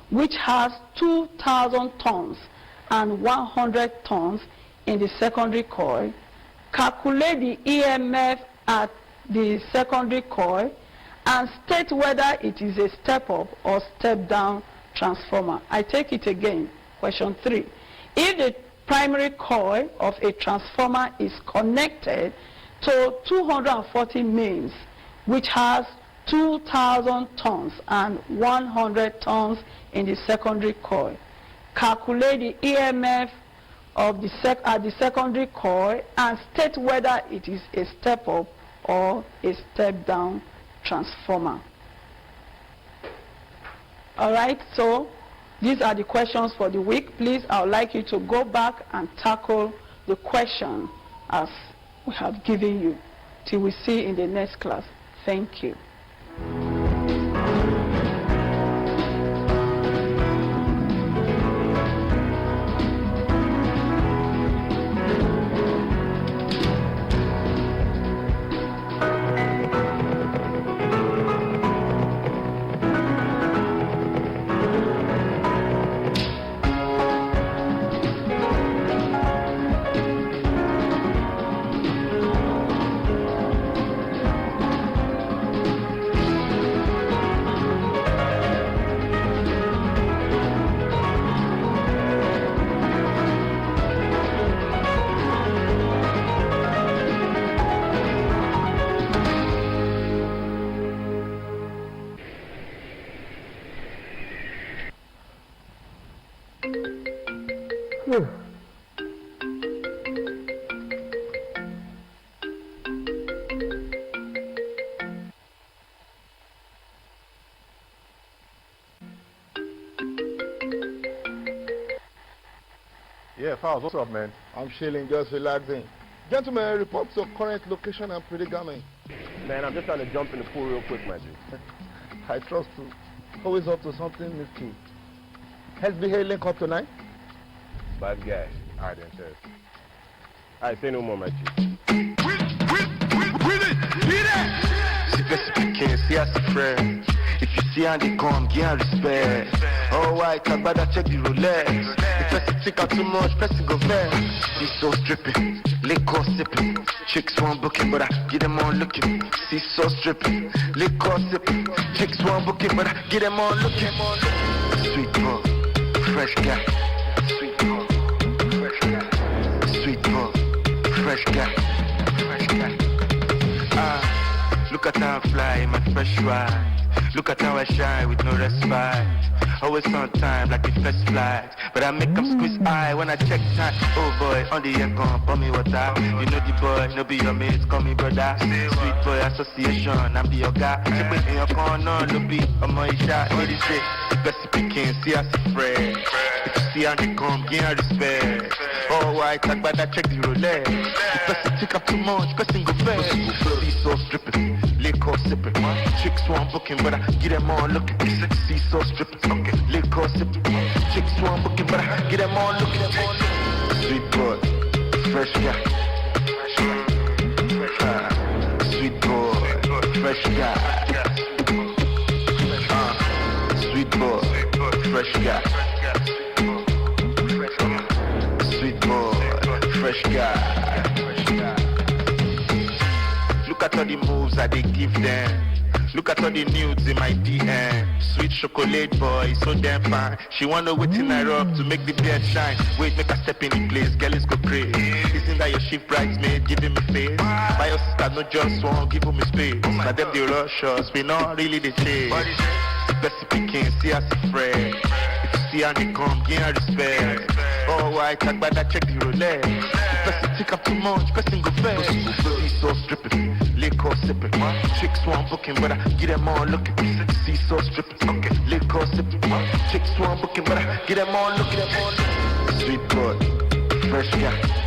which has 2,000 turns and 100 turns in the secondary coil, calculate the EMF at the secondary coil and state whether it is a step-up or step-down transformer. I take it again. Question 3. If the primary coil of a transformer is connected to 240 mains, which has 2,000 turns and 100 turns in the secondary coil, calculate the EMF of at the secondary coil and state whether it is a step-up or a step-down transformer. All right, so these are the questions for the week. Please, I would like you to go back and tackle the question as we have given you. Till we see in the next class. Thank you. Yeah, Fowles, what's up, man? I'm chilling, just relaxing. Gentlemen, report your current location and predicament. Man, I'm just trying to jump in the pool real quick, my G. I trust you. Always up to something nifty. SBA link up tonight? Bad guy. All right, then, cheers. All right, say no more, my G. See best speaking, see as a friend. If you see how they come, give her respect. Oh, white, I better check the Rolex. If person think out too much, person go vex. He's so stripping, liquor sipping. Chicks want booking, but I get them on looking. See so stripping, liquor sipping. Chicks want booking, but I get them on looking. Sweet boy, fresh guy. Sweet boy, fresh guy. Sweet boy, fresh guy. Fresh guy. Look at how I fly, my fresh ride. Look at how I shine with no respite. Always on time like the first flight. But I make them squeeze eye when I check time. Oh boy, on the air gun, pour me water. You know the boy, no be your mate, call me brother. Sweet boy association, I'm the guy. Check me in your corner, no be a my shot. What is it? Best speaking, see us a friend. If you see how they come, give her respect. Oh white, talk about that, check the Rolex. The person think up too much, person go fast. See so stripping, liquor sipping. Chicks want booking, but I get them all looking. See so stripping, okay. Liquor sipping. Chicks want booking, but I get them all looking. Sweet boy, fresh guy. Sweet boy, fresh guy. Sweet boy, fresh guy. Sweet boy, fresh guy. Look at all the moves I they give them. Look at all the nudes in my DM. Sweet chocolate boy, so damn fine. She wanna wait in I rub to make the beard shine. Wait, make her step in the place, girl, let's go crazy. Isn't that your shift bridesmaid giving me face? My your sister no just one, give me space. Now them the rush us, we not really the chase. Best speaking, see us a friend. If you see how they come, give her respect. Oh, I talk about that, check the Rolex. If person think up too much, person go vex. See so stripping, liquor sipping. Chicks want booking, but I get them all looking. See so stripping, okay. Liquor sipping. Chicks want booking, but I get them all looking. Sweet boy, fresh guy.